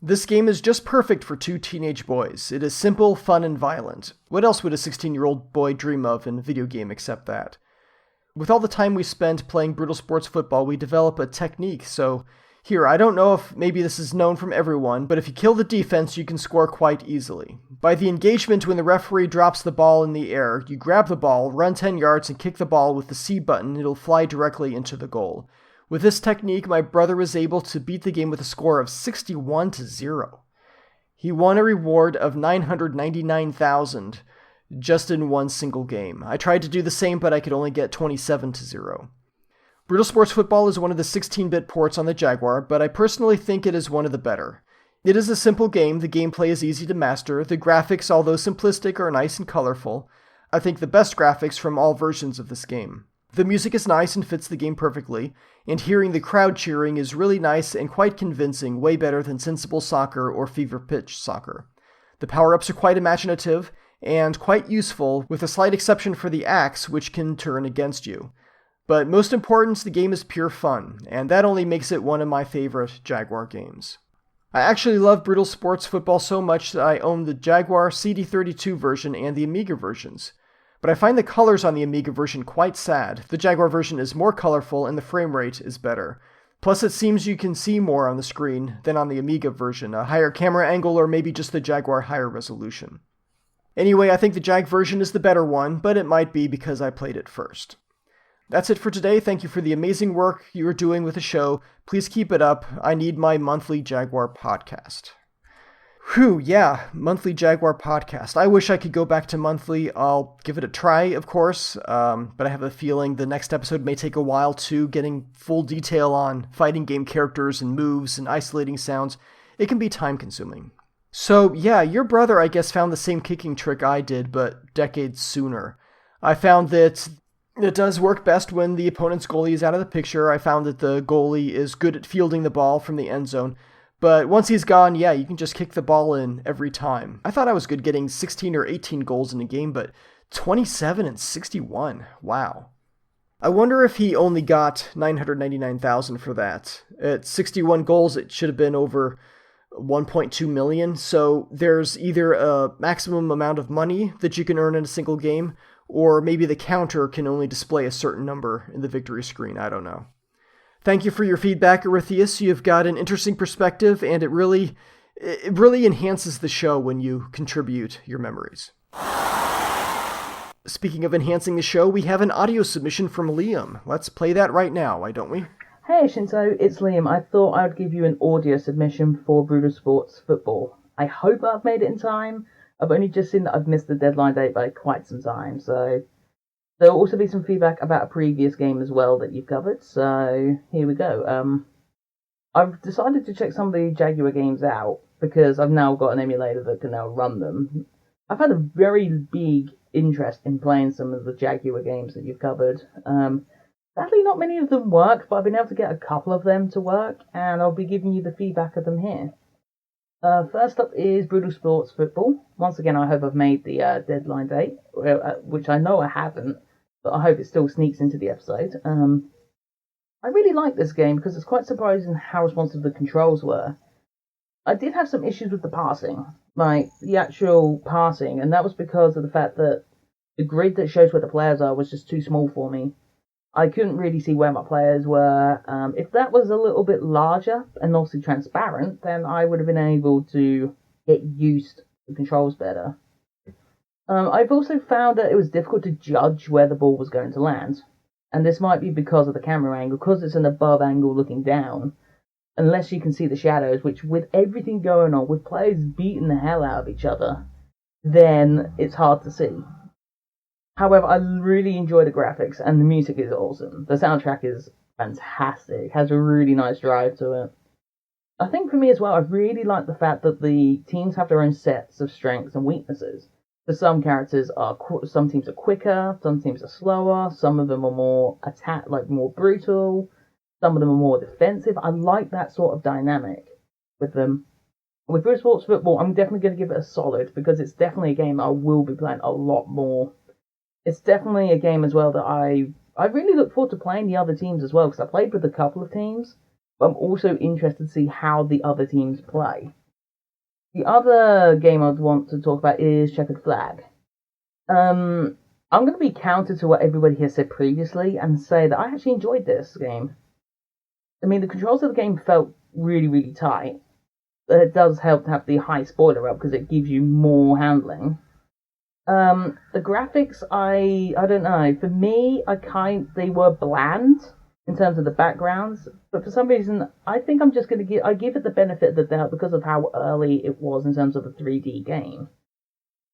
This game is just perfect for two teenage boys. It is simple, fun, and violent. What else would a 16-year-old boy dream of in a video game except that? With all the time we spent playing brutal sports football, we develop a technique, so here, I don't know if maybe this is known from everyone, but if you kill the defense, you can score quite easily. By the engagement, when the referee drops the ball in the air, you grab the ball, run 10 yards, and kick the ball with the C button. It'll fly directly into the goal. With this technique, my brother was able to beat the game with a score of 61-0. He won a reward of $999,000 just in one single game. I tried to do the same, but I could only get 27-0. Brutal Sports Football is one of the 16-bit ports on the Jaguar, but I personally think it is one of the better. It is a simple game, the gameplay is easy to master, the graphics, although simplistic, are nice and colorful. I think the best graphics from all versions of this game. The music is nice and fits the game perfectly, and hearing the crowd cheering is really nice and quite convincing, way better than Sensible Soccer or Fever Pitch Soccer. The power-ups are quite imaginative and quite useful, with a slight exception for the axe, which can turn against you. But most important, the game is pure fun, and that only makes it one of my favorite Jaguar games. I actually love Brutal Sports Football so much that I own the Jaguar CD32 version and the Amiga versions. But I find the colors on the Amiga version quite sad. The Jaguar version is more colorful and the frame rate is better. Plus it seems you can see more on the screen than on the Amiga version, a higher camera angle or maybe just the Jaguar higher resolution. Anyway, I think the Jag version is the better one, but it might be because I played it first. That's it for today. Thank you for the amazing work you are doing with the show. Please keep it up. I need my monthly Jaguar podcast. Whew, yeah, monthly Jaguar podcast. I wish I could go back to monthly. I'll give it a try, of course, but I have a feeling the next episode may take a while too, getting full detail on fighting game characters and moves and isolating sounds. It can be time-consuming. So, yeah, your brother, I guess, found the same kicking trick I did, but decades sooner. I found that it does work best when the opponent's goalie is out of the picture. I found that the goalie is good at fielding the ball from the end zone. But once he's gone, yeah, you can just kick the ball in every time. I thought I was good getting 16 or 18 goals in a game, but 27 and 61. Wow. I wonder if he only got $999,000 for that. At 61 goals, it should have been over 1.2 million. So there's either a maximum amount of money that you can earn in a single game, or maybe the counter can only display a certain number in the victory screen. I don't know. Thank you for your feedback, Arethius. You've got an interesting perspective, and it really enhances the show when you contribute your memories. Speaking of enhancing the show, we have an audio submission from Liam. Let's play that right now, why don't we? Hey Shinto, it's Liam. I thought I would give you an audio submission for Brutal Sports Football. I hope I've made it in time. I've only just seen that I've missed the deadline date by quite some time, so there will also be some feedback about a previous game as well that you've covered, so here we go. I've decided to check some of the Jaguar games out, because I've now got an emulator that can now run them. I've had a very big interest in playing some of the Jaguar games that you've covered. Sadly, not many of them work, but I've been able to get a couple of them to work, and I'll be giving you the feedback of them here. First up is Brutal Sports Football. Once again, I hope I've made the deadline date, which I know I haven't, but I hope it still sneaks into the episode. I really like this game because it's quite surprising how responsive the controls were. I did have some issues with the passing, like the actual passing, and that was because of the fact that the grid that shows where the players are was just too small for me. I couldn't really see where my players were. If that was a little bit larger and obviously transparent, then I would have been able to get used to the controls better. I've also found that it was difficult to judge where the ball was going to land. And this might be because of the camera angle, because it's an above angle looking down. Unless you can see the shadows, which with everything going on, with players beating the hell out of each other, then it's hard to see. However, I really enjoy the graphics, and the music is awesome. The soundtrack is fantastic, has a really nice drive to it. I think for me as well, I really like the fact that the teams have their own sets of strengths and weaknesses. For some characters some teams are quicker, some teams are slower, some of them are more more brutal, some of them are more defensive. I like that sort of dynamic with them. With Brutal Sports Football, I'm definitely going to give it a solid because it's definitely a game I will be playing a lot more. It's definitely a game as well that I really look forward to playing the other teams as well, because I played with a couple of teams, but I'm also interested to see how the other teams play. The other game I'd want to talk about is Checkered Flag. I'm going to be counter to what everybody has said previously and say that I actually enjoyed this game. I mean, the controls of the game felt really, really tight. It does help to have the high spoiler up because it gives you more handling. The graphics, I don't know. For me, they were bland in terms of the backgrounds, but for some reason, I think I'm just going to give it the benefit of the doubt because of how early it was in terms of a 3D game.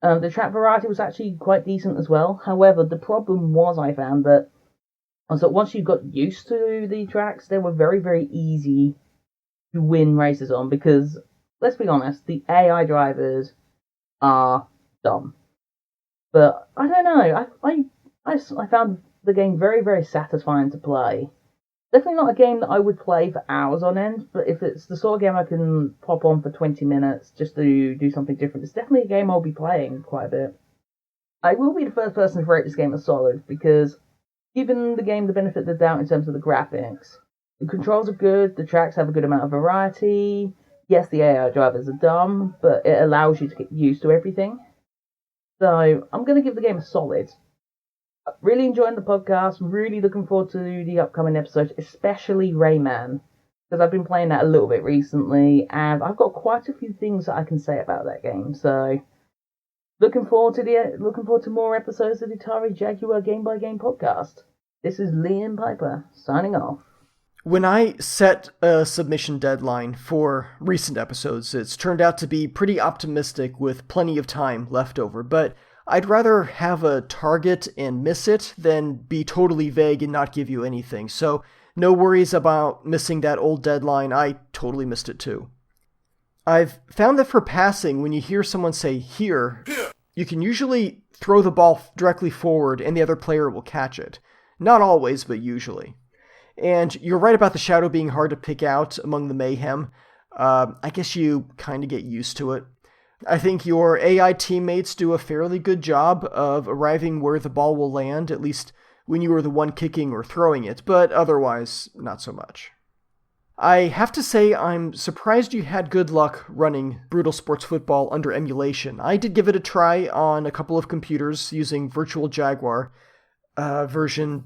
The track variety was actually quite decent as well. However, the problem was I found that once you got used to the tracks, they were very, very easy to win races on because, let's be honest, the AI drivers are dumb. But I don't know. I found the game very, very satisfying to play. Definitely not a game that I would play for hours on end, but if it's the sort of game I can pop on for 20 minutes just to do something different, it's definitely a game I'll be playing quite a bit. I will be the first person to rate this game as solid, because given the game the benefit of the doubt in terms of the graphics, the controls are good, the tracks have a good amount of variety, yes, the AI drivers are dumb, but it allows you to get used to everything. So, I'm going to give the game a solid. Really enjoying the podcast, really looking forward to the upcoming episodes, especially Rayman, because I've been playing that a little bit recently, and I've got quite a few things that I can say about that game, so looking forward to more episodes of the Atari Jaguar Game by Game podcast. This is Liam Piper, signing off. When I set a submission deadline for recent episodes, it's turned out to be pretty optimistic with plenty of time left over, but I'd rather have a target and miss it than be totally vague and not give you anything, so no worries about missing that old deadline. I totally missed it too. I've found that for passing, when you hear someone say here, you can usually throw the ball directly forward and the other player will catch it. Not always, but usually. And you're right about the shadow being hard to pick out among the mayhem. I guess you kind of get used to it. I think your AI teammates do a fairly good job of arriving where the ball will land, at least when you are the one kicking or throwing it, but otherwise, not so much. I have to say I'm surprised you had good luck running Brutal Sports Football under emulation. I did give it a try on a couple of computers using Virtual Jaguar, version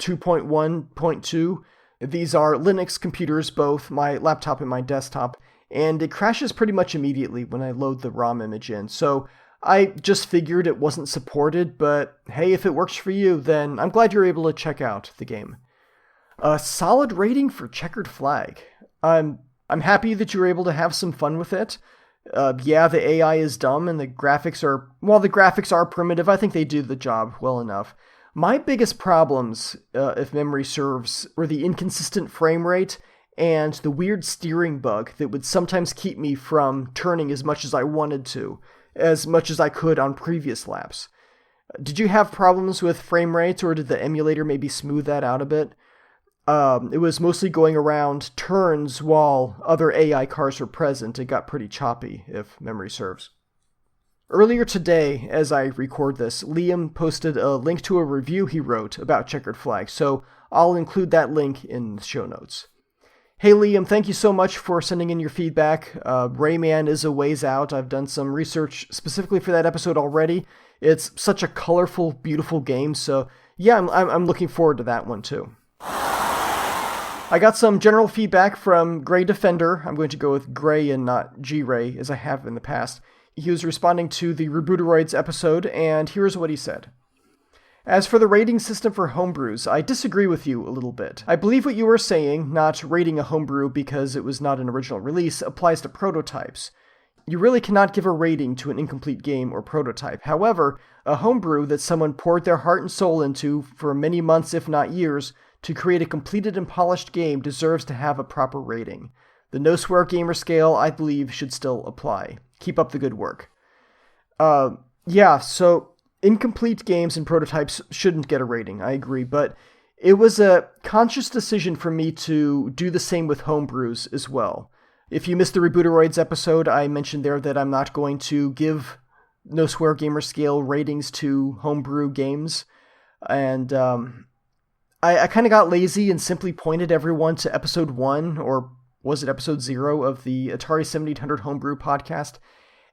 2.1.2. These are Linux computers, both my laptop and my desktop, and it crashes pretty much immediately when I load the ROM image in. So I just figured it wasn't supported, but hey, if it works for you, then I'm glad you're able to check out the game. A solid rating for Checkered Flag. I'm happy that you were able to have some fun with it. Yeah, the AI is dumb and the graphics are primitive, I think they do the job well enough. My biggest problems, if memory serves, were the inconsistent frame rate and the weird steering bug that would sometimes keep me from turning as much as I wanted to, as much as I could on previous laps. Did you have problems with frame rates, or did the emulator maybe smooth that out a bit? It was mostly going around turns while other AI cars were present. It got pretty choppy, if memory serves. Earlier today, as I record this, Liam posted a link to a review he wrote about Checkered Flag, so I'll include that link in the show notes. Hey Liam, thank you so much for sending in your feedback. Rayman is a ways out. I've done some research specifically for that episode already. It's such a colorful, beautiful game, so yeah, I'm looking forward to that one too. I got some general feedback from Gray Defender. I'm going to go with Gray and not G-Ray, as I have in the past. He was responding to the Rebooteroids episode, and here's what he said. As for the rating system for homebrews, I disagree with you a little bit. I believe what you were saying, not rating a homebrew because it was not an original release, applies to prototypes. you really cannot give a rating to an incomplete game or prototype. However, a homebrew that someone poured their heart and soul into for many months, if not years, to create a completed and polished game deserves to have a proper rating. The no swear gamer scale, I believe, should still apply. Keep up the good work. So incomplete games and prototypes shouldn't get a rating, I agree, but it was a conscious decision for me to do the same with homebrews as well. If you missed the Rebooteroids episode, I mentioned there that I'm not going to give no swear gamer scale ratings to homebrew games, and I kind of got lazy and simply pointed everyone to episode 1, or was it episode 0 of the Atari 7800 Homebrew podcast,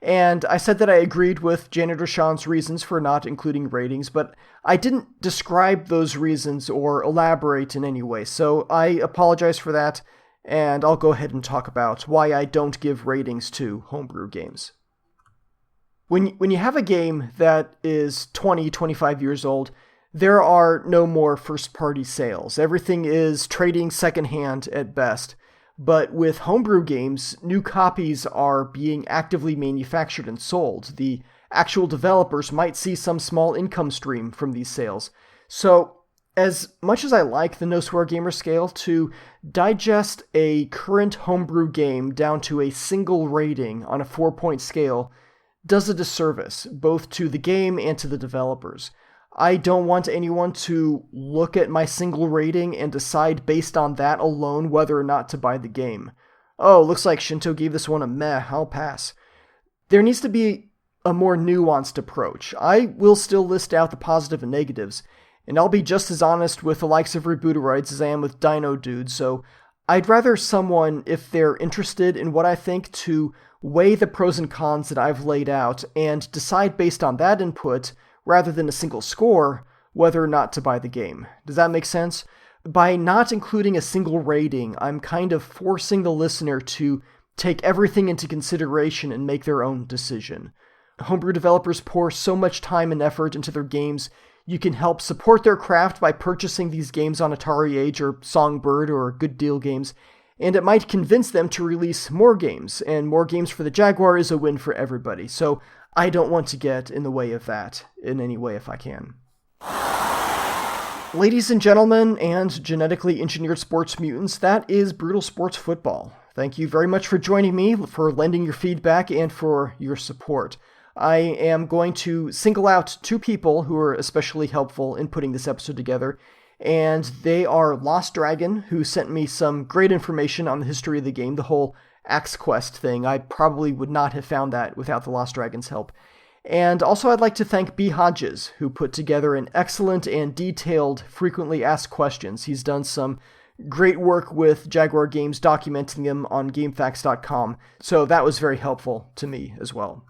and I said that I agreed with Janitor Sean's reasons for not including ratings, but I didn't describe those reasons or elaborate in any way, so I apologize for that, and I'll go ahead and talk about why I don't give ratings to homebrew games. When you have a game that is 20, 25 years old, there are no more first-party sales. Everything is trading secondhand at best. But with homebrew games, new copies are being actively manufactured and sold. The actual developers might see some small income stream from these sales. So, as much as I like the No Swear Gamer scale, to digest a current homebrew game down to a single rating on a 4-point scale does a disservice, both to the game and to the developers. I don't want anyone to look at my single rating and decide based on that alone whether or not to buy the game. Oh, looks like Shinto gave this one a meh, I'll pass. There needs to be a more nuanced approach. I will still list out the positive and negatives, and I'll be just as honest with the likes of Rebooteroids as I am with Dino Dude, so I'd rather someone, if they're interested in what I think, to weigh the pros and cons that I've laid out and decide based on that input, rather than a single score, whether or not to buy the game. Does that make sense? By not including a single rating, I'm kind of forcing the listener to take everything into consideration and make their own decision. Homebrew developers pour so much time and effort into their games. You can help support their craft by purchasing these games on Atari Age or Songbird or Good Deal Games, and it might convince them to release more games, and more games for the Jaguar is a win for everybody. So I don't want to get in the way of that in any way if I can. Ladies and gentlemen, and genetically engineered sports mutants, that is Brutal Sports Football. Thank you very much for joining me, for lending your feedback, and for your support. I am going to single out 2 people who are especially helpful in putting this episode together, and they are Lost Dragon, who sent me some great information on the history of the game, the whole Axe Quest thing. I probably would not have found that without the Lost Dragon's help. And also I'd like to thank B. Hodges, who put together an excellent and detailed frequently asked questions. He's done some great work with Jaguar games, documenting them on GameFAQs.com, so that was very helpful to me as well.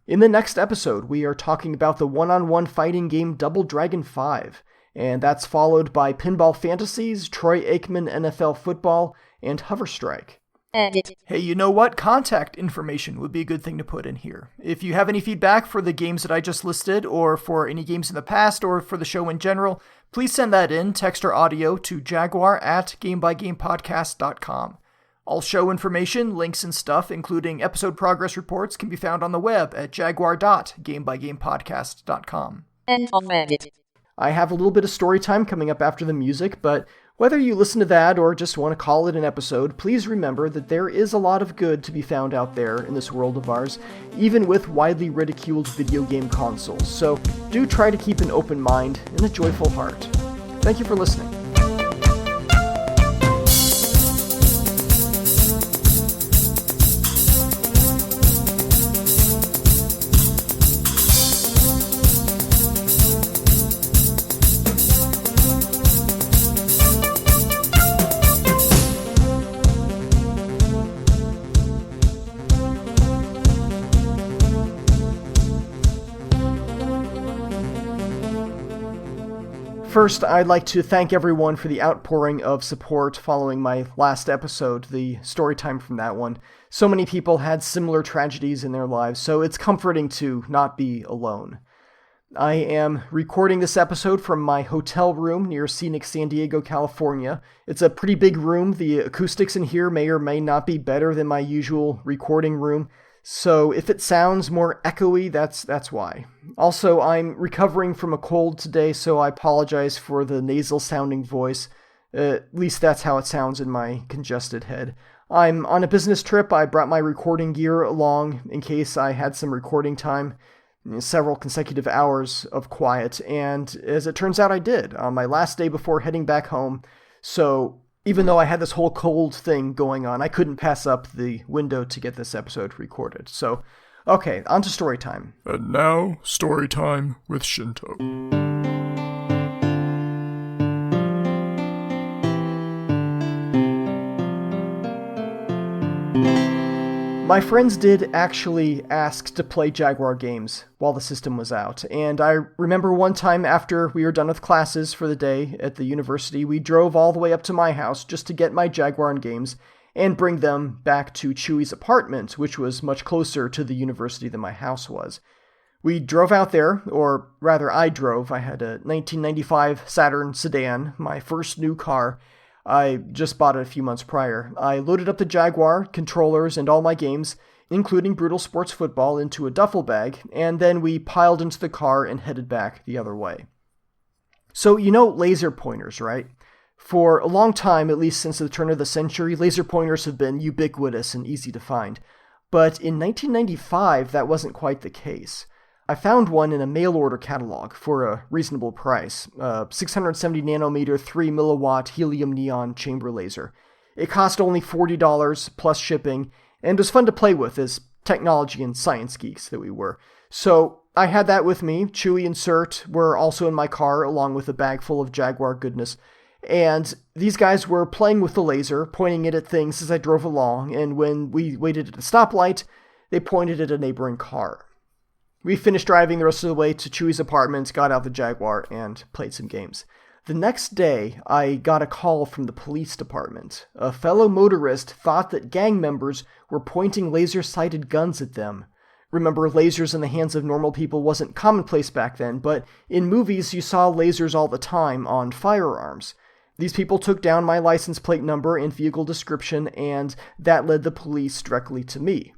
In the next episode, we are talking about the one-on-one fighting game Double Dragon 5, and that's followed by Pinball Fantasies, Troy Aikman NFL Football, and Hover Strike. Edit. Hey, you know what? Contact information would be a good thing to put in here. If you have any feedback for the games that I just listed, or for any games in the past, or for the show in general, please send that in, text or audio, to jaguar@gamebygamepodcast.com. All show information, links, and stuff, including episode progress reports, can be found on the web at jaguar.gamebygamepodcast.com. End of edit. I have a little bit of story time coming up after the music, but whether you listen to that or just want to call it an episode, please remember that there is a lot of good to be found out there in this world of ours, even with widely ridiculed video game consoles. So do try to keep an open mind and a joyful heart. Thank you for listening. First, I'd like to thank everyone for the outpouring of support following my last episode, the story time from that one. So many people had similar tragedies in their lives, so it's comforting to not be alone. I am recording this episode from my hotel room near scenic San Diego, California. It's a pretty big room. The acoustics in here may or may not be better than my usual recording room, So if it sounds more echoey, that's why. Also, I'm recovering from a cold today, so I apologize for the nasal sounding voice. At least that's how it sounds in my congested head. I'm on a business trip. I brought my recording gear along in case I had some recording time, several consecutive hours of quiet, and as it turns out I did on my last day before heading back home. So even though I had this whole cold thing going on, I couldn't pass up the window to get this episode recorded. So, okay, on to story time. And now, story time with Shinto. My friends did actually ask to play Jaguar games while the system was out, and I remember one time after we were done with classes for the day at the university, we drove all the way up to my house just to get my Jaguar games and bring them back to Chewy's apartment, which was much closer to the university than my house was. We drove out there, or rather I drove. I had a 1995 Saturn sedan, my first new car. I just bought it a few months prior. I loaded up the Jaguar, controllers, and all my games, including Brutal Sports Football, into a duffel bag, and then we piled into the car and headed back the other way. So, you know laser pointers, right? For a long time, at least since the turn of the century, laser pointers have been ubiquitous and easy to find. But in 1995, that wasn't quite the case. I found one in a mail-order catalog for a reasonable price, a 670 nanometer 3 milliwatt helium neon chamber laser. It cost only $40 plus shipping, and was fun to play with as technology and science geeks that we were. So I had that with me. Chewy and Cert were also in my car, along with a bag full of Jaguar goodness. And these guys were playing with the laser, pointing it at things as I drove along, and when we waited at a stoplight, they pointed at a neighboring car. We finished driving the rest of the way to Chewy's apartment, got out the Jaguar, and played some games. The next day, I got a call from the police department. A fellow motorist thought that gang members were pointing laser-sighted guns at them. Remember, lasers in the hands of normal people wasn't commonplace back then, but in movies you saw lasers all the time on firearms. These people took down my license plate number and vehicle description, and that led the police directly to me.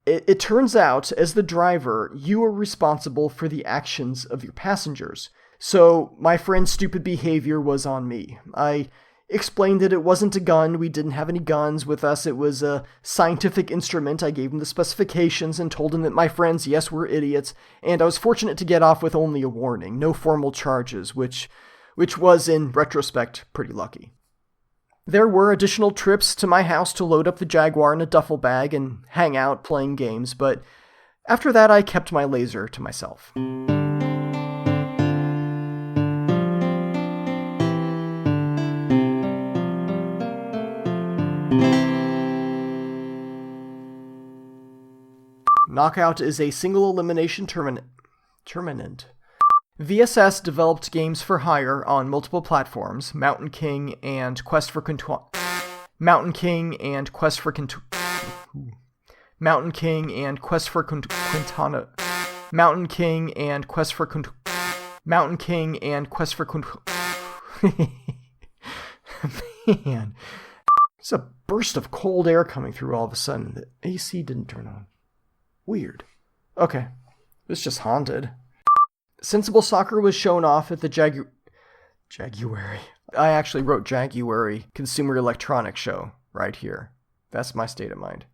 It turns out, as the driver, you are responsible for the actions of your passengers. So my friend's stupid behavior was on me. I explained that it wasn't a gun, we didn't have any guns with us, it was a scientific instrument. I gave him the specifications and told him that my friends, yes, were idiots, and I was fortunate to get off with only a warning, no formal charges, which was, in retrospect, pretty lucky. There were additional trips to my house to load up the Jaguar in a duffel bag and hang out playing games, but after that I kept my laser to myself. Knockout is a single elimination tournament. VSS developed games for hire on multiple platforms, Mountain King and Quest for Quintana. Mountain King and Quest for Quintana. Mountain King and Quest for Quintana. Mountain King and Quest for Man, it's a burst of cold air coming through all of a sudden. The AC didn't turn on. Weird. Okay, it's just haunted. Sensible Soccer was shown off at the Jaguary. I actually wrote Jaguary Consumer Electronics Show right here. That's my state of mind.